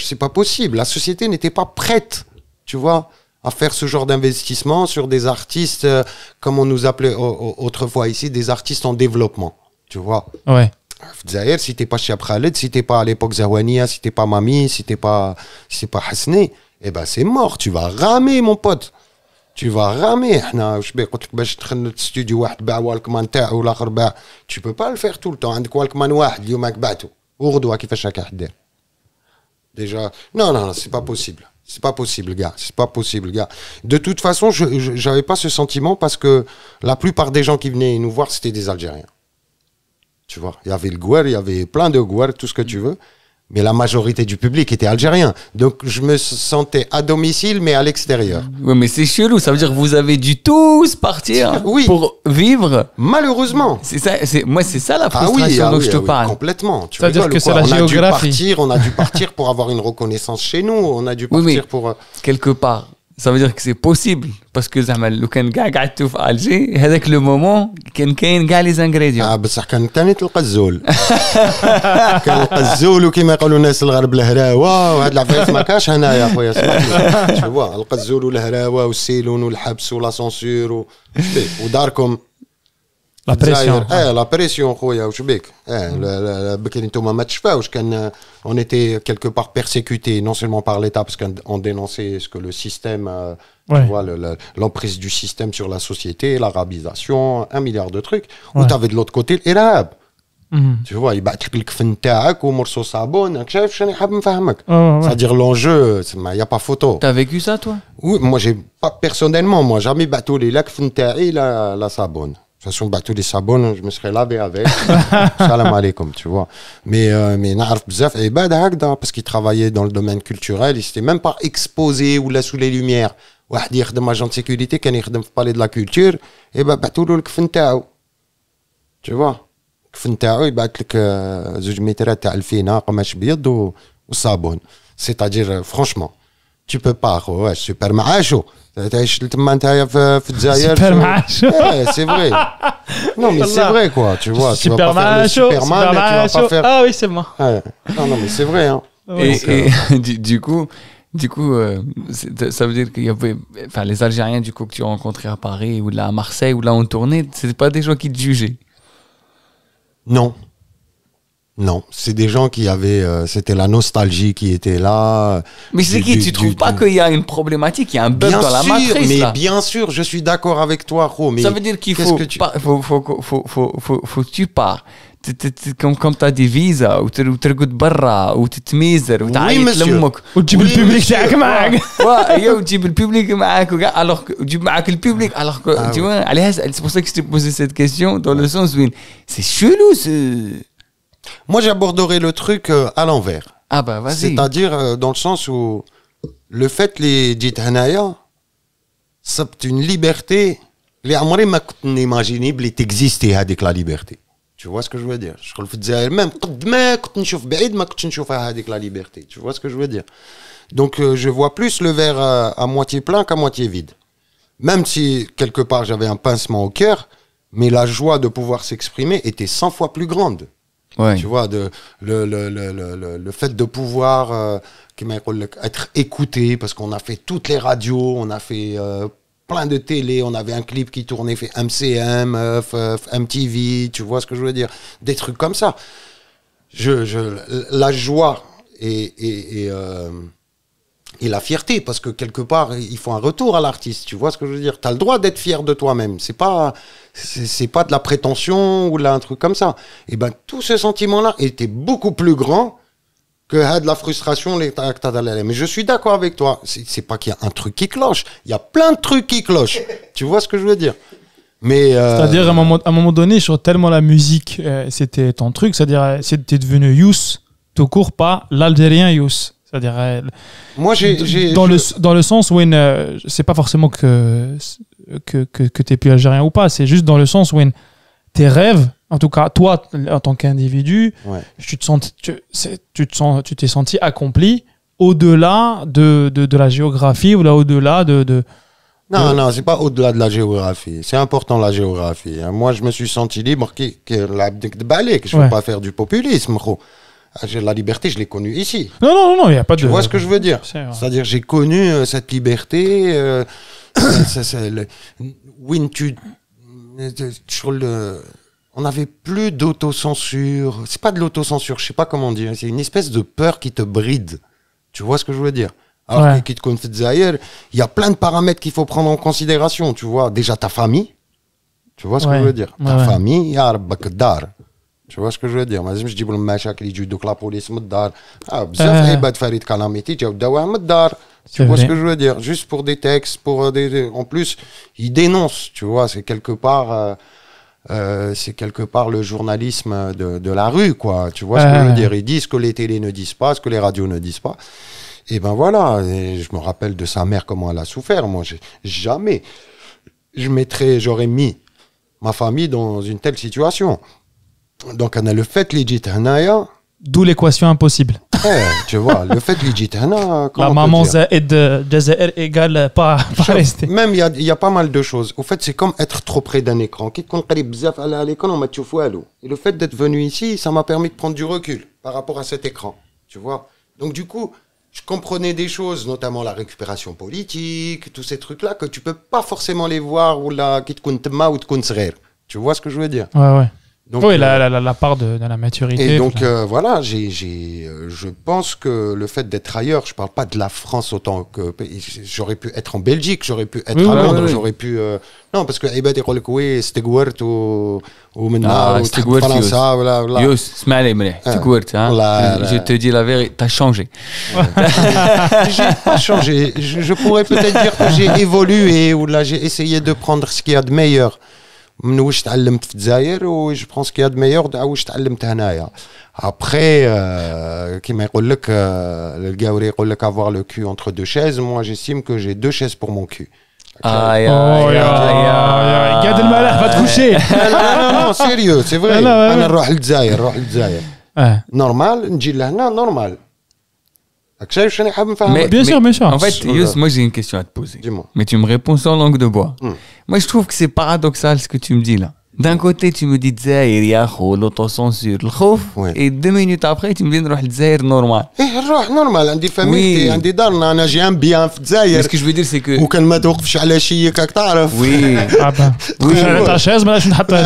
D: c'est pas possible. La société n'était pas prête, tu vois, à faire ce genre d'investissement sur des artistes, comme on nous appelait autrefois ici, des artistes en développement, tu vois.
C: Ouais.
D: D'ailleurs, si t'es pas Cheb Khaled, si t'es pas à l'époque Zawania, si t'es pas Mami, si t'es pas Hasni, eh ben c'est mort, tu vas ramer mon pote. Tu vas ramer. Tu peux pas le faire tout le temps. عندك والكمان واحد اليوم بعته وغدوه كيفاش راك حدير. Déjà, non, c'est pas possible. C'est pas possible, gars. C'est pas possible, gars. De toute façon, j'avais pas ce sentiment parce que la plupart des gens qui venaient nous voir, c'était des Algériens. Tu vois, il y avait le Gouer, il y avait plein de Gouer, tout ce que tu veux. Mais la majorité du public était algérien. Donc, je me sentais à domicile, mais à l'extérieur.
B: Oui, mais c'est chelou. Ça veut dire que vous avez dû tous partir pour vivre.
D: Malheureusement.
B: C'est ça, moi, c'est ça la frustration dont je te parle.
D: Complètement.
C: Ça veut dire que c'est la géographie.
D: On a dû partir pour avoir une reconnaissance chez nous. On a dû partir pour...
B: Quelque part. Ça veut dire que c'est possible parce que لو كان قاعد في Alger هذاك le moment كاين كاع les ingrédients.
D: بصح كان ثاني تلقى الزول. كان القزول وكيما يقولوا الناس الغرب الهراوه وهاد العفايس ما كاش هنايا خويا اسمعني. شوفوا القزول والهراوه والسيلون والحبس ولا سونسور وداركم.
C: La pression.
D: La pression, خويا واش بيك؟ بكري نتوما ما تشفاوش كان on était quelque part persécuté non seulement par l'État parce qu'on dénonçait ce que le système tu vois l'emprise du système sur la société, l'arabisation, 1 milliard de trucs. Ou t'avais de l'autre côté l'Irab. Tu vois, يبعث لك الكفن تاعك ومرسو صابون راك شايف شنو حاب نفهمك. C'est-à-dire l'enjeu, il y a pas photo.
B: T'as vécu ça toi?
D: Oui, moi j'ai pas personnellement, moi jamais بعثوا لي لا كفن تاعي لا صابون. De toute façon, tous les sabots, je me serais lavé avec. Salam alaikum, tu vois. Mais n'arrif bzaf et parce qu'il travaillait dans le domaine culturel, il s'était même pas exposé ou là sous les lumières. واحد يخدم agent de sécurité كان يخدم في palais de la culture et بعثوا له الكفن تاعو. Tu vois. الكفن تاعو يبعث لك 2 مترات تاع الفينه قماش بيض والصابون. C'est-à-dire franchement, tu peux pas ouais, super معاشو. تعيش تما نتايا في الجزائر
C: سوبر معاشو
D: c'est vrai. Non mais c'est vrai quoi, tu vois, tu vas
C: super
D: pas faire le Superman, mais tu vas pas faire
C: Ah oui, c'est moi.
D: Non mais c'est vrai hein.
B: Et du coup ça veut dire qu'il y avait les Algériens du coup que tu as rencontrés à Paris ou là à Marseille ou là en tournée, c'était pas des gens qui te jugeaient?
D: Non, c'est des gens qui avaient... c'était la nostalgie qui était là.
B: Mais c'est qui? Tu trouves pas qu'il y a une problématique, il y a un bug dans la matrice
D: mais
B: là?
D: Bien sûr, je suis d'accord avec toi, Ro. Mais
B: ça veut dire qu'il faut que tu pars. Comme tu as des visas ou ترقد برا وتتميزر وتعيط لامك
C: وتجيب الببليك تاعك معاك
B: وتجيب الببليك معاك وكاع alors تجيب معاك الببليك alors que tu vois c'est pour ça que je t'ai posé cette question dans le sens où c'est chelou
D: Moi, j'aborderai le truc à l'envers.
B: Ah bah vas-y.
D: C'est-à-dire dans le sens où le fait les dit hanaya, c'est une liberté. Les amouris ma كنت n'imaginer بلي t'existait هذيك la liberté. Tu vois ce que je veux dire? شغل في الجزائر même قد ما كنت نشوف بعيد ما كنتش نشوفها هذيك la liberté. Tu vois ce que je veux dire? Donc je vois plus le verre à moitié plein qu'à moitié vide. Même si quelque part j'avais un pincement au cœur, mais la joie de pouvoir s'exprimer était 100 fois plus grande.
B: Ouais.
D: Tu vois, le fait de pouvoir être écouté, parce qu'on a fait toutes les radios, on a fait plein de télé, on avait un clip qui tournait, fait MCM, MTV, tu vois ce que je veux dire, des trucs comme ça. La joie et la fierté, parce que quelque part, il faut un retour à l'artiste, tu vois ce que je veux dire. Tu as le droit d'être fier de toi-même, c'est pas de la prétention ou là, un truc comme ça. Et ben tout ce sentiment-là était beaucoup plus grand que de la frustration. Mais je suis d'accord avec toi, c'est pas qu'il y a un truc qui cloche, il y a plein de trucs qui clochent. Tu vois ce que je veux dire? Mais
C: c'est-à-dire à un moment donné, sur tellement la musique, c'était ton truc, c'est-à-dire c'était devenu Youss, tout court, pas l'Algérien Youss. C'est-à-dire,
D: moi,
C: dans le sens où c'est pas forcément que t'es plus algérien ou pas, c'est juste dans le sens où tes rêves, en tout cas toi en tant qu'individu, tu t'es senti accompli au-delà de la géographie ou là au-delà de...
D: Non, c'est pas au-delà de la géographie. C'est important la géographie. Moi, je me suis senti libre que je veux pas faire du populisme, gros. La liberté, je l'ai connue ici.
C: Non, il n'y a pas de...
D: Tu vois ce que je veux dire? C'est-à-dire, j'ai connu cette liberté. On n'avait plus d'autocensure. C'est pas de l'autocensure, je sais pas comment dire. C'est une espèce de peur qui te bride. Tu vois ce que je veux dire? Alors que quitte qu'on fait il y a plein de paramètres qu'il faut prendre en considération. Tu vois, déjà ta famille. Tu vois ce que je veux dire? Ta famille, ya rabbak dar. Tu vois ce que je veux dire? ما لازمش تجيب لهم مشاكل يجيو دوك لا بوليس من الدار. بزاف عباد فريد كلاميتي جاو داوها من الدار. Tu vois ce que je veux dire? Juste pour des textes, pour des... En plus, ils dénoncent, tu vois, c'est quelque part le journalisme de la rue, quoi. Tu vois ce que je veux dire? Ils disent ce que les télés ne disent pas, ce que les radios ne disent pas. Et ben voilà, et je me rappelle de sa mère, comment elle a souffert. Moi, jamais j'aurais mis ma famille dans une telle situation. Donc, on a le fait que les Jithanaya.
C: D'où l'équation impossible.
D: Tu vois, le fait que les Jithanaya.
C: La maman Zaïd Jazair égale pas rester.
D: Même, il y a pas mal de choses. Au fait, c'est comme être trop près d'un écran. Et le fait d'être venu ici, ça m'a permis de prendre du recul par rapport à cet écran. Tu vois. Donc, du coup, je comprenais des choses, notamment la récupération politique, tous ces trucs-là, que tu peux pas forcément les voir ou la qui te compte ma ou te compte. Tu vois ce que je veux dire?
C: Ouais. Donc, oui, la part de la maturité.
D: Et donc, voilà, je pense que le fait d'être ailleurs, je parle pas de la France autant que... J'aurais pu être en Belgique, j'aurais pu être à Londres, j'aurais pu... non, parce que عباد يقول لك وي استقورت ومنا وتحب فرنسا ولا
B: يوس اسمع لي مليح استقورت ها je te dis la vérité t'as changé.
D: J'ai pas changé, je pourrais peut-être dire que j'ai évolué ou là j'ai essayé de prendre ce qu'il y a de meilleur من واش تعلمت في الجزائر و جو بونس كي هاد ميور تاع واش تعلمت هنايا. ابري كيما يقول لك القاوري يقول لك avoir le cul entre deux chaises. Moi j'estime que j'ai deux chaises pour mon cul.
C: يا قاد الملاح فتكوشي.
D: لا سيريو سي فري. انا نروح للجزائر نورمال نجي لهنا نورمال.
C: Bien sûr.
B: En fait, Yous, moi j'ai une question à te poser.
D: Dis-moi.
B: Mais tu me réponds sans langue de bois. Moi je trouve que c'est paradoxal ce que tu me dis là. D'un côté, tu me dis Dzaïr, Yahoo, l'autocensure, le khouf, et 2 minutes après, tu me dis نروح للجزائر normal.
D: نروح normal, عندي فاميلتي, عندي دارنا, أنا j'ai un bien في الجزائر.
B: Ce que je veux dire, c'est que.
D: وكان ما توقفش على شيك راك تعرف.
B: Oui.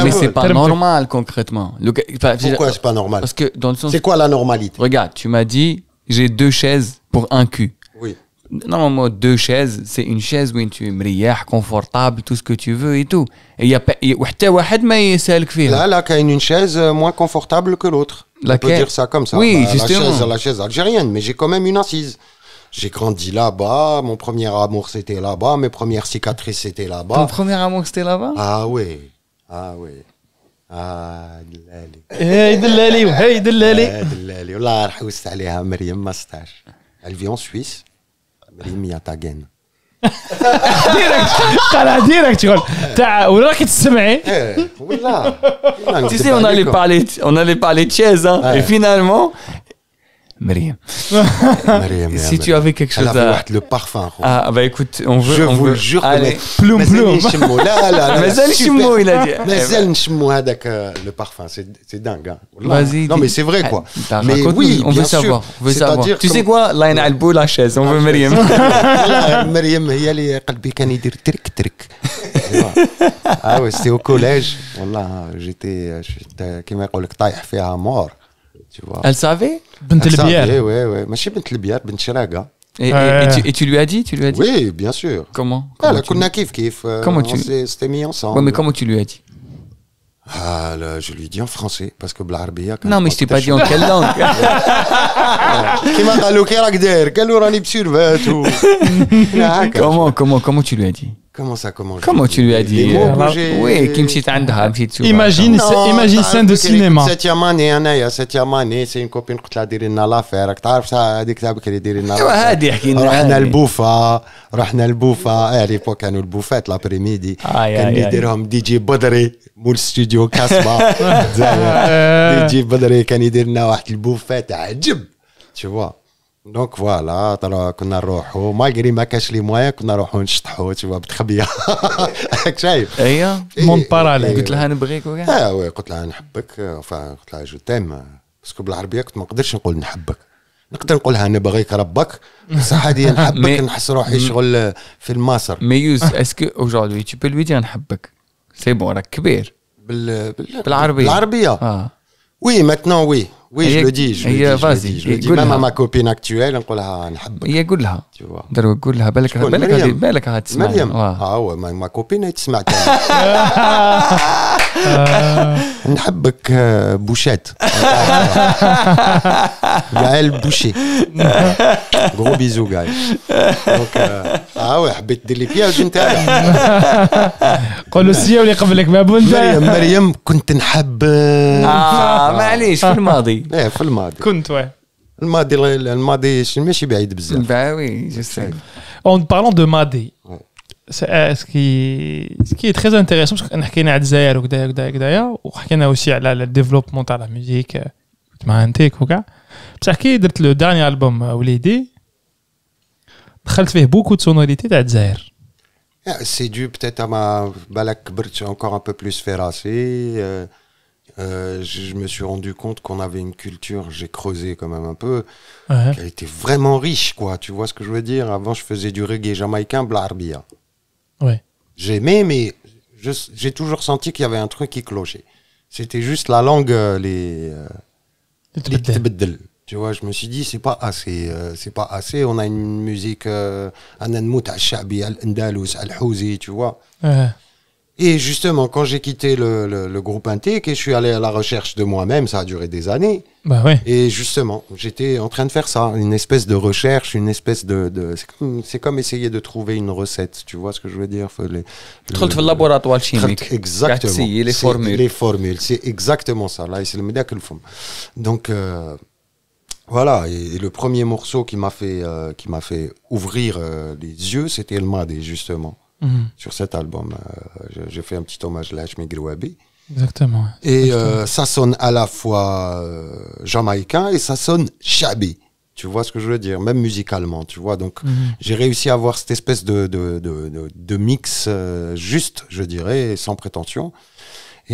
B: Mais c'est pas normal concrètement.
D: Pourquoi c'est pas normal?
B: Parce que dans le sens.
D: C'est quoi la normalité?
B: Regarde, tu m'as dit, j'ai 2 chaises pour un cul.
D: Oui.
B: Normalement, 2 chaises, c'est une chaise où tu es مريح, confortable, tout ce que tu veux et tout. Et il y a وحتى واحد ما يسالك فيها.
D: Là, il y a une chaise moins confortable que l'autre. On peut dire ça comme ça.
B: Oui, justement.
D: La chaise algérienne, mais j'ai quand même une assise. J'ai grandi là-bas, mon premier amour c'était là-bas, mes premières cicatrices c'était là-bas.
B: Ton premier amour c'était là-bas?
D: Ah oui.
C: دلالي
D: والله حوست عليها مريم ما ستاش. Elle vit en Suisse. مريم ياتاغين.
C: ديريكت شغل تاع وراكي تسمعي.
D: والله.
B: Tu sais, on allait parler de chaise, hein. Et finalement, Myriam. Si tu avais quelque chose à...
D: le parfum.
B: Ah bah écoute, on veut...
D: Je vous le jure.
B: Allez.
C: Ploum.
B: لا مازال نشمو il a dit.
D: مازال نشمو هذاك le parfum, c'est dingue.
B: Vas-y.
D: Non mais c'est vrai quoi. Mais oui,
B: on veut savoir. Tu sais quoi? Là il a le la chaise, on veut Myriam.
D: مريم هي اللي قلبي كان يدير ترك. Ah ouais, c'était au collège. والله j'étais كيما يقول لك طايح فيها مور. Tu vois.
B: Elle savait?
C: بنت البيار.
D: Oui. ماشي بنت البيار, بنت شراقة.
B: Et tu lui as dit?
D: Oui, bien sûr.
B: Comment?
D: كنا كيف.
B: Comment tu...
D: C'était mis ensemble.
B: Ouais, mais comment tu lui as dit?
D: Ah, là, je lui ai dit en français, parce que بالعربية.
B: Non, mais je t'ai pas dit en quelle langue.
D: كيما قالوا كي راك داير قالوا راني بسيرفات.
B: Comment tu lui as dit?
D: Comment
B: tu lui as dit? Oui, qui مشيت عندها مشيت تشوف.
C: Imagine scène de cinéma.
D: 7e année انايا 7e année, c'est une copine قلت لها ديري لنا لافير, راك تعرف هذيك تاع بكري ديري لنا.
B: هذه حكينا.
D: رحنا البوفا. ليبوك كانوا البوفات لابريميدي. كان يديرهم دي جي بدري مول ستوديو كاسبا. دي جي بدري كان يدير لنا واحد البوفات عجب. Tu vois. Donc voilà, كنا نروحوا مالغري ما كاش لي مويا, كنا نروحوا نشطحوا تشوف بتخبيه. راك شايف؟
B: اييه مون باراليل. قلت لها نبغيك وكاع.
D: وي قلت لها نحبك, قلت لها جو تيم, باسكو بالعربيه كنت ما نقدرش نقول نحبك, نقدر نقولها نبغيك ربك, بصح هذه نحبك نحس روحي شغل في الماصر.
B: ميوز اسكو aujourd'hui tu peux lui dire نحبك, سي بون راك كبير. بالعربيه.
D: Oui, maintenant oui. Oui, je le dis, je le dis même à ma copine actuelle, on dit نحبك.
B: هي قولها.
D: Tu vois.
B: داروا قولها بالك هتسمع.
D: مريم. ouais, ma copine elle تسمع. نحبك بوشات. Gaël Boucher. Gros bisous Gaël. Donc ouais, حبيت دير لي بياج انت.
C: قولوا السيا واللي قبلك بابو انت.
D: مريم كنت نحب
B: معليش في الماضي.
D: ايه في الماضي.
C: كنت
D: الماضي ماشي بعيد بزاف.
B: Bah oui, je sais.
C: En parlant de Madi, ce qui est très intéressant, parce qu'on a parlé de Zaire ou on a aussi le développement de la musique, مع انتيك وكاع. بصح كي درت le dernier album وليدي دخلت فيه beaucoup de sonorités تاع الجزائر.
D: C'est dû peut-être à ma balak كبرت encore un peu plus ferrassé. Je me suis rendu compte qu'on avait une culture, j'ai creusé quand même un peu, qui a été vraiment riche, quoi. Tu vois ce que je veux dire? Avant, je faisais du reggae jamaïcain, blarbia.
C: Ouais.
D: J'aimais, mais j'ai toujours senti qu'il y avait un truc qui clochait. C'était juste la langue, les tbeddel. Tu vois, je me suis dit, c'est pas assez. On a une musique, Ananmout al-Shabi, al-Andalous, al-Houzi, tu vois. Et justement, quand j'ai quitté le groupe Intek et je suis allé à la recherche de moi-même, ça a duré des années.
C: Bah ouais.
D: Et justement, j'étais en train de faire ça, une espèce de recherche, une espèce de c'est comme essayer de trouver une recette, tu vois ce que je veux dire?
B: دخلت في اللابوراتوار chimique.
D: Exactement. Les formules, c'est exactement ça. Là, c'est le média que le font. Donc voilà, et le premier morceau qui m'a fait ouvrir les yeux, c'était El Madi, justement. Sur cet album, j'ai fait un petit hommage à Hachmi Grouabi.
C: Exactement.
D: Et ça sonne à la fois jamaïcain et ça sonne shabi. Tu vois ce que je veux dire? Même musicalement, tu vois. Donc, j'ai réussi à avoir cette espèce de mix juste, je dirais, sans prétention.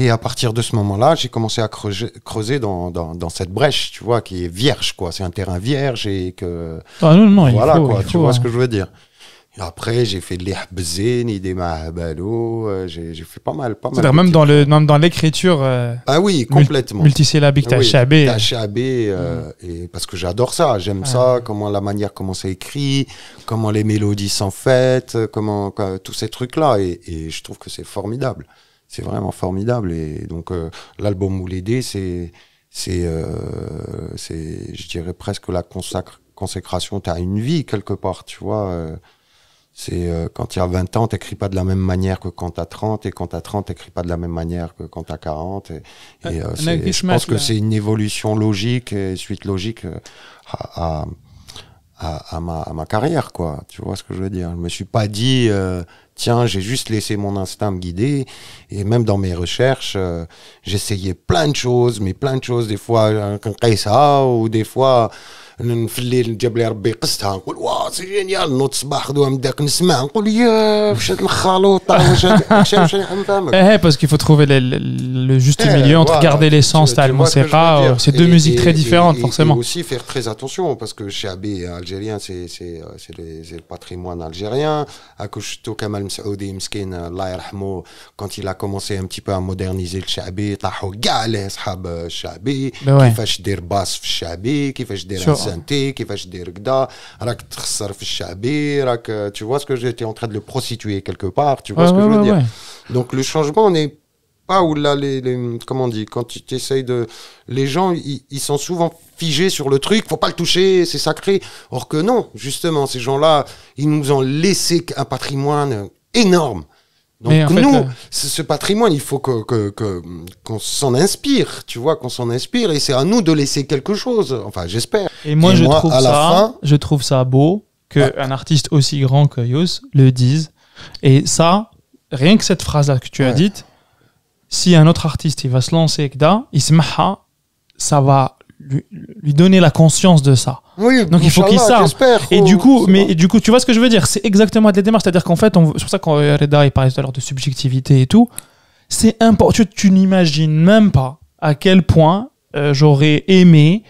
D: Et à partir de ce moment-là, j'ai commencé à creuser dans cette brèche, tu vois, qui est vierge, quoi. C'est un terrain vierge et que...
C: Ah non,
D: voilà, quoi. Tu vois ce que je veux dire? Et après, j'ai fait des Habzeni, des Mahabalo, j'ai fait pas mal.
C: C'est-à-dire même dans l'écriture.
D: Ah oui, complètement.
C: Multisyllabique, t'as Chabé.
D: T'as Chabé, et parce que j'adore ça, j'aime ça, la manière comment c'est écrit, comment les mélodies sont faites, tous ces trucs-là, et je trouve que c'est formidable. C'est vraiment formidable. Et donc, l'album Moulédé, c'est, je dirais presque la consécration. T'as une vie quelque part, tu vois. C'est quand il y a 20 ans, t'écris pas de la même manière que quand t'as 30, et quand t'as 30, t'écris pas de la même manière que quand t'as 40. Je pense que c'est une évolution logique et suite logique à ma carrière, quoi. Tu vois ce que je veux dire? Je me suis pas dit, tiens, j'ai juste laissé mon instinct me guider. Et même dans mes recherches, j'essayais plein de choses, des fois, ou des fois, في الليل جاب لي ربي قصتها نقول واه سي جينيال نوض الصباح غدوه نبدا نسمع نقول يا واش هاد الخلوطه واش نفهمك
C: parce qu'il faut trouver le juste milieu entre garder l'essence تاع الموسيقى. C'est deux musiques très différentes forcément.
D: Et aussi faire très attention parce que Chabé algérien c'est le patrimoine algérien. Akouchto Kamal Msaoudi مسكين الله يرحمه quand il a commencé un petit peu à moderniser le Chabé طاحوا كاع عليه اصحاب الشعبي كيفاش دير باس في الشعبي كيفاش دير سانتي كيفاش دير كدا راك تخسر في الشعبي راك tu vois ce que j'étais en train de le prostituer quelque part, tu vois ce que je veux dire. Donc le changement n'est pas où là comment on dit, quand tu t'essayes de les gens ils sont souvent figés sur le truc, faut pas le toucher, c'est sacré, or que non, justement ces gens-là ils nous ont laissé un patrimoine énorme. Donc nous, ce patrimoine, il faut qu'on s'en inspire, tu vois, qu'on s'en inspire, et c'est à nous de laisser quelque chose. Enfin, j'espère.
C: Et moi, je trouve ça beau qu'un artiste aussi grand que Yous le dise. Et ça, rien que cette phrase-là que tu as dite, si un autre artiste il va se lancer كدا, ça va lui donner la conscience de ça.
D: Oui,
C: donc il faut qu'il s'arme. Et du coup, tu vois ce que je veux dire? C'est exactement les démarches. C'est-à-dire qu'en fait, c'est pour ça quand Reda il parlait tout à l'heure de subjectivité et tout, c'est important. Tu n'imagines même pas à quel point j'aurais aimé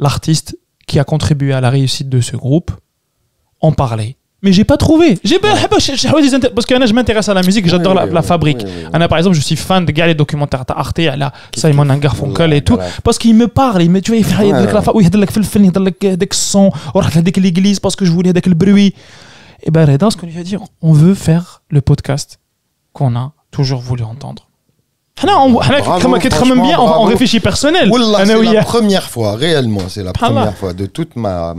C: l'artiste qui a contribué à la réussite de ce groupe en parler. mais j'ai pas trouvé. Parce que je m'intéresse à la musique, j'adore la fabrique. Par exemple, je suis fan de les documentaires Arte à Simon & Garfunkel et tout, parce qu'il me parle, tu vois, il fait la film, il fait des sons, on va à l'église parce que je voulais avec le bruit. Et ben Reda, ce qu'on lui a dit, on veut faire le podcast qu'on a toujours voulu entendre. On réfléchit personnel.
D: C'est la première fois, réellement, c'est la première fois de toute ma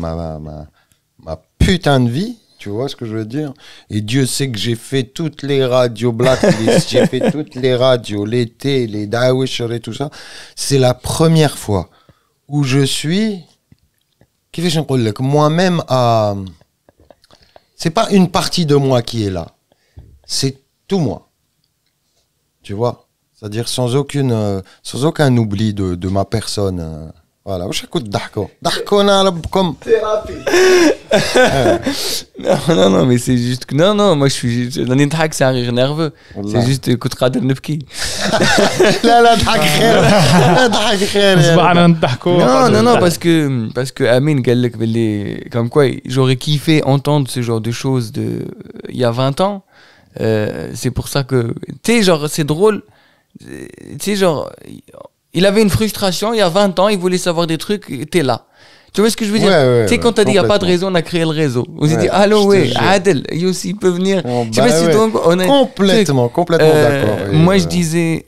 D: putain de vie. Tu vois ce que je veux dire? Et Dieu sait que j'ai fait toutes les radios Blacklist, j'ai fait toutes les radios, l'été, les Dawisher et tout ça. C'est la première fois où je suis, moi-même à... C'est pas une partie de moi qui est là. C'est tout moi. Tu vois? C'est-à-dire sans aucun oubli de ma personne. Voilà, j'écoute Darko. Darko, comme thérapie.
B: Non, mais c'est juste que non, moi je suis c'est un rire nerveux. C'est juste écoute Qader Nebki.
D: لا ضحك خير
B: Non, parce que Amine قال لك باللي comme quoi j'aurais kiffé entendre ce genre de choses il y a 20 ans. C'est pour ça que tu sais genre c'est drôle. Tu sais genre il avait une frustration il y a 20 ans, il voulait savoir des trucs, t'es là. Tu vois ce que je veux dire? Tu sais, quand t'as dit il n'y a pas de réseau, on a créé le réseau. On s'est dit, allô, Adel, Yossi peut venir. Je sais pas si donc on est.
D: Complètement d'accord.
B: Moi, je disais,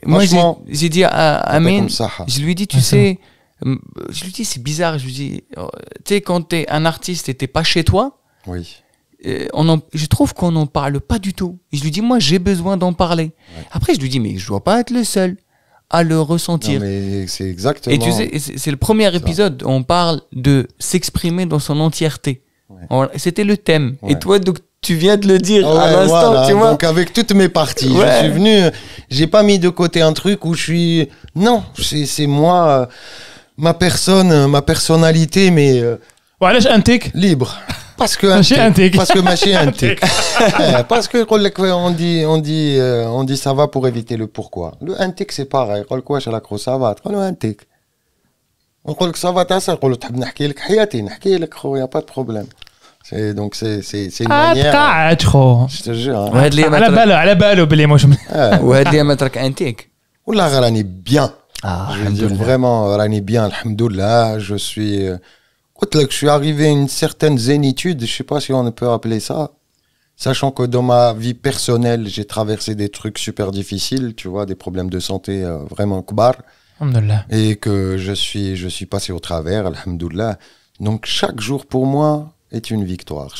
B: j'ai dit à Amine, je lui dis, tu sais, je lui dis, c'est bizarre. Je lui dis, tu sais, quand t'es un artiste et t'es pas chez toi.
D: Oui.
B: Je trouve qu'on n'en parle pas du tout. Et je lui dis, moi, j'ai besoin d'en parler. Après, je lui dis, mais je dois pas être le seul à le ressentir.
D: Non, mais c'est exactement.
B: Et tu sais, c'est le premier épisode, on parle de s'exprimer dans son entièreté. Ouais. C'était le thème. Ouais. Et toi, donc, tu viens de le dire à l'instant, voilà. Tu vois.
D: Donc, avec toutes mes parties, je suis venu, j'ai pas mis de côté un truc où je suis. Non, c'est moi, ma personne, ma personnalité, mais.
C: Voilà, j'ai un tic.
D: Libre. Parce que mâcher un tic. Parce que on dit ça va pour éviter le pourquoi. Le un tic c'est pareil. قول لك واش راك ça va. قول له un tic. نقول لك ça va تاع نقول له تحب نحكي لك حياتي نحكي لك خويا pas de problème. Donc c'est une manière.
C: قاعد خو.
D: Je te jure.
C: على باله بلي مش.
B: وهاد اليوم ترك un tic.
D: والله راني bien. Je veux dire vraiment راني bien alhamdoulillah, je suis je suis arrivé à une certaine zénitude, je sais pas si on peut appeler ça, sachant que dans ma vie personnelle, j'ai traversé des trucs super difficiles, tu vois, des problèmes de santé vraiment kbar, et que je suis passé au travers, alhamdoulilah. Donc chaque jour pour moi est une victoire.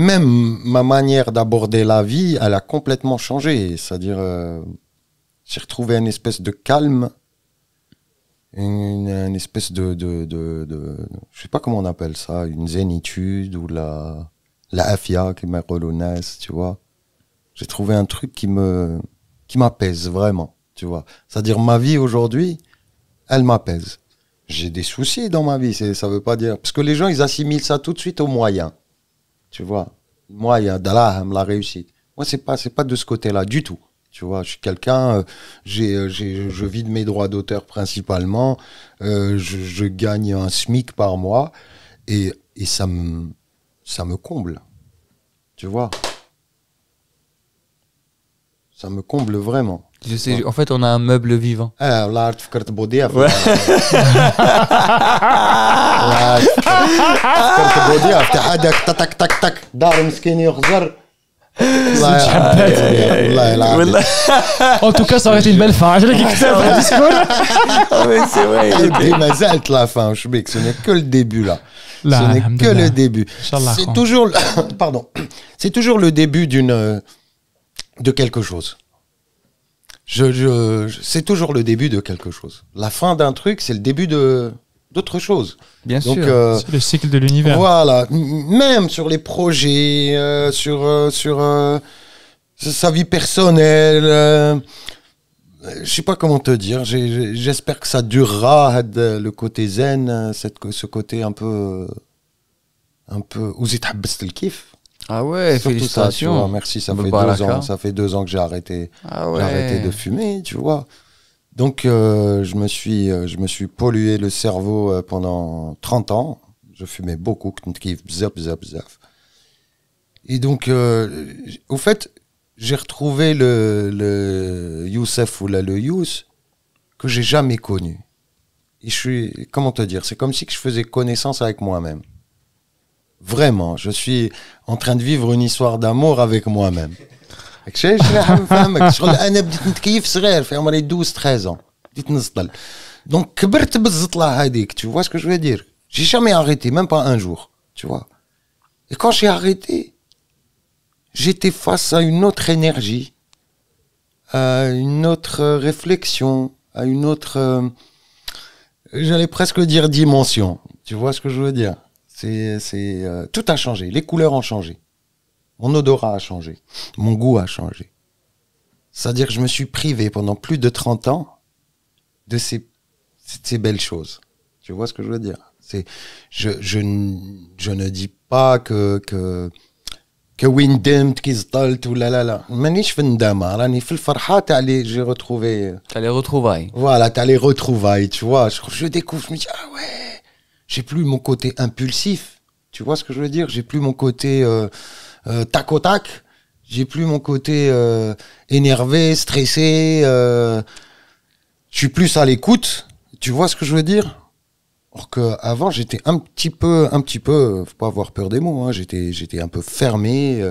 D: Même ma manière d'aborder la vie, elle a complètement changé. C'est-à-dire, j'ai retrouvé une espèce de calme. Une espèce de je sais pas comment on appelle ça, une zénitude ou la afia qui m'appelle, tu vois. J'ai trouvé un truc qui m'apaise vraiment, tu vois. C'est-à-dire ma vie aujourd'hui, elle m'apaise. J'ai des soucis dans ma vie, ça veut pas dire parce que les gens ils assimilent ça tout de suite aux moyens. Tu vois, moyen d'Allah, la réussite. Moi c'est pas de ce côté-là du tout. Tu vois, je suis quelqu'un, je vis de mes droits d'auteur principalement, je gagne un SMIC par mois et ça me comble. Tu vois, ça me comble vraiment.
B: Je sais, en fait, on a un meuble vivant.
D: Ah, là, tu فكرت بوديا.
B: Ouais.
D: فكرت بوديا فتح هذاك تك تك تك دار مسكين يخزر.
C: En tout cas, ça aurait été une belle fin. Je l'ai kické après le discours.
B: Oui, c'est vrai.
D: Mais zalt la fin, je sais que ce n'est que le début là. Ce n'est que le début. C'est toujours, pardon, c'est toujours le début de quelque chose. C'est toujours le début de quelque chose. La fin d'un truc, c'est le début d'autre chose.
B: Bien
C: sûr. C'est le cycle de l'univers.
D: Voilà. Même sur les projets, sur sa vie personnelle. Je sais pas comment te dire. J'espère que ça durera, le côté zen, ce côté un peu où t'habest le kiff.
B: Ah ouais, félicitations.
D: Ça, merci, ça fait 2 ans que j'ai arrêté de fumer, tu vois. Donc je me suis pollué le cerveau pendant 30 ans. Je fumais beaucoup, et donc, au fait, j'ai retrouvé le Youssef ou le Youss que j'ai jamais connu. Et je suis, comment te dire, c'est comme si je faisais connaissance avec moi-même. Vraiment, je suis en train de vivre une histoire d'amour avec moi-même. Je أنا بديت نتكيف صغير في عمري 12-13 ans. بديت نزطل. Donc كبرت بالزطلة هذيك, tu vois ce que je veux dire? J'ai jamais arrêté, même pas un jour, tu vois. Et quand j'ai arrêté, j'étais face à une autre énergie, à une autre réflexion, à une autre, j'allais presque dire dimension. Tu vois ce que je veux dire? Tout a changé, les couleurs ont changé. Mon odorat a changé, mon goût a changé. C'est-à-dire que je me suis privé pendant plus de 30 ans de ces belles choses. Tu vois ce que je veux dire? Je ne dis pas que وندمت كي زطلت ولا لا مانيش في الندامه راني في الفرحه تاع لي جي retrouvé
B: تاع لي retrouvailles.
D: Voilà, تاع لي retrouvailles, tu vois. Je découvre, je me dis ah ouais, j'ai plus mon côté impulsif. Tu vois ce que je veux dire? J'ai plus mon côté tac au tac. J'ai plus mon côté énervé, stressé. Je suis plus à l'écoute. Tu vois ce que je veux dire? Alors qu'avant, j'étais un petit peu, faut pas avoir peur des mots, hein, j'étais un peu fermé,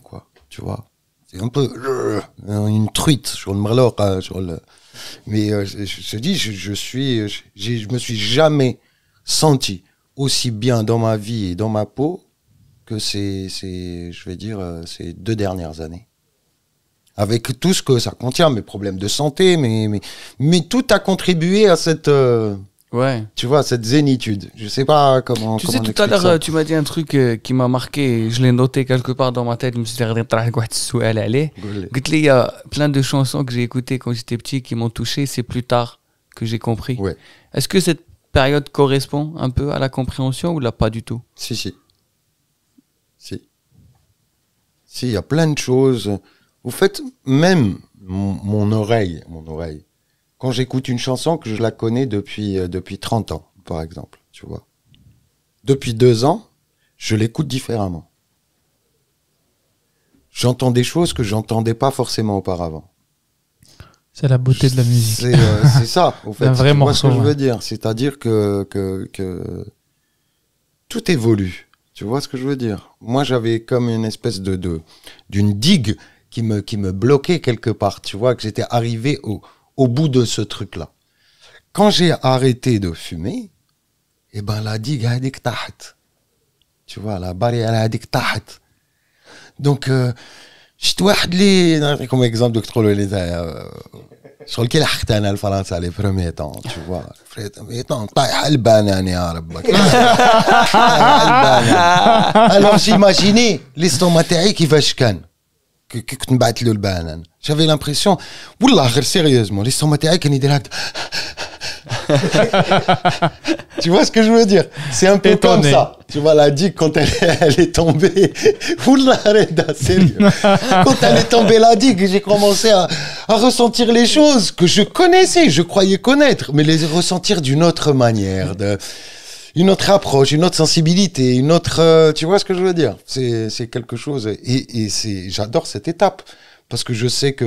D: quoi, tu vois. C'est un peu une truite sur le merlot, mais je te dis, je me suis jamais senti aussi bien dans ma vie et dans ma peau que je vais dire, ces 2 dernières années. Avec tout ce que ça contient, mes problèmes de santé, mais tout a contribué à cette,
B: ouais.
D: Tu vois, cette zénitude. Je sais pas comment.
B: Tu sais, tout à l'heure, tu m'as dit un truc qui m'a marqué. Je l'ai noté quelque part dans ma tête. Je me suis dit, il y a plein de chansons que j'ai écoutées quand j'étais petit qui m'ont touché. C'est plus tard que j'ai compris.
D: Ouais.
B: Est-ce que cette période correspond un peu à la compréhension ou là, pas du tout?
D: Si, il y a plein de choses. Au fait, même mon oreille. Quand j'écoute une chanson que je la connais depuis 30 ans, par exemple, tu vois. Depuis 2 ans, je l'écoute différemment. J'entends des choses que j'entendais pas forcément auparavant.
C: C'est la beauté de la musique.
D: C'est ça, au fait.
C: Tu vois
D: ce que je veux dire. C'est-à-dire que tout évolue. Tu vois ce que je veux dire? Moi, j'avais comme une espèce d'une digue qui me bloquait quelque part. Tu vois, que j'étais arrivé au bout de ce truc-là. Quand j'ai arrêté de fumer, eh ben, la digue a dit tahat. Tu vois, la barrière a dit tahat. Donc, j'étais واحد اللي نعطيك comme exemple de تقولوا لي شغل كي لحقت انا الفرنسا لي بروميي طون tu vois بروميي طون طايح البانان يا ربك alors j'imaginais l'estomac تاعي كيفاش كان كنت نبعث له البانان. J'avais l'impression والله غير sérieusement l'estomac تاعي كان يدير هكا. Tu vois ce que je veux dire? C'est un peu étonné. Comme ça. Tu vois, la digue, quand elle est tombée, oula, Reda, sérieux. Quand elle est tombée, la digue, j'ai commencé à ressentir les choses que je connaissais, je croyais connaître, mais les ressentir d'une autre manière, une autre approche, une autre sensibilité, une autre, tu vois ce que je veux dire? C'est quelque chose, et j'adore cette étape, parce que je sais que,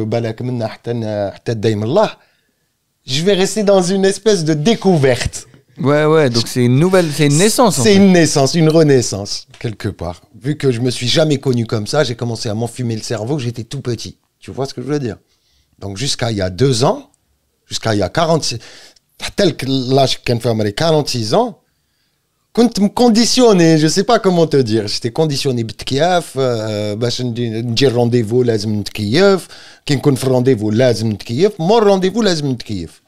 D: je vais rester dans une espèce de découverte.
B: Ouais, donc c'est une naissance.
D: C'est une naissance, une renaissance, quelque part. Vu que je me suis jamais connu comme ça, j'ai commencé à m'enfumer le cerveau, j'étais tout petit. Tu vois ce que je veux dire? Donc jusqu'à il y a 2 ans, jusqu'à il y a 46, tel que l'âge qu'un femme avait 46 ans, كنت conditionné, je sais pas comment te dire, j'étais conditionné بتكياف باش نجي الرونديفو لازم نتكيف كي نكون في الرونديفو لازم نتكيف مور الرونديفو لازم نتكيف.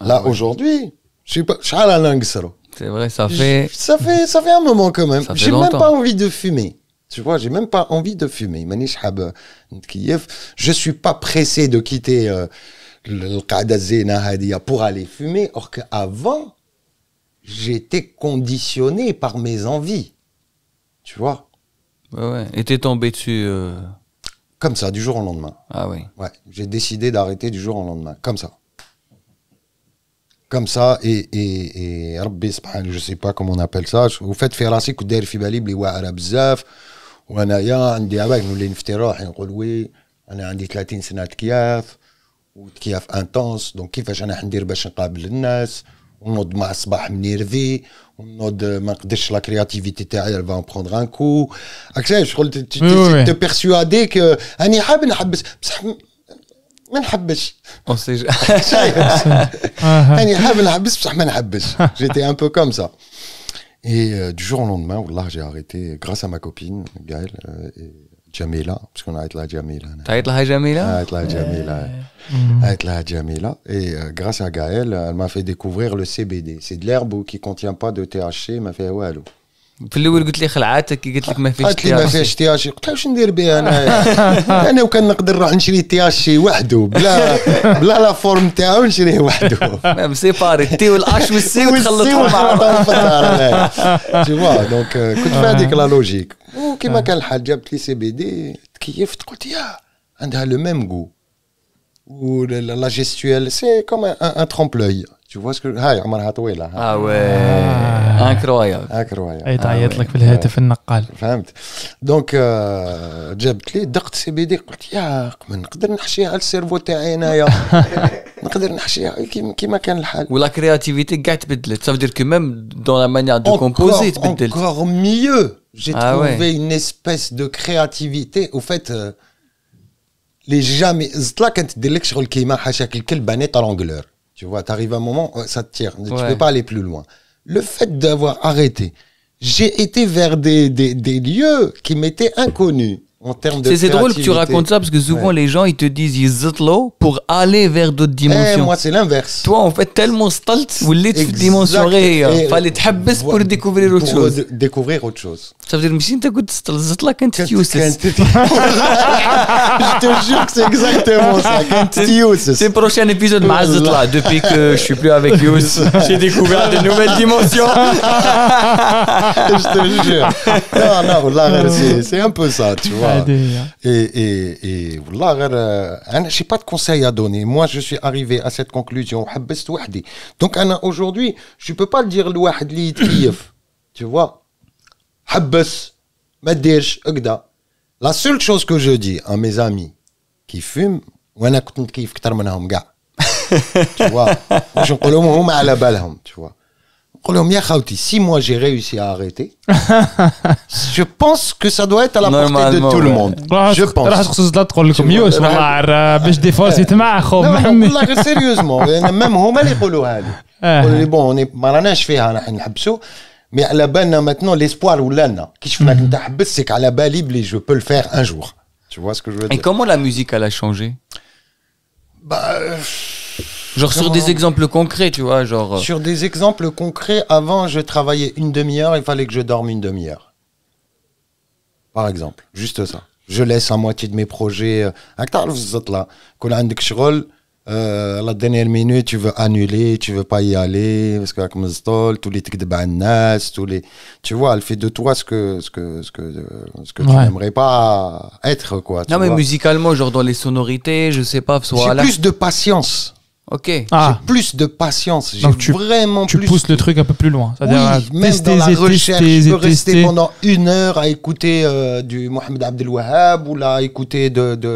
D: Là aujourd'hui, je sais pas, شحال انا نقصرو.
B: C'est vrai, ça fait
D: un moment quand même.
B: J'ai même
D: pas envie de fumer. Tu vois, j'ai même pas envie de fumer. مانيش حاب نتكيف. Je suis pas pressé de quitter القعده الزينه هذه pour aller fumer, or qu'avant j'étais conditionné par mes envies. Tu vois?
B: Ouais. Et t'es tombé dessus
D: comme ça, du jour au lendemain.
B: Ah oui.
D: Ouais, j'ai décidé d'arrêter du jour au lendemain. Comme ça. comme ça et ربي سبحانه je sais pas comment on appelle ça وفات في راسي كنت داير في بالي بلي واعره بزاف وانايا عندي عباك نولي نفتي روحي نقول وي انا عندي 30 سنه تكياف وتكياف انتونس دونك كيفاش انا حندير باش نقابل الناس ونوض مع الصباح منيرفي ونوض ما نقدرش لا كرياتيفيتي تاعي elle va en prendre un coup اكشاف شغل te persuader que اني حاب نحبس بصح ما نحبش اني حاب نحبس بصح ما نحبش j'étais un peu comme ça et du jour au lendemain والله j'ai arrêté grâce à ma copine Gaëlle et Jamila parce qu'on a été là Jamila
B: تعيط لها جميلة
D: عيط لها Jamila et grâce à Gaëlle elle m'a fait découvrir le CBD c'est de l'herbe qui contient pas de THC ما فيها والو
B: في الاول قلت لي خلعاتك كي قلت لك ما فيش
D: قالت لي ما فيش تي اشي قلت لها واش ندير بها انا انا وكان نقدر نروح نشري تي اشي وحده بلا لا فورم تاعو نشريه وحده
B: مسيباري التي والاش والسي وتخلطهم مع بعض
D: tu vois donc كنت في هذيك لا لوجيك وكيما كان الحال جابت لي سي بي دي تكيفت قلت يا عندها لو ميم غو و لا جيستويل سي كوم ان ترومب لوي tu vois ce que هاي عمرها طويله
B: انكرويابل
C: اي تعيط لك في الهاتف النقال
D: فهمت دونك جابت لي دقت سي بي دي قلت يا نقدر نحشيها على السيرفو تاعي انايا نقدر نحشيها كيما كان الحال
B: ولا كرياتيفيتي كاع تبدلت ça veut dire que même dans la manière de composer تبدلت
D: encore mieux j'ai trouvé une espèce de créativité au fait les jamais زطلا كانت دير لك شغل كيما حاشاك الكلب بانيت لونغلور tu vois t'arrives à un moment ça te tire tu peux pas aller plus loin le fait d'avoir arrêté j'ai été vers des lieux qui m'étaient inconnus en termes de
B: c'est drôle que tu racontes ça parce que souvent les gens ils te disent يزطلو pour aller vers d'autres dimensions
D: moi c'est l'inverse
B: toi en fait tellement stalt وليت في dimension غير fallait تحبس pour découvrir autre chose ça veut dire ماشي انت كنت تزطلا كانت تيوسس
D: je te jure que c'est exactement ça كانت تيوسس
B: c'est prochain épisode مع الزطلا depuis que je suis plus avec Yous j'ai découvert de nouvelles dimensions
D: je te jure non والله c'est un peu ça tu vois et والله غير انا j'ai pas de conseil à donner moi je suis arrivé à cette conclusion وحبست وحدي donc انا aujourd'hui je peux pas le dire لواحد اللي يتكيف tu vois حبس ما ديرش اقدا la seule chose que je dis à mes amis qui fument وانا كنت نتكيف اكثر منهم كاع tu vois واش نقول لهم هما على بالهم tu vois نقول لهم يا خوتي si moi j'ai réussi à arrêter je pense que ça doit être à la portée de tout le monde je pense
C: راح تخصص تقول لكم يوس والله باش ديفورسي تمع خو محمد
D: والله غير سيريوزمون ميم هما اللي يقولوها لي يقولوا لي بون ما راناش فيها راح نحبسوا مي على بالنا ماتنون ليسبوار ولانا كي شفناك انت حبستك على بالي بلي جو بو le faire un jour tu vois ce que je veux dire
B: et comment la musique elle a changé genre sur des exemples concrets tu vois genre
D: sur des exemples concrets avant je travaillais une demi-heure il fallait que je dorme une demi-heure par exemple juste ça je laisse à moitié de mes projets راك تعرف الزطله كون عندك شغل la dernière minute tu veux annuler tu veux pas y aller parce que راك مزطول تولي تكذب على الناس تولي tu vois elle fait de toi ce que tu n'aimerais pas être quoi
B: non mais musicalement genre dans les sonorités je sais pas
D: j'ai plus de patience.
B: Ok.
D: J'ai plus de patience. J'ai vraiment
C: tu pousses le truc un peu plus loin.
D: C'est-à-dire même dans la recherche, je peux rester pendant 1 heure à écouter du Mohamed Abdel Wahab ou là écouter de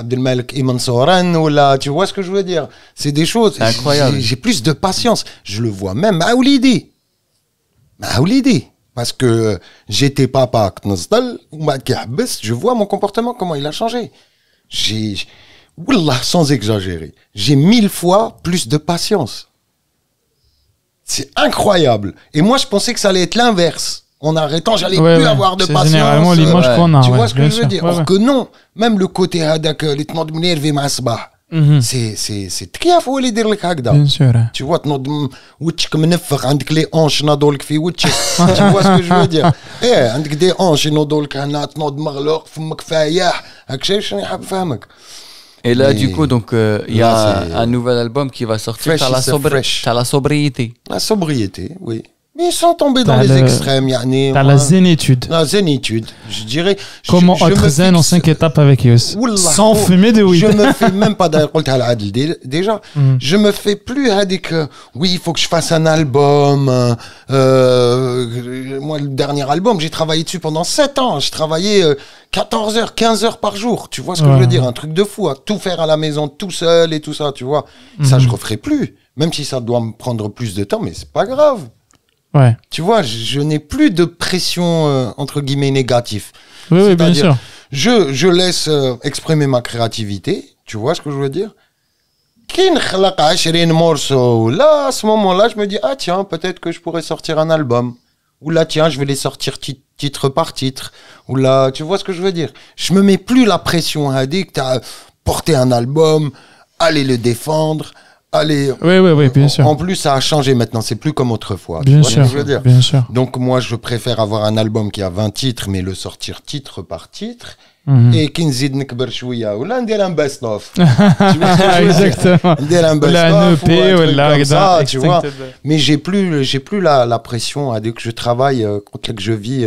D: Abdelmalek Iman Soran ou là, tu vois ce que je veux dire? C'est des choses.
B: Incroyable.
D: J'ai plus de patience. Je le vois même à Oulidi. Parce que j'étais papa, je vois mon comportement, comment il a changé. Wallah, sans exagérer, j'ai 1000 fois plus de patience. C'est incroyable. Et moi, je pensais que ça allait être l'inverse. En arrêtant, j'allais plus avoir de patience. C'est
C: généralement l'image qu'on a.
D: Tu vois ce que je veux dire? Or que non. Même le côté hadak, les tnod m'énervé ma sabah. C'est تكيف هو اللي يدير لك هكذا. Tu vois, تنوض وجهك منفخ عندك لي اونش ناضوا لك في وجهك. Tu vois ce que je veux dire? ايه عندك دي اونش ينوضوا لك هنا تنوض مغلوق فمك فايح. هاك شي شنو حاب فهمك.
B: Et là, du coup, donc, il y a un nouvel album qui va sortir. T'as la sobriété.
D: La sobriété, oui. Mais sans tomber dans les extrêmes, yani.
C: Dans la zénitude.
D: La zénitude, je dirais.
C: Comment être zen en 5 étapes avec Yous. Sans fumer de weed.
D: Je me fais même pas déjà. Je me fais plus oui, il faut que je fasse un album. Moi, le dernier album, j'ai travaillé dessus pendant 7 ans. J'ai travaillé 14 heures, 15 heures par jour. Tu vois ce que je veux dire? Un truc de fou. Tout faire à la maison, tout seul et tout ça, tu vois. Ça, je referai plus. Même si ça doit me prendre plus de temps, mais c'est pas grave.
C: Ouais.
D: Tu vois, je n'ai plus de pression, entre guillemets, négative.
C: Oui, bien sûr.
D: Je laisse exprimer ma créativité. Tu vois ce que je veux dire? Là, à ce moment-là, je me dis, ah tiens, peut-être que je pourrais sortir un album. Ou là, tiens, je vais les sortir titre par titre. Ou là, tu vois ce que je veux dire? Je me mets plus la pression à dire que tu as porté un album, aller le défendre. Allez,
C: oui, bien sûr.
D: En plus, ça a changé maintenant. C'est plus comme autrefois.
C: Bien sûr,
D: je veux dire.
C: Bien sûr.
D: Donc, moi, je préfère avoir un album qui a 20 titres, mais le sortir titre par titre. Et qui nzid nekber shouya ou là ndire un best of.
C: Exactement.
D: Ndire un best of ou comme ça, tu vois. Mais j'ai plus la pression à dire que je travaille que je vis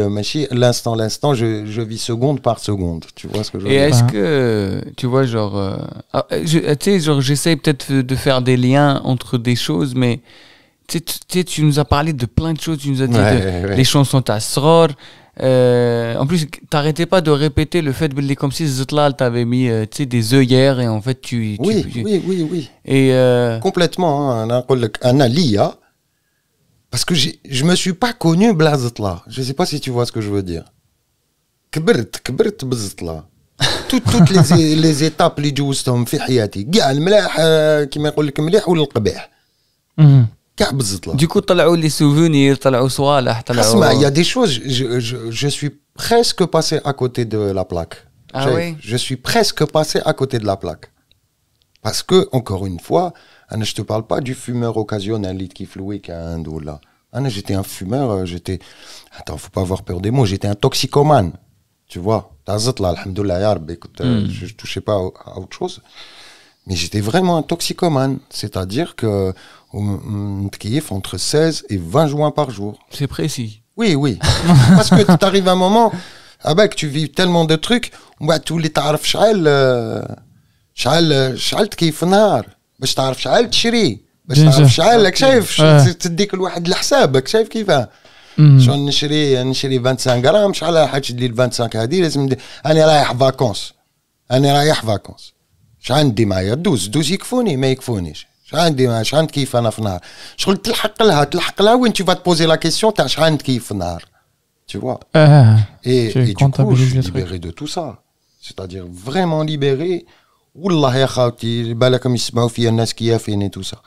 D: l'instant je vis seconde par seconde, tu vois ce que je veux dire.
B: Et est-ce que tu vois genre tu sais genre j'essaie peut-être de faire des liens entre des choses, mais tu nous as parlé de plein de choses, tu nous as dit les chansons Tasror. En plus, t'arrêtais pas de répéter le fait comme si Zetlal t'avait mis des œillères et en fait
D: oui.
B: Et
D: complètement, un alia. Parce que je me suis pas connu bla Zetlal. Je sais pas si tu vois ce que je veux dire. كبرت بزتلا. toutes les étapes اللي جوزتهم في حياتي كاع الملاح كيما يقول لك مليح ولا القبيح.
B: Du coup, طلعوا les souvenirs, طلعوا صوالح,
D: طلعوا. Il y a des choses, je suis presque passé à côté de la plaque.
B: Ah oui?
D: Je suis presque passé à côté de la plaque. Parce que, encore une fois, je te parle pas du fumeur occasionnel qui kiffe le week-end ou là. J'étais un fumeur, attends, faut pas avoir peur des mots, j'étais un toxicomane. Tu vois, là, alhamdoulilah, ya Rabbi, écoute, je touchais pas à autre chose. Mais j'étais vraiment un toxicomane. C'est-à-dire que entre 16 et 20 joints par jour.
B: C'est précis.
D: Oui. Parce que tu arrives à un moment, tu vis tellement de trucs, tous les تعرف شعل تكيف نهار باش تعرف شعل تشري باش تعرف شعل شايف تديك الواحد لحسابك شايف كيفاه شلون نشري 25 غرام شعل حتشد لي 25 هذه لازم انا رايح فاكونس شحال عندي معايا دوز يكفوني ما يكفونيش شحال كيف انا في النهار شغل تلحق لها وين tu vas te poser la question تاع شحال كيف في النهار tu vois et du coup je suis libéré de tout ça, c'est-à-dire vraiment libéré. والله يا خاوتي بالكم يسمعوا فيا الناس كيافين tout ça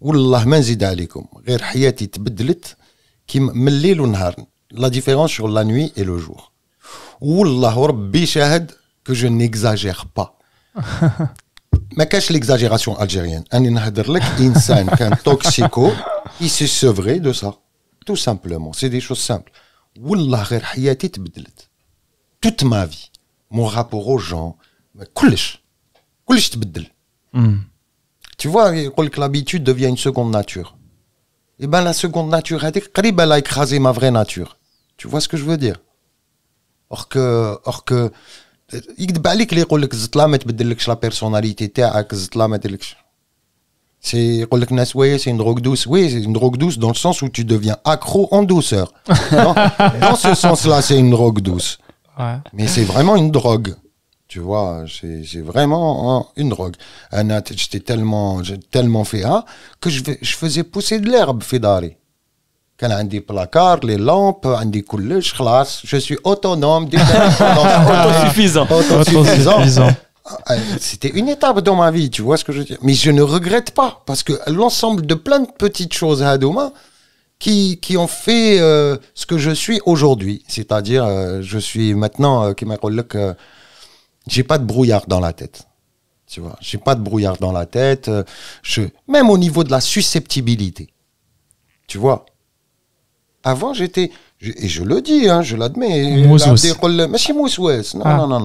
D: والله ما نزيد عليكم غير حياتي تبدلت كيما من الليل والنهار la différence sur la nuit et le jour والله ربي شاهد que je n'exagère pas. ما كاش l'exagération algérienne. أنا نهدر لك إنسان كان توكسيكو il s'est sevré de ça tout simplement, c'est des choses simples. والله غير حياتي تبدلت toute ma vie, mon rapport aux gens, كلش تبدل. Tu vois, يقول لك l'habitude devient une seconde nature. Et ben la seconde nature هذيك قريبة لا écraser ma vraie nature. Tu vois ce que je veux dire? Or que يكذب عليك اللي يقول لك الزطلة ما تبدلكش لا بيرسوناليتي تاعك الزطلة ما تدلكش. C'est يقول لك الناس ouais c'est une drogue douce. Oui, c'est une drogue douce dans le sens où tu deviens accro en douceur. Dans ce sens-là, c'est une drogue douce.
C: Ouais.
D: Mais c'est vraiment une drogue. Tu vois, c'est vraiment une drogue. J'ai tellement fait que je faisais pousser de l'herbe في داري. كان عندي بلاكار لي لامب عندي كلش خلاص je suis autonome
B: autosuffisant.
D: C'était une étape dans ma vie, tu vois ce que je veux dire, mais je ne regrette pas parce que l'ensemble de plein de petites choses هادوما qui ont fait ce que je suis aujourd'hui, c'est-à-dire je suis maintenant كيما يقول لك j'ai pas de brouillard dans la tête. Tu vois, j'ai pas de brouillard dans la tête, même au niveau de la susceptibilité. Tu vois. Avant, j'étais, et je le dis, je l'admets.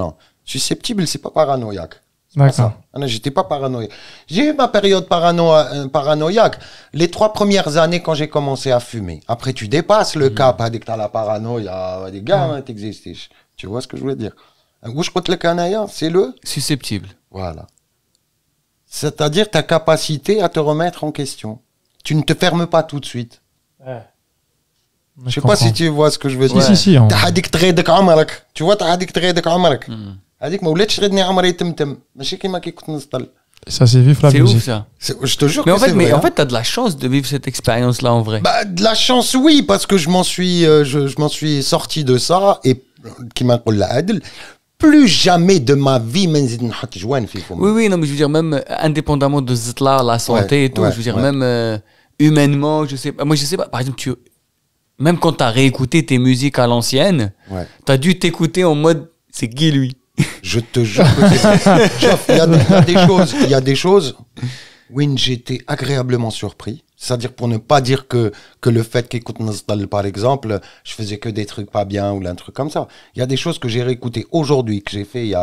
D: Non. Susceptible, c'est pas paranoïaque.
C: D'accord.
D: J'étais pas paranoïaque. J'ai eu ma période paranoïaque les 3 premières années quand j'ai commencé à fumer. Après, tu dépasses le cap, dès que t'as la paranoïa, des gars, t'existes. Tu vois ce que je veux dire? C'est le
B: susceptible.
D: Voilà. C'est-à-dire ta capacité à te remettre en question. Tu ne te fermes pas tout de suite. Ouais. Je sais pas si tu vois ce que je veux dire.
C: Si.
D: Tu vois, t'as dit que تغيدك عمرك. هذيك ما ولاتش غير عمري تمتم ماشي كيما كي كنت نسطل.
C: Ça c'est vif la musique.
B: C'est ouf ça.
D: Je te jure
B: mais
D: que c'est vrai.
B: Mais en fait, t'as de la chance de vivre cette expérience là en vrai.
D: Bah de la chance oui parce que je m'en suis sorti de ça et qui m'a dit l'adl plus jamais de ma vie mais نزيد نحط جوان في فمي.
B: Oui non mais je veux dire même indépendamment de là la santé et tout, je veux dire même humainement, je sais pas par exemple même quand t'as réécouté tes musiques à l'ancienne, t'as dû t'écouter en mode c'est Guy lui.
D: Je te jure que c'est il y a des choses où j'étais agréablement surpris. C'est-à-dire pour ne pas dire que le fait qu'écoute Nasdal, par exemple, je faisais que des trucs pas bien ou un truc comme ça. Il y a des choses que j'ai réécoutées aujourd'hui, que j'ai fait il y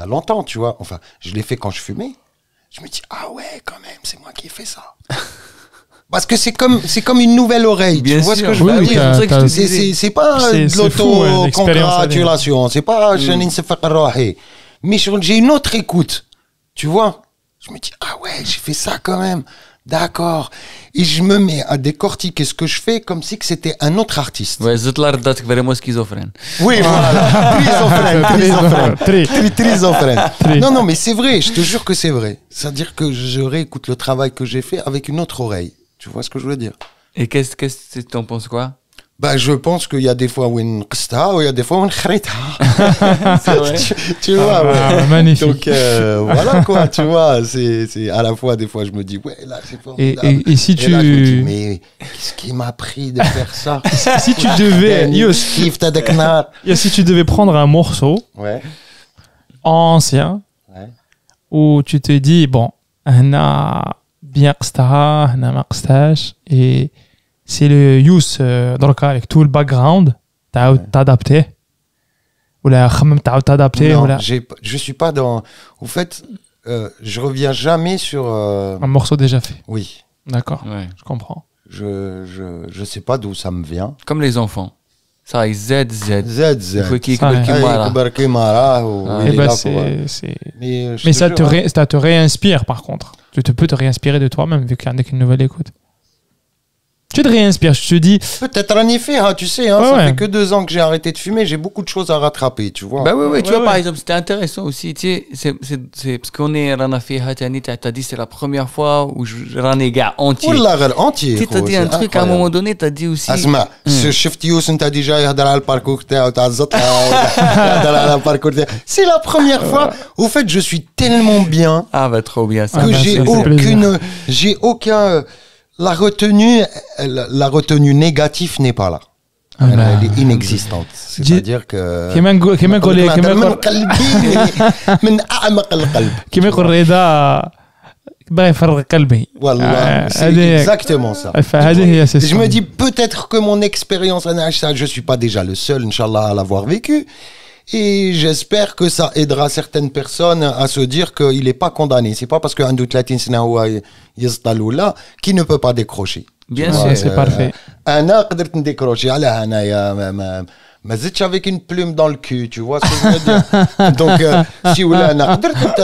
D: a longtemps, tu vois. Enfin, je l'ai fait quand je fumais. Je me dis, ah ouais, quand même, c'est moi qui ai fait ça. Parce que c'est comme une nouvelle oreille.
B: Bien
D: tu vois
B: sûr,
D: ce que je veux dire? C'est pas de l'auto-congratulation. C'est pas mais j'ai une autre écoute. Tu vois? Je me dis, ah ouais, j'ai fait ça quand même. D'accord. Et je me mets à décortiquer ce que je fais comme si que c'était un autre artiste.
B: Ouais, Zutlar datek vraiment schizophrène.
D: Oui, voilà. Trisophrène. Non, mais c'est vrai. Je te jure que c'est vrai. C'est-à-dire que je réécoute le travail que j'ai fait avec une autre oreille. Tu vois ce que je veux dire?
B: Et qu'est-ce que t'en penses quoi?
D: Bah, je pense qu'il y a des fois où il y a des fois où il
B: c'est vrai.
D: Tu vois, ouais.
C: Magnifique.
D: Donc, voilà, quoi, tu vois, c'est à la fois, des fois, je me dis, ouais, là, c'est formidable.
C: Et si tu...
D: là, je me dis, mais qu'est-ce qui m'a pris de faire ça?
C: Si tu devais... si tu devais prendre un morceau ancien, où tu te dis, bon, bien qstaha, ma qstash, et c'est le use avec tout le background, t'as t'adapté ou la t'adapté
D: non,
C: ou la...
D: je suis pas dans au fait je reviens jamais sur
C: un morceau déjà fait.
D: Oui.
C: D'accord. Ouais. Je comprends.
D: Je sais pas d'où ça me vient.
B: Comme les enfants. Ça il Z.
D: Il
B: faut qu'il Kimara.
C: Mais ça te réinspire par contre. Tu peux te réinspirer de toi-même vu qu'il y a une nouvelle écoute. Tu te réinspires, je te dis.
D: Peut-être en effet, hein, tu sais, hein, ça fait que 2 ans que j'ai arrêté de fumer, j'ai beaucoup de choses à rattraper, tu vois.
B: Bah oui, tu vois, par exemple, c'était intéressant aussi, tu sais, c'est parce qu'on est Rana Fiha Tani, t'as dit c'est la première fois où je Rana gars entier.
D: Wallah, entier.
B: Tu t'as dit un truc à un moment donné, t'as dit aussi.
D: Asma, ce chef Youssef t'as déjà يهضر على الباركور تاعو تاع الزطلة يهضر على الباركور تاعو. C'est la première fois. Au fait, je suis tellement bien.
B: Ah bah trop bien ça.
D: Que j'ai aucun la retenue négative n'est pas là. Elle est inexistante. C'est-à-dire que
C: كما نقول
D: من أعمق القلب.
C: كما يقول رضا باغي يفرغ قلبي.
D: Wallah, c'est exactement ça. Je me dis peut-être que mon expérience je suis pas déjà le seul inchallah à l'avoir vécu. Et j'espère que ça aidera certaines personnes à se dire qu'il n'est pas condamné. C'est pas parce qu'un doute latin là qui ne peut pas décrocher.
B: Bien sûr,
C: c'est parfait.
D: Un an, قدرت décrocher. ما زدتش avec une plume dans le cul, tu vois ce que je veux dire. Donc si ولا انا قدرت انت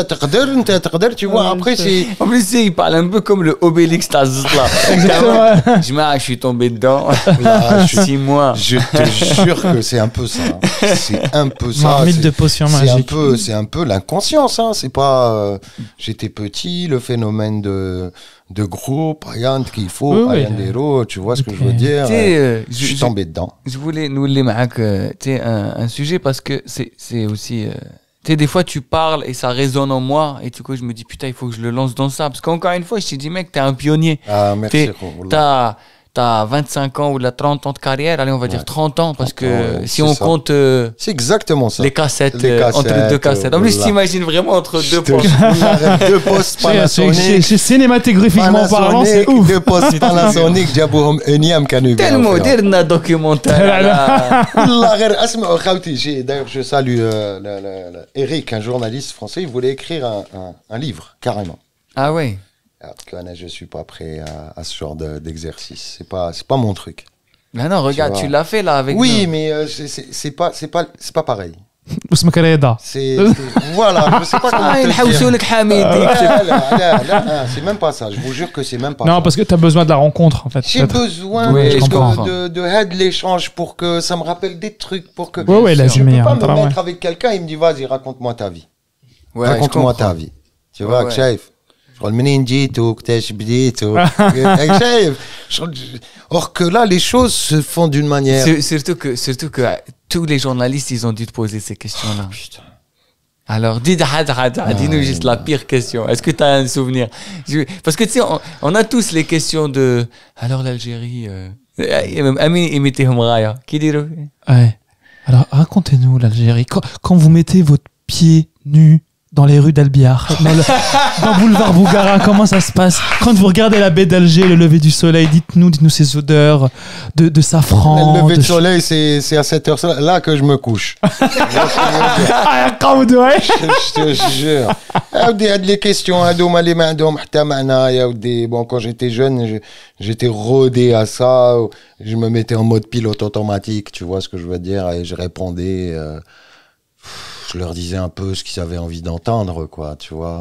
D: تقدر, tu vois. Après c'est
B: en plus il parle un peu comme le Obélix Tazla. Je suis tombé dedans. 6 mois.
D: Je te jure que c'est un peu ça. C'est un peu ça.
C: Marmite de potion magique.
D: C'est un peu l'inconscience, hein. C'est pas j'étais petit, le phénomène de groupe, rien qu'il faut, rien d'héros, tu vois ce que je veux dire. Je suis tombé dedans.
B: Je voulais nous les marques, un sujet parce que c'est aussi tu sais, des fois tu parles et ça résonne en moi et du coup je me dis putain il faut que je le lance dans ça parce qu'encore une fois je t'ai dit mec t'es un pionnier.
D: Ah merci.
B: t'as 25 ans ou 30 ans de carrière, allez, on va dire 30 ans, parce que si on compte
D: c'est exactement ça.
B: Les cassettes, entre deux cassettes. En plus, t'imagines vraiment entre deux postes.
D: Deux postes Panasonic.
C: Cinématographiquement parlant, c'est ouf.
D: Deux postes Panasonic, جابوهم انيام كانوا يبيعوا.
B: Tellement, درنا documentaire.
D: والله غير اسمعوا خاوتي. D'ailleurs, je salue Eric, un journaliste français, il voulait écrire un livre, carrément.
B: Ah ouais.
D: Je suis pas prêt à ce genre d'exercice. C'est pas mon truc.
B: Mais non, regarde, tu l'as fait là avec.
D: Oui, mais c'est pas pareil. Voilà, je sais pas comment te dire. C'est même pas ça. Je vous jure que c'est même pas.
C: Non, parce que tu as besoin de la rencontre en fait.
D: J'ai besoin de l'échange pour que ça me rappelle des trucs pour que.
C: Ouais,
D: je peux pas me mettre avec quelqu'un. Il me dit vas-y, raconte-moi ta vie. Raconte-moi ta vie. Tu vois, chef. منين جيت وكتاش بديت شايف or que là les choses se font d'une manière
B: surtout que tous les journalistes ils ont dû te poser ces questions là. Alors dis-nous juste la pire question. Est-ce que tu as un souvenir? Parce que tu sais on a tous les questions de alors l'Algérie Amin imitehum Raya qui dit
C: ouais. Alors racontez-nous l'Algérie quand vous mettez votre pied nu dans les rues d'Albiar, dans boulevard Bougarin, comment ça se passe? Quand vous regardez la baie d'Alger, le lever du soleil, dites-nous ces odeurs de safran.
D: Le lever du soleil, c'est à 7h là que je me couche.
C: Je
D: te jure. Les questions, bon, quand j'étais jeune, j'étais rodé à ça. Je me mettais en mode pilote automatique, tu vois ce que je veux dire, et je répondais... je leur disais un peu ce qu'ils avaient envie d'entendre, quoi, tu vois.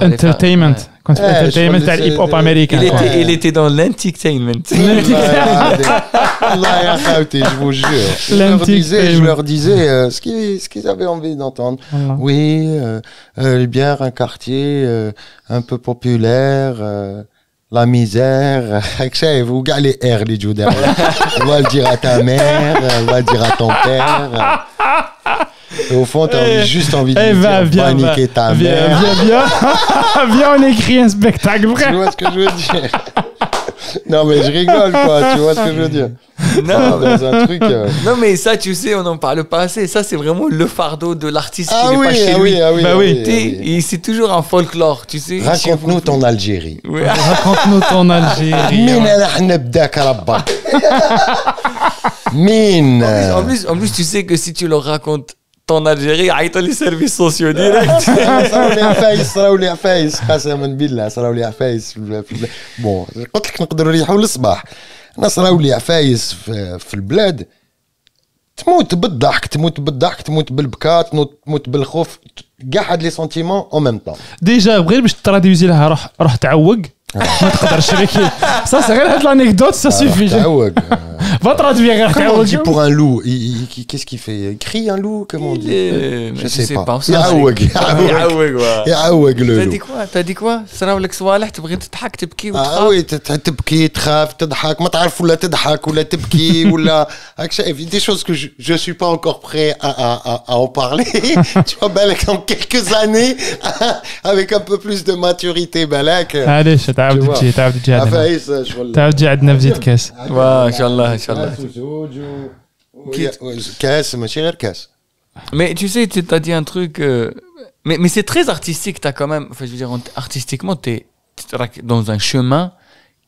C: Entertainment. Quand tu fais entertainment, t'as l'hip-hop américain.
B: Il était dans l'entertainment.
D: Je vous jure. Je leur disais ce qu'ils avaient envie d'entendre. Oui, les bières, un quartier un peu populaire, la misère. Vous les R, les joues derrière. On va le dire à ta mère, on va le dire à ton père. Et au fond, t'as juste envie de dire, niquer ta mère.
C: Viens, on écrit un spectacle, frère.
D: Tu vois ce que je veux dire? Non, mais je rigole, quoi. Tu vois ce que je veux dire?
B: Non, dans un truc. Non, mais ça, tu sais, on n'en parle pas assez. Ça, c'est vraiment le fardeau de l'artiste qui n'est pas chez lui.
C: Oui.
B: C'est toujours un folklore, tu sais.
D: Raconte-nous ton Algérie.
C: Raconte-nous ton Algérie.
B: En plus, tu sais que si tu leur racontes ton Algérie, عيطوا لي services sociaux direct.
D: صراو لي عفايس قسما بالله صراو لي عفايس بون قلت لك نقدروا نريحوا للصباح. انا صراو لي عفايس في البلاد تموت بالضحك تموت بالبكاء تموت بالخوف كاع هاد لي سونتيمون او ميم طون.
C: ديجا غير باش تراديوزي لها روح تعوق ما تقدرش ça c'est غير هاد l'anecdote ça suffit.
D: تعوق
C: va traduire.
D: Comment on dit pour un loup? Qu'est-ce qu'il fait? Il crie un loup? Comment on dit? Je sais pas. يعوق le loup.
B: t'as dit quoi صراو لك صوالح تبغي تضحك تبكي وتخاف.
D: وي تبكي تخاف تضحك ما تعرف ولا تضحك ولا تبكي ولا هاك شايف des choses que je suis pas encore prêt à en parler. Tu vois بالك en quelques années avec un peu plus de maturité بالك.
C: معليش تعاود تجي عندنا في زيت كاس.
B: ان شاء الله
D: كاس ماشي غير كاس.
B: Mais tu sais, tu as dit un truc mais c'est très artistique, t'as quand même, enfin je veux dire artistiquement t'es dans un chemin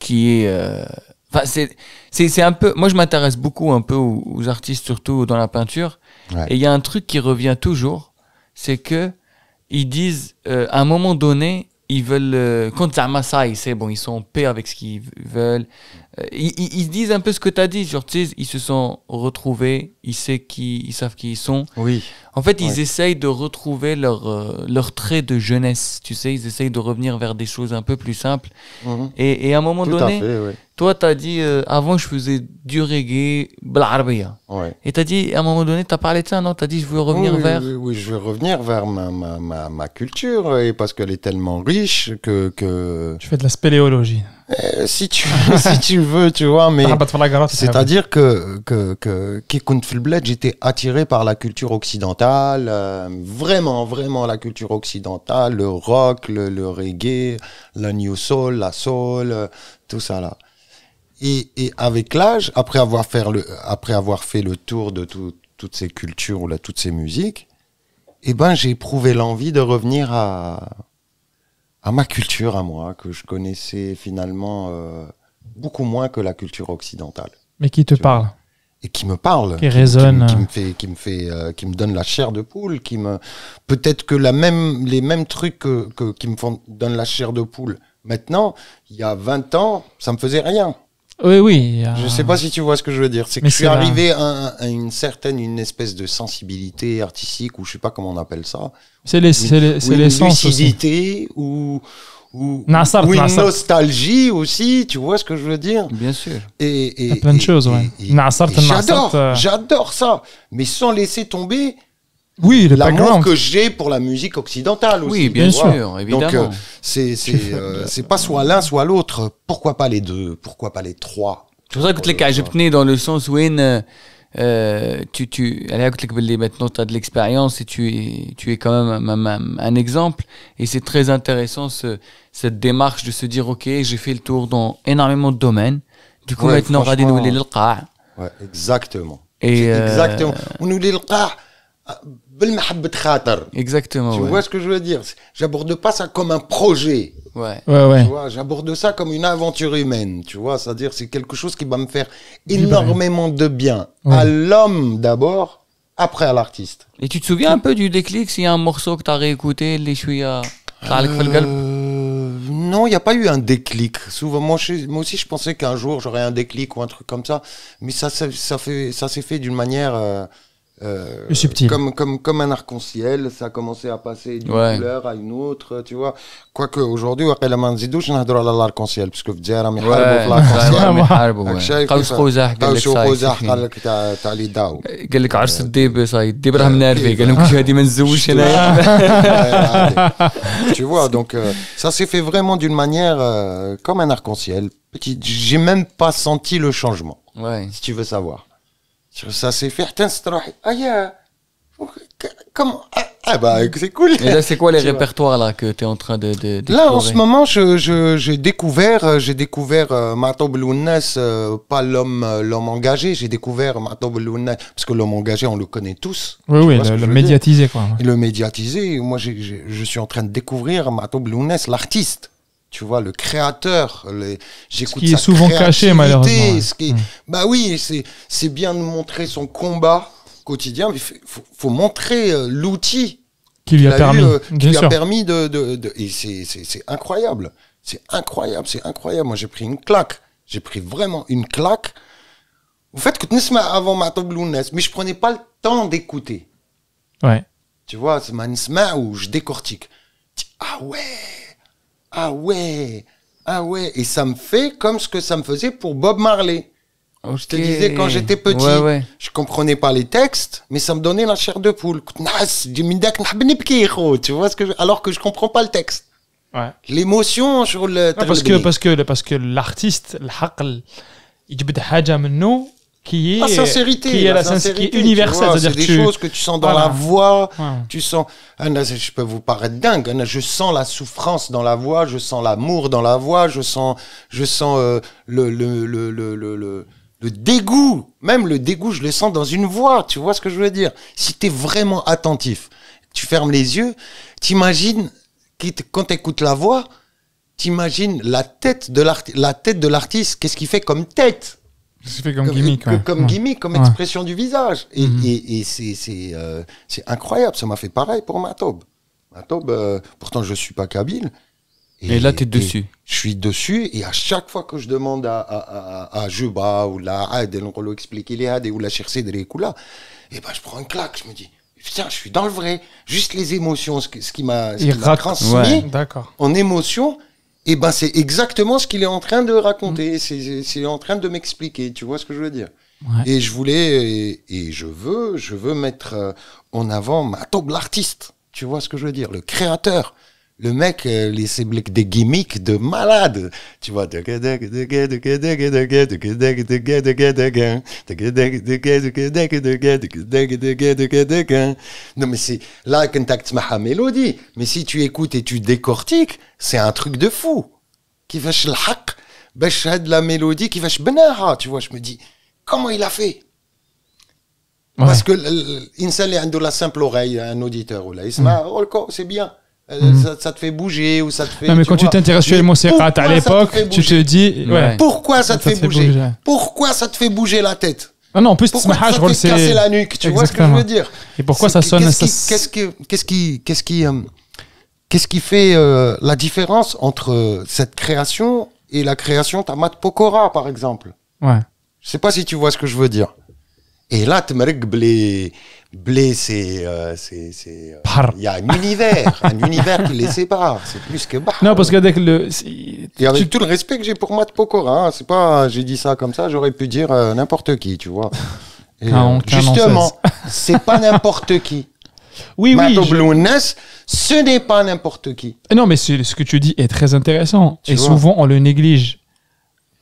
B: qui est enfin c'est un peu, moi je m'intéresse beaucoup un peu aux artistes, surtout dans la peinture, et il y a un truc qui revient toujours, c'est que ils disent à un moment donné ils veulent quand Zama ça c'est bon, ils sont en paix avec ce qu'ils veulent. Ils disent un peu ce que tu as dit, genre tu sais, ils se sont retrouvés, ils savent qui ils sont.
D: Oui.
B: En fait, ils essayent de retrouver leur trait de jeunesse, tu sais, ils essayent de revenir vers des choses un peu plus simples. Et à un moment donné, toi tu as dit avant je faisais du reggae بالعربية. Et tu as dit à un moment donné, tu as parlé de ça, non? Tu as dit je veux revenir vers
D: Oui, je veux revenir vers ma culture, et parce qu'elle est tellement riche que
C: Tu fais de la spéléologie.
D: Si tu veux, tu vois, mais c'est-à-dire que qui compte في البلاد, j'étais attiré par la culture occidentale, vraiment la culture occidentale, le rock, le reggae, la new soul, la soul, tout ça là. Et avec l'âge, après avoir fait le tour de toutes ces cultures ou toutes ces musiques, j'ai éprouvé l'envie de revenir à ma culture, à moi, que je connaissais finalement beaucoup moins que la culture occidentale.
C: Mais qui te parle.
D: Et qui me parle,
C: qui résonne,
D: qui me donne la chair de poule, peut-être que les mêmes trucs qui me donnent la chair de poule. Maintenant, il y a 20 ans, ça me faisait rien.
C: Oui.
D: Je sais pas si tu vois ce que je veux dire. C'est que je suis arrivé à une espèce de sensibilité artistique, ou je sais pas comment on appelle ça.
C: C'est l'essence.
D: Une lucidité ou une nostalgie aussi, tu vois ce que je veux dire?
B: Bien sûr.
C: Il y a plein de choses, ouais.
D: J'adore ça, mais sans laisser tomber
C: le
D: l'amour que j'ai pour la musique occidentale aussi.
B: Oui, bien sûr, évidemment.
D: Donc, c'est pas soit l'un, soit l'autre. Pourquoi pas les deux? Pourquoi pas les trois?
B: C'est pour ça que les cas, j'ai tenu dans le sens où maintenant tu as de l'expérience et tu es quand même un exemple. Et c'est très intéressant cette démarche de se dire, ok, j'ai fait le tour dans énormément de domaines. Du coup, maintenant, on va dénouer le qaa.
D: Ouais, exactement. Exactement. On nous dit le qaa.
B: Exactement.
D: Tu vois ce que je veux dire? J'aborde pas ça comme un projet.
C: Ouais.
D: Tu vois, j'aborde ça comme une aventure humaine. Tu vois, c'est-à-dire c'est quelque chose qui va me faire énormément de bien à l'homme d'abord, après à l'artiste.
B: Et tu te souviens un peu du déclic, s'il y a un morceau que tu as réécouté, les chouïa
D: non, il n'y a pas eu un déclic. Souvent, moi aussi, je pensais qu'un jour j'aurais un déclic ou un truc comme ça, mais ça s'est fait d'une manière
C: subtil.
D: Comme un arc-en-ciel, ça a commencé à passer d'une couleur à une autre, tu vois. Quoique aujourd'hui, وقيلا ما نزيدوش نهضروا على l'arc-en-ciel parce que في الجزائر راهم يحاربوا في l'arc-en-ciel.
B: قوس قزح
D: قال لك تاع لي داو.
B: قال لك عرس الديب صايد الديب راه منارفي قال لهم هذه ما نزوجش هنايا.
D: Tu vois, donc ça s'est fait vraiment d'une manière comme un arc-en-ciel. J'ai même pas senti le changement. Si tu veux savoir. Ça s'est fait. Comment? C'est cool.
B: Et là, c'est quoi les répertoires là que tu es en train de
D: là, en ce moment, j'ai découvert Matoub Lounas, pas l'homme engagé. J'ai découvert Matoub Lounas parce que l'homme engagé, on le connaît tous.
C: Oui, le médiatisé, quoi.
D: Et le médiatisé. Moi, je suis en train de découvrir Matoub Lounas, l'artiste. Tu vois, le créateur, j'écoute
C: ce qui est souvent caché, malheureusement.
D: Bah oui, c'est bien de montrer son combat quotidien, mais faut montrer l'outil
C: qui lui a permis,
D: et c'est incroyable. C'est incroyable. Moi, j'ai pris une claque. J'ai pris vraiment une claque. Au fait, que Nisma avant Matoub Lounas, mais je prenais pas le temps d'écouter.
C: Ouais.
D: Tu vois, c'est ma Nisma où je décortique. Ah ouais, et ça me fait comme ce que ça me faisait pour Bob Marley. Okay. Je te disais quand j'étais petit, je comprenais pas les textes, mais ça me donnait la chair de poule. Tu vois ce que alors que je comprends pas le texte.
C: Ouais.
D: L'émotion sur le.
C: parce que l'artiste, الحق يجبد حاجة منه qui est
D: la sincérité, qui
C: est universelle,
D: c'est des choses que tu sens dans la voix, tu sens, je peux vous paraître dingue, je sens la souffrance dans la voix, je sens l'amour dans la voix, je sens le dégoût, même le dégoût, je le sens dans une voix, tu vois ce que je veux dire? Si t'es vraiment attentif, tu fermes les yeux, t'imagines, quand t'écoutes la voix, t'imagines la tête de l'artiste, qu'est-ce qu'il fait comme tête?
C: C'est fait comme gimmick,
D: gimmick, comme expression du visage. Et c'est incroyable. Ça m'a fait pareil pour Matoub. Pourtant, je suis pas kabyle.
B: Et là, tu es dessus.
D: Je suis dessus. Et à chaque fois que je demande à Juba ou la Aed, on lui explique ou la Cheikh Cédric ou là, et ben, je prends une claque. Je me dis, putain, je suis dans le vrai. Juste les émotions, ce qui m'a transmis en émotion. Et ben c'est exactement ce qu'il est en train de raconter, c'est en train de m'expliquer, tu vois ce que je veux dire. Et je voulais et je veux mettre en avant Matoub l'artiste, tu vois ce que je veux dire, le créateur, le mec c'est des gimmicks de malade, tu vois. Non mais c'est là contact ma mélodie, mais si tu écoutes et tu décortiques, c'est un truc de fou. كيفاش الحق باش هاد لا ميلودي كيفاش بناها tu vois je me dis comment il a fait parce que l'insan اللي عنده la simple oreille un auditeur ولا يسمع c'est bien ça te fait bouger ou ça te fait
C: non mais quand tu t'intéresses sur les موسيقات à l'époque tu te dis
D: pourquoi ça te fait bouger pourquoi ça te fait bouger la tête
C: ah non en plus pourquoi ça te fait
D: casser la nuque tu vois ce que je veux dire
C: et pourquoi ça sonne
D: qu'est-ce qui fait la différence entre cette création et la création Tamat Pokora par exemple je sais pas si tu vois ce que je veux dire et là تمرق blé c'est il y a un univers qui les sépare c'est plus que bah
C: non parce que avec le
D: et avec tout le respect que j'ai pour Mat Pokora hein, c'est pas j'ai dit ça comme ça j'aurais pu dire n'importe qui tu vois et, justement c'est pas n'importe qui
C: oui
D: ce n'est pas n'importe qui
C: non mais ce que tu dis est très intéressant et souvent on le néglige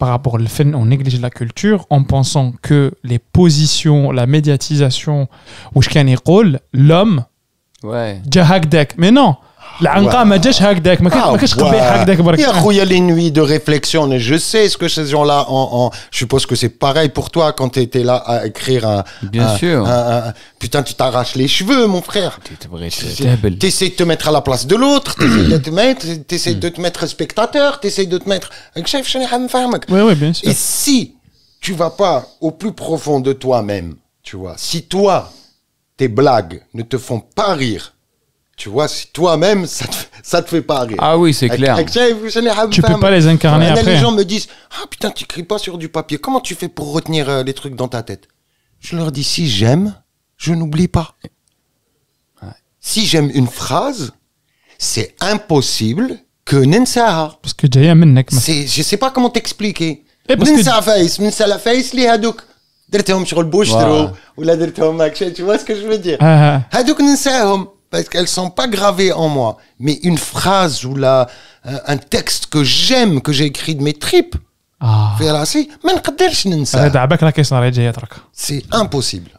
C: par rapport au fait, on néglige la culture en pensant que les positions, la médiatisation, ou je can يقول l'homme, جا هكذاك, mais non, العنقاء ما جاش هكذاك, ما كانش قبيح هكذاك برك.
D: يا خويا les nuits de réflexion, et je sais ce que ces gens-là, je suppose que c'est pareil pour toi quand tu étais là à écrire
B: Bien sûr.
D: Putain, tu t'arraches les cheveux, mon frère. T'essaies de te mettre à la place de l'autre, t'essaies de te mettre spectateur, t'essaies de te mettre.
C: Oui, bien sûr.
D: Et si tu vas pas au plus profond de toi-même, tu vois, si toi, tes blagues ne te font pas rire, tu vois, si toi-même, ça te fait pas rire.
B: Ah oui, c'est clair.
C: Tu peux pas les incarner après.
D: Les gens me disent, ah putain, tu écris pas sur du papier. Comment tu fais pour retenir les trucs dans ta tête? Je leur dis, si j'aime, je n'oublie pas. Si j'aime une phrase, c'est impossible que nensaha.
C: Parce que جاية منك.
D: Je sais pas comment t'expliquer. ننسى فايس ننسى لا فايس اللي هادوك درتهم شغل بوشترو ولا درتهم هكا. Tu vois ce que je veux dire? هادوك ننساهم. Parce qu'elles sont pas gravées en moi, mais une phrase ou un texte que j'aime, que j'ai écrit de mes tripes, c'est impossible.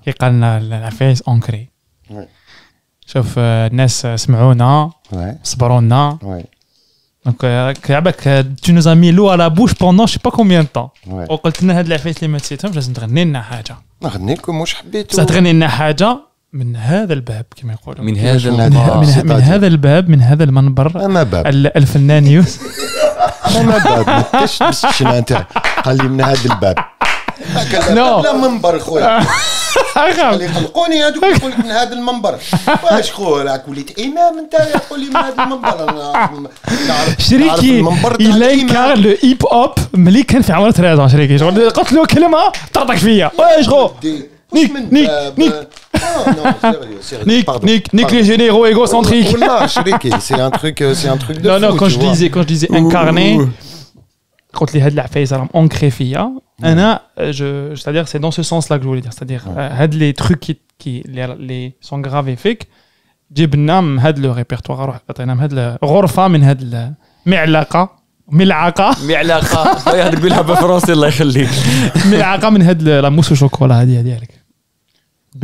C: la face ancrée. شوف الناس سمعونا صبرونا. Donc tu nous as mis l'eau à la bouche pendant je sais pas combien de temps. وقلت لنا هاد العفايس اللي ما نسيتهمش لازم تغني لنا حاجه.
D: نغني لكم واش حبيتوا.
C: تغني لنا حاجه من هذا الباب كما يقولوا.
B: من هذا
C: الباب من هذا المنبر. الفنان يوسف.
D: ما باب ما تشش انت قال لي من هذا الباب. لا منبر خويا. اللي يخلقوني هذوك يقول لك من هذا المنبر. واش خويا راك وليت امام انت يقول لي من هذا المنبر.
C: شريكي إليكا لو هيب هوب ملي كان في عمر 13 شريكي قلت له كلمه طرطق فيا. واش خو Nick les généraux égocentriques.
D: C'est un truc de
C: non quand je disais incarné quand les هاد العفايس راهم ancrés فيا انا c'est-à-dire c'est dans ce sens là que je voulais dire, c'est-à-dire هاد les trucs qui les sont gravés فيك جبنا من هاد لو ريبرتوار روح عطينا من هاد غرفه من هاد المعلقه ملعقه
B: يا تقولها بالفرنسي الله يخليك.
C: ملعقه من هاد لا موس شوكولا هذه ديالك.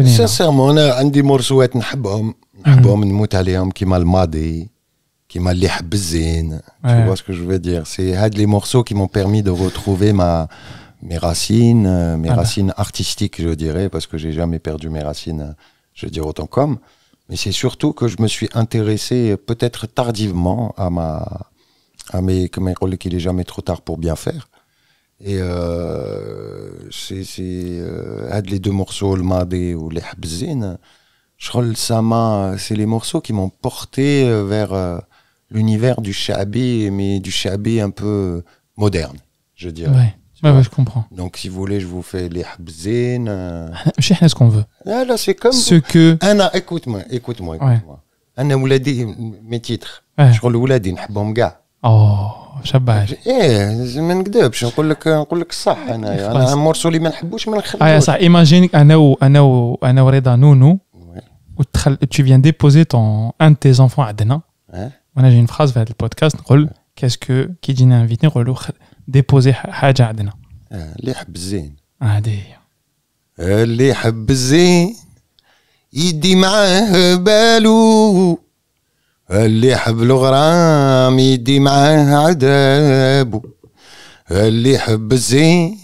D: سانسيرمون انا عندي مرسوات نحبهم نموت عليهم كيما الماضي كيما اللي حب الزين. Tu vois ce que je veux dire, c'est هاد les morceaux qui m'ont permis de retrouver mes racines artistiques, je dirais, parce que j'ai jamais perdu mes racines, je veux dire autant qu'homme, mais c'est surtout que je me suis intéressé peut-être tardivement à mes comme on dit qu'il est jamais trop tard pour bien faire. Et c'est les deux morceaux le Madi ou les Habzin, c'est les morceaux qui m'ont porté vers l'univers du Shabi, mais du Shabi un peu moderne, je dirais.
C: Ouais, je comprends.
D: Donc si vous voulez, je vous fais les Habzin.
C: Je sais ce qu'on veut.
D: Là, c'est comme
C: ce que
D: écoute-moi. Ana Ouladi, mes titres. Je crois Ouladi نحبهم كاع.
C: شبعت
D: ما نكذبش نقول لك الصح. انا المورسو اللي ما نحبوش ما نخلوش.
C: صح ايماجينيك انا ورضا نونو tu viens déposer un de tes enfants عندنا. وانا j'ai une phrase في هذا البودكاست نقول qu'est-ce que كي جينا انفيتي نقول له déposer حاجه عندنا.
D: اللي يحب الزين
C: هذه
D: اللي يحب الزين يدي معاه بالو اللي يحب الغرام يدي معاه عذابو اللي يحب الزين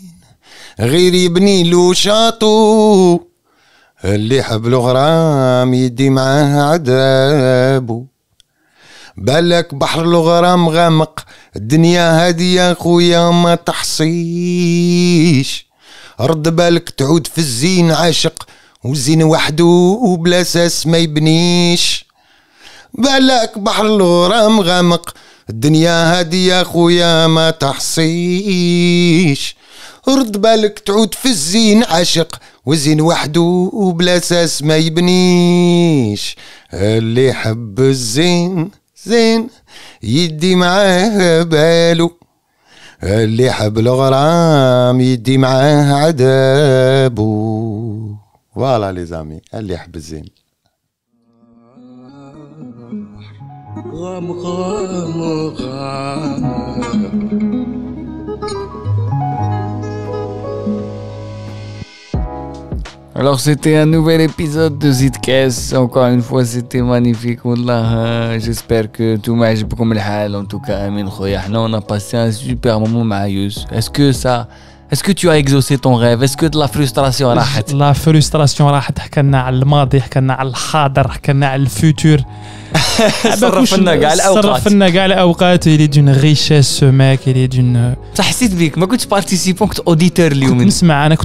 D: غير يبني له شاطو، اللي يحب الغرام يدي معاه عذابو. بالك بحر الغرام غامق، الدنيا هادي يا خويا ما تحصيش. رد بالك تعود في الزين عاشق، والزين وحدو بلا ساس ما يبنيش. بالك بحر الغرام غامق، الدنيا هادي يا خويا ما تحصيش. رد بالك تعود في الزين عاشق، والزين وحدو بلا ساس ما يبنيش. اللي يحب الزين زين يدي معاه بالو، اللي يحب الغرام يدي معاه عذابو. فوالا لي زامي، اللي يحب الزين.
A: غام غام غام.
B: Alors c'était un nouvel épisode de Zidkes. Encore une fois c'était magnifique. Wallah, j'espère que tout m'ajibkoum الحال. En tout cas, Amin Khoya, on a passé un super moment مع Yous. Est-ce que tu as exaucé ton rêve? Est-ce que de la frustration راحت?
C: La frustration راحت. حكينا على الماضي، حكينا على الحاضر، حكينا على الفوتور.
B: صرفنا كاع الاوقات،
C: صرفنا كاع الاوقات. il est d'une richesse ce mec. il est d'une.
B: صح حسيت بيك ما كنتش بارتيسيبون، كنت اوديتور اليوم.
C: كنت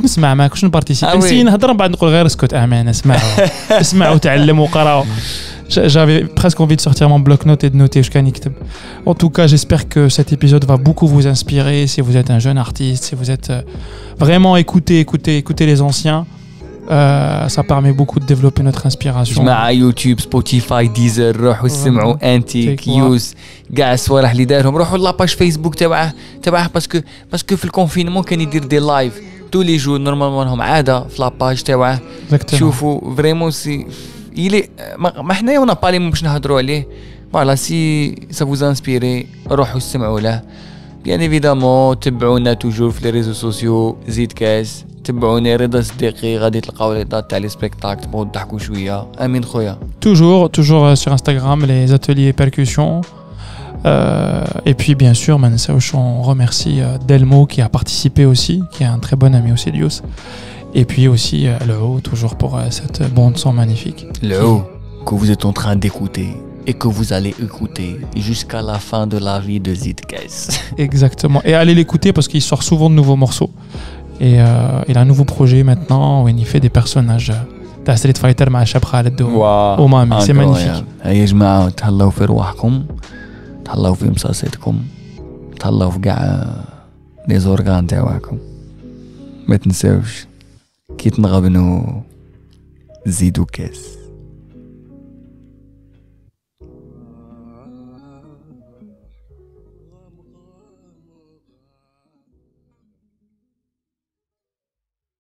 C: نسمع ما كنتش نبارتيسيبي. نسيت نهضر من بعد نقول غير اسكت امان اسمعوا. اسمعوا تعلموا وقراوا. J'avais presque envie de sortir mon bloc-notes et de noter ce qu'il y a. En tout cas, j'espère que cet épisode va beaucoup vous inspirer. Si vous êtes un jeune artiste, si vous êtes vraiment écoutez les anciens. Ça permet beaucoup de développer notre inspiration.
B: مع يوتيوب، سبوتيفاي، ديزر، روحوا سمعوا انتي كيوس كاع الصوالح اللي دارهم. روحوا لاباج فيسبوك تبعه باسكو في الكونفينمون كان يدير دي لايف تو لي جور نورمالمون لهم عاده في لاباج تبعه. شوفوا فريمون سي يلي ما حنايا ونا بالي باش نهضروا عليه. فوالا سي سا فوز انسبيري روحوا سمعوا له. بيان ايفيدامون تبعونا توجور في لي ريزو سوسيو زيدكاس. تبعوني رضا صديقي، غادي تلقاو لي دات تاع لي سبيكتاكل تبغوا تضحكوا شويه. امين خويا toujours sur Instagram les ateliers percussion. Et puis bien sûr on remercie Delmo qui a participé aussi, qui est un très bon ami aussi de Yous. Et puis aussi Leo toujours pour cette bande son magnifique. Leo que vous êtes en train d'écouter et que vous allez écouter jusqu'à la fin de la vie de Zidkes.
C: Exactement. Et allez l'écouter parce qu'il sort souvent de nouveaux morceaux. Et il a un nouveau projet maintenant où il fait des personnages تاع ستريت فايتر مع شاب خالد ومامي. سي مانيفيك.
B: يا جماعه تهلاو في رواحكم، تهلاو في مصاصتكم، تهلاو في كاع لي زورغان تاعكم. ما تنساوش كي تنغبنوا زيدوا كاس.